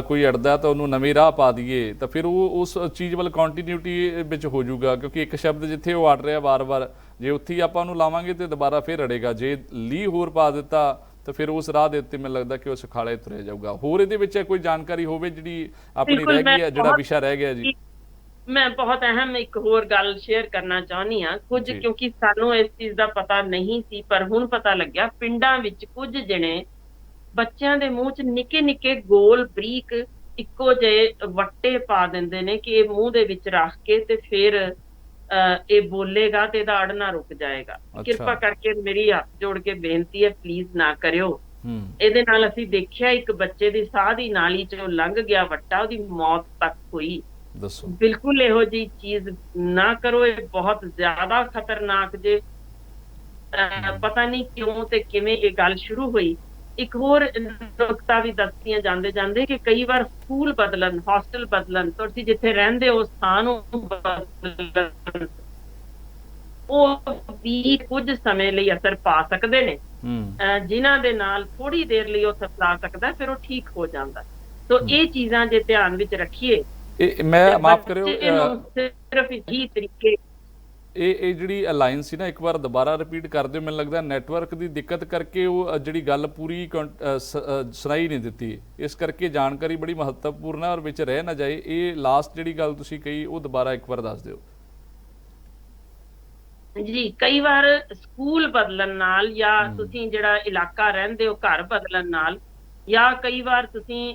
कोई अड़दा तो उन्होंने नवें राह पा दईए तो फिर वो उस चीज़ वाल कॉन्टीन्यूटी विच हो जाऊगा, क्योंकि एक शब्द जिथे वो अड़ रहा बार बार जे उत्थे ही आपां उहनूं लावांगे तो दोबारा फिर अड़ेगा। जे लीह होर पा दिता तो फिर उस राह दे उत्ते मैनूं लगदा कि वो सुखाले तुरिया जाऊगा। होर इहदे विच कोई जानकारी होवे जिहड़ी अपनी रह गई है, जिहड़ा विशा रह गया जी? ਮੈਂ ਬਹੁਤ ਅਹਿਮ ਇੱਕ ਹੋਰ ਗੱਲ ਸ਼ੇਅਰ ਕਰਨਾ ਚਾਹੁੰਦੀ ਹਾਂ ਕੁਝ, ਕਿਉਂਕਿ ਸਾਨੂੰ ਇਸ ਚੀਜ਼ ਦਾ ਪਤਾ ਨਹੀਂ ਸੀ ਪਰ ਹੁਣ ਪਤਾ ਲੱਗਿਆ। ਪਿੰਡਾਂ ਵਿੱਚ ਕੁਝ ਜਣੇ ਬੱਚਿਆਂ ਦੇ ਮੂੰਹ 'ਚ ਨਿੱਕੇ ਨਿੱਕੇ ਗੋਲ ਬਰੀਕ ਇੱਕੋ ਜਿਹੇ ਵੱਟੇ ਪਾ ਦਿੰਦੇ ਨੇ ਕਿ ਇਹ ਮੂੰਹ ਦੇ ਵਿੱਚ ਰੱਖ ਕੇ ਤੇ ਫਿਰ ਇਹ ਬੋਲੇਗਾ ਤੇ ਇਹਦਾ ਅੜਨਾ ਰੁਕ ਜਾਏਗਾ। ਕਿਰਪਾ ਕਰਕੇ ਮੇਰੀ ਹੱਥ ਜੋੜ ਕੇ ਬੇਨਤੀ ਹੈ, ਪਲੀਜ਼ ਨਾ ਕਰਿਓ। ਇਹਦੇ ਨਾਲ ਅਸੀਂ ਦੇਖਿਆ ਇੱਕ ਬੱਚੇ ਦੀ ਸਾਹ ਦੀ ਨਾਲੀ 'ਚੋਂ ਲੰਘ ਗਿਆ ਵੱਟਾ, ਉਹਦੀ ਮੌਤ ਤੱਕ ਹੋਈ। ਬਿਲਕੁਲ ਇਹੋ ਜਿਹੀ ਚੀਜ਼ ਨਾ ਕਰੋ, ਇਹ ਬਹੁਤ ਜ਼ਿਆਦਾ ਖਤਰਨਾਕ ਜੇ। ਪਤਾ ਨਹੀਂ ਕਿਉਂ ਤੇ ਕਿਵੇਂ ਇਹ ਗੱਲ ਸ਼ੁਰੂ ਹੋਈ। ਇੱਕ ਹੋਰ ਨੁਕਤਾ ਵੀ ਦੱਸਦੀਆਂ ਜਾਂਦੇ ਕਿ ਕਈ ਵਾਰ ਸਕੂਲ ਬਦਲਣ, ਹੌਸਟਲ ਬਦਲਣ, ਤੁਸੀਂ ਜਿੱਥੇ ਰਹਿੰਦੇ ਹੋ ਸਥਾਨ ਨੂੰ ਬਦਲਣ, ਉਹ ਵੀ ਕੁਝ ਸਮੇਂ ਲਈ ਅਸਰ ਪਾ ਸਕਦੇ ਨੇ, ਜਿਨ੍ਹਾਂ ਦੇ ਨਾਲ ਥੋੜੀ ਦੇਰ ਲਈ ਉਹ ਸਫਲਾ ਸਕਦਾ, ਫਿਰ ਉਹ ਠੀਕ ਹੋ ਜਾਂਦਾ। ਸੋ ਇਹ ਚੀਜ਼ਾਂ ਜੇ ਧਿਆਨ ਵਿੱਚ ਰੱਖੀਏ। मैं माफ करो सिर्फ यही तरीके ਇਹ ਜਿਹੜੀ ਲਾਈਨ ਸੀ ਨਾ ਇੱਕ ਵਾਰ ਦੁਬਾਰਾ ਰਿਪੀਟ ਕਰ ਦਿਓ। ਮੈਨੂੰ ਲੱਗਦਾ ਨੈਟਵਰਕ ਦੀ ਦਿੱਕਤ ਕਰਕੇ ਉਹ ਜਿਹੜੀ ਗੱਲ ਪੂਰੀ ਸੁਣਾਈ ਨਹੀਂ ਦਿੱਤੀ, ਇਸ ਕਰਕੇ ਜਾਣਕਾਰੀ ਬੜੀ ਮਹੱਤਵਪੂਰਨ ਹੈ ਔਰ ਵਿੱਚ ਰਹਿ ਨਾ ਜਾਏ। ਇਹ ਲਾਸਟ ਜਿਹੜੀ ਗੱਲ ਤੁਸੀਂ ਕਹੀ ਉਹ ਦੁਬਾਰਾ ਇੱਕ ਵਾਰ ਦੱਸ ਦਿਓ ਜੀ। ਕਈ ਵਾਰ ਸਕੂਲ ਬਦਲਣ ਨਾਲ ਜਾਂ ਤੁਸੀਂ ਜਿਹੜਾ ਇਲਾਕਾ ਰਹਿੰਦੇ ਹੋ ਘਰ ਬਦਲਣ ਨਾਲ, ਜਾਂ ਕਈ ਵਾਰ ਤੁਸੀਂ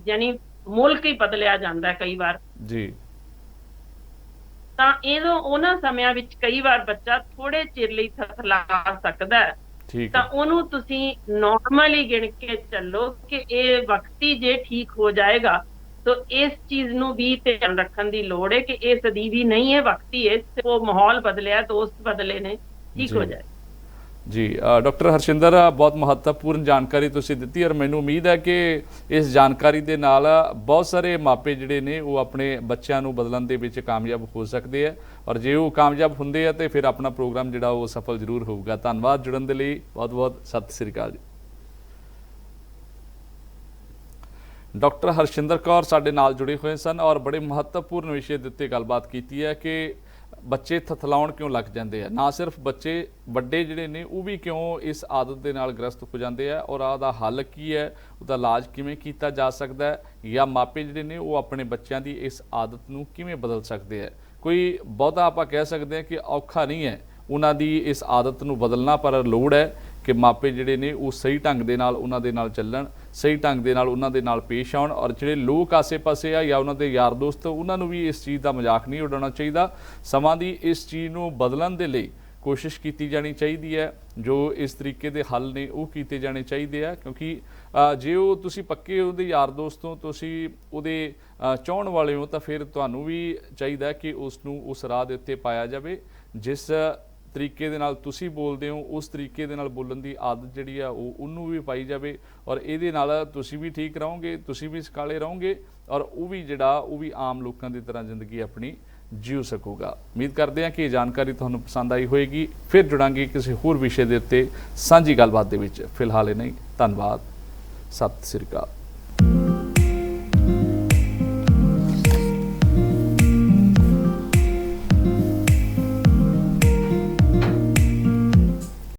ਯਾਨੀ ਮੁਲਕ ਹੀ ਬਦਲਿਆ ਜਾਂਦਾ ਕਈ ਵਾਰ ਜੀ, ਤਾਂ ਇਹਦੋਂ ਉਹਨਾਂ ਸਮਿਆਂ ਵਿੱਚ ਕਈ ਵਾਰ ਬੱਚਾ ਥੋੜੇ ਚਿਰ ਲਈ ਥਥਲਾ ਸਕਦਾ ਹੈ। ਤਾਂ ਉਹਨੂੰ ਤੁਸੀਂ ਨਾਰਮਲੀ ਗਿਣ ਕੇ ਚੱਲੋ ਕਿ ਇਹ ਵਕਤੀ ਜੇ ਠੀਕ ਹੋ ਜਾਏਗਾ। ਤਾਂ ਇਸ ਚੀਜ਼ ਨੂੰ ਵੀ ਧਿਆਨ ਰੱਖਣ ਦੀ ਲੋੜ ਹੈ ਕਿ ਇਹ ਸਦੀਵੀ ਨਹੀਂ ਹੈ, ਵਕਤੀ ਹੈ। ਉਹ ਮਾਹੌਲ ਬਦਲਿਆ, ਦੋਸਤ ਬਦਲੇ ਨੇ, ਠੀਕ ਹੋ ਜਾਏ। जी डॉक्टर हरशिंदर बहुत महत्वपूर्ण जानकारी तुसीं दित्ती और मैनूं उम्मीद है कि इस जानकारी दे नाल बहुत सारे मापे जिहड़े ने वो अपने बच्चों नूं बदलण दे विच कामयाब हो सकते हैं और जे वो कामयाब हुंदे आ तो फिर अपना प्रोग्राम जिहड़ा वो सफल जरूर होगा। धन्नवाद जुड़न दे लई, बहुत बहुत सत श्री अकाल जी। डॉक्टर हरशिंदर कौर साडे नाल जुड़े हुए सन और बड़े महत्वपूर्ण विषय दे उत्ते गलबात कीती है कि ਬੱਚੇ ਥਥਲਾਉਣ ਕਿਉਂ ਲੱਗ ਜਾਂਦੇ ਆ। ਨਾ ਸਿਰਫ ਬੱਚੇ, ਵੱਡੇ ਜਿਹੜੇ ਨੇ ਉਹ ਵੀ ਕਿਉਂ ਇਸ ਆਦਤ ਦੇ ਨਾਲ ਗ੍ਰਸਤ ਹੋ ਜਾਂਦੇ ਆ ਔਰ ਉਹਦਾ ਹੱਲ ਕੀ ਹੈ, ਉਹਦਾ ਇਲਾਜ ਕਿਵੇਂ ਕੀਤਾ ਜਾ ਸਕਦਾ ਹੈ, ਜਾਂ ਮਾਪੇ ਜਿਹੜੇ ਨੇ ਉਹ ਆਪਣੇ ਬੱਚਿਆਂ ਦੀ ਇਸ ਆਦਤ ਨੂੰ ਕਿਵੇਂ ਬਦਲ ਸਕਦੇ ਆ। ਕੋਈ ਬਹੁਤਾ ਆਪਾਂ ਕਹਿ ਸਕਦੇ ਹਾਂ ਕਿ ਔਖਾ ਨਹੀਂ ਹੈ ਉਹਨਾਂ ਦੀ ਇਸ ਆਦਤ ਨੂੰ ਬਦਲਣਾ, ਪਰ ਲੋੜ ਹੈ ਕਿ ਮਾਪੇ ਜਿਹੜੇ ਨੇ ਉਹ ਸਹੀ ਢੰਗ ਦੇ ਨਾਲ ਉਹਨਾਂ ਦੇ ਨਾਲ ਚੱਲਣ, ਸਹੀ ਢੰਗ ਦੇ ਨਾਲ ਉਹਨਾਂ ਦੇ ਨਾਲ ਪੇਸ਼ ਆਉਣ, ਔਰ ਜਿਹੜੇ ਲੋਕ ਆਸੇ-ਪਾਸੇ ਆ ਜਾਂ ਉਹਨਾਂ ਦੇ ਯਾਰ ਦੋਸਤ ਉਹਨਾਂ ਨੂੰ ਵੀ ਇਸ ਚੀਜ਼ ਦਾ ਮਜ਼ਾਕ ਨਹੀਂ ਉਡਾਉਣਾ ਚਾਹੀਦਾ। ਸਮਾਂ ਦੀ ਇਸ ਚੀਜ਼ ਨੂੰ ਬਦਲਣ ਦੇ ਲਈ ਕੋਸ਼ਿਸ਼ ਕੀਤੀ ਜਾਣੀ ਚਾਹੀਦੀ ਹੈ। ਜੋ ਇਸ ਤਰੀਕੇ ਦੇ ਹੱਲ ਨੇ ਉਹ ਕੀਤੇ ਜਾਣੇ ਚਾਹੀਦੇ ਆ, ਕਿਉਂਕਿ ਜੇ ਉਹ ਤੁਸੀਂ ਪੱਕੇ ਉਹਦੇ ਯਾਰ ਦੋਸਤ ਹੋ, ਤੁਸੀਂ ਉਹਦੇ ਚਾਹੁਣ ਵਾਲੇ ਹੋ, ਤਾਂ ਫਿਰ ਤੁਹਾਨੂੰ ਵੀ ਚਾਹੀਦਾ ਕਿ ਉਸ ਨੂੰ ਉਸ ਰਾਹ ਦੇ ਉੱਤੇ ਪਾਇਆ ਜਾਵੇ। ਜਿਸ ਤਰੀਕੇ ਦੇ ਨਾਲ ਤੁਸੀਂ ਬੋਲਦੇ ਹੋ ਉਸ ਤਰੀਕੇ ਦੇ ਨਾਲ ਬੋਲਣ ਦੀ ਆਦਤ ਜਿਹੜੀ ਆ ਉਹ ਉਹਨੂੰ ਵੀ ਪਾਈ ਜਾਵੇ, ਔਰ ਇਹਦੇ ਨਾਲ ਤੁਸੀਂ ਵੀ ਠੀਕ ਰਹੋਗੇ, ਤੁਸੀਂ ਵੀ ਸਕਾਲੇ ਰਹੋਗੇ, ਔਰ ਉਹ ਵੀ ਜਿਹੜਾ ਉਹ ਵੀ ਆਮ ਲੋਕਾਂ ਦੀ ਤਰ੍ਹਾਂ ਜ਼ਿੰਦਗੀ ਆਪਣੀ ਜੀਉ ਸਕੂਗਾ। ਉਮੀਦ ਕਰਦੇ ਹਾਂ ਕਿ ਇਹ ਜਾਣਕਾਰੀ ਤੁਹਾਨੂੰ ਪਸੰਦ ਆਈ ਹੋਏਗੀ। ਫਿਰ ਜੁੜਾਂਗੇ ਕਿਸੇ ਹੋਰ ਵਿਸ਼ੇ ਦੇ ਉੱਤੇ ਸਾਂਝੀ ਗੱਲਬਾਤ ਦੇ ਵਿੱਚ। ਫਿਲਹਾਲ ਇਹ ਨਹੀਂ, ਧੰਨਵਾਦ, ਸਤਿ ਸ੍ਰੀ ਅਕਾਲ।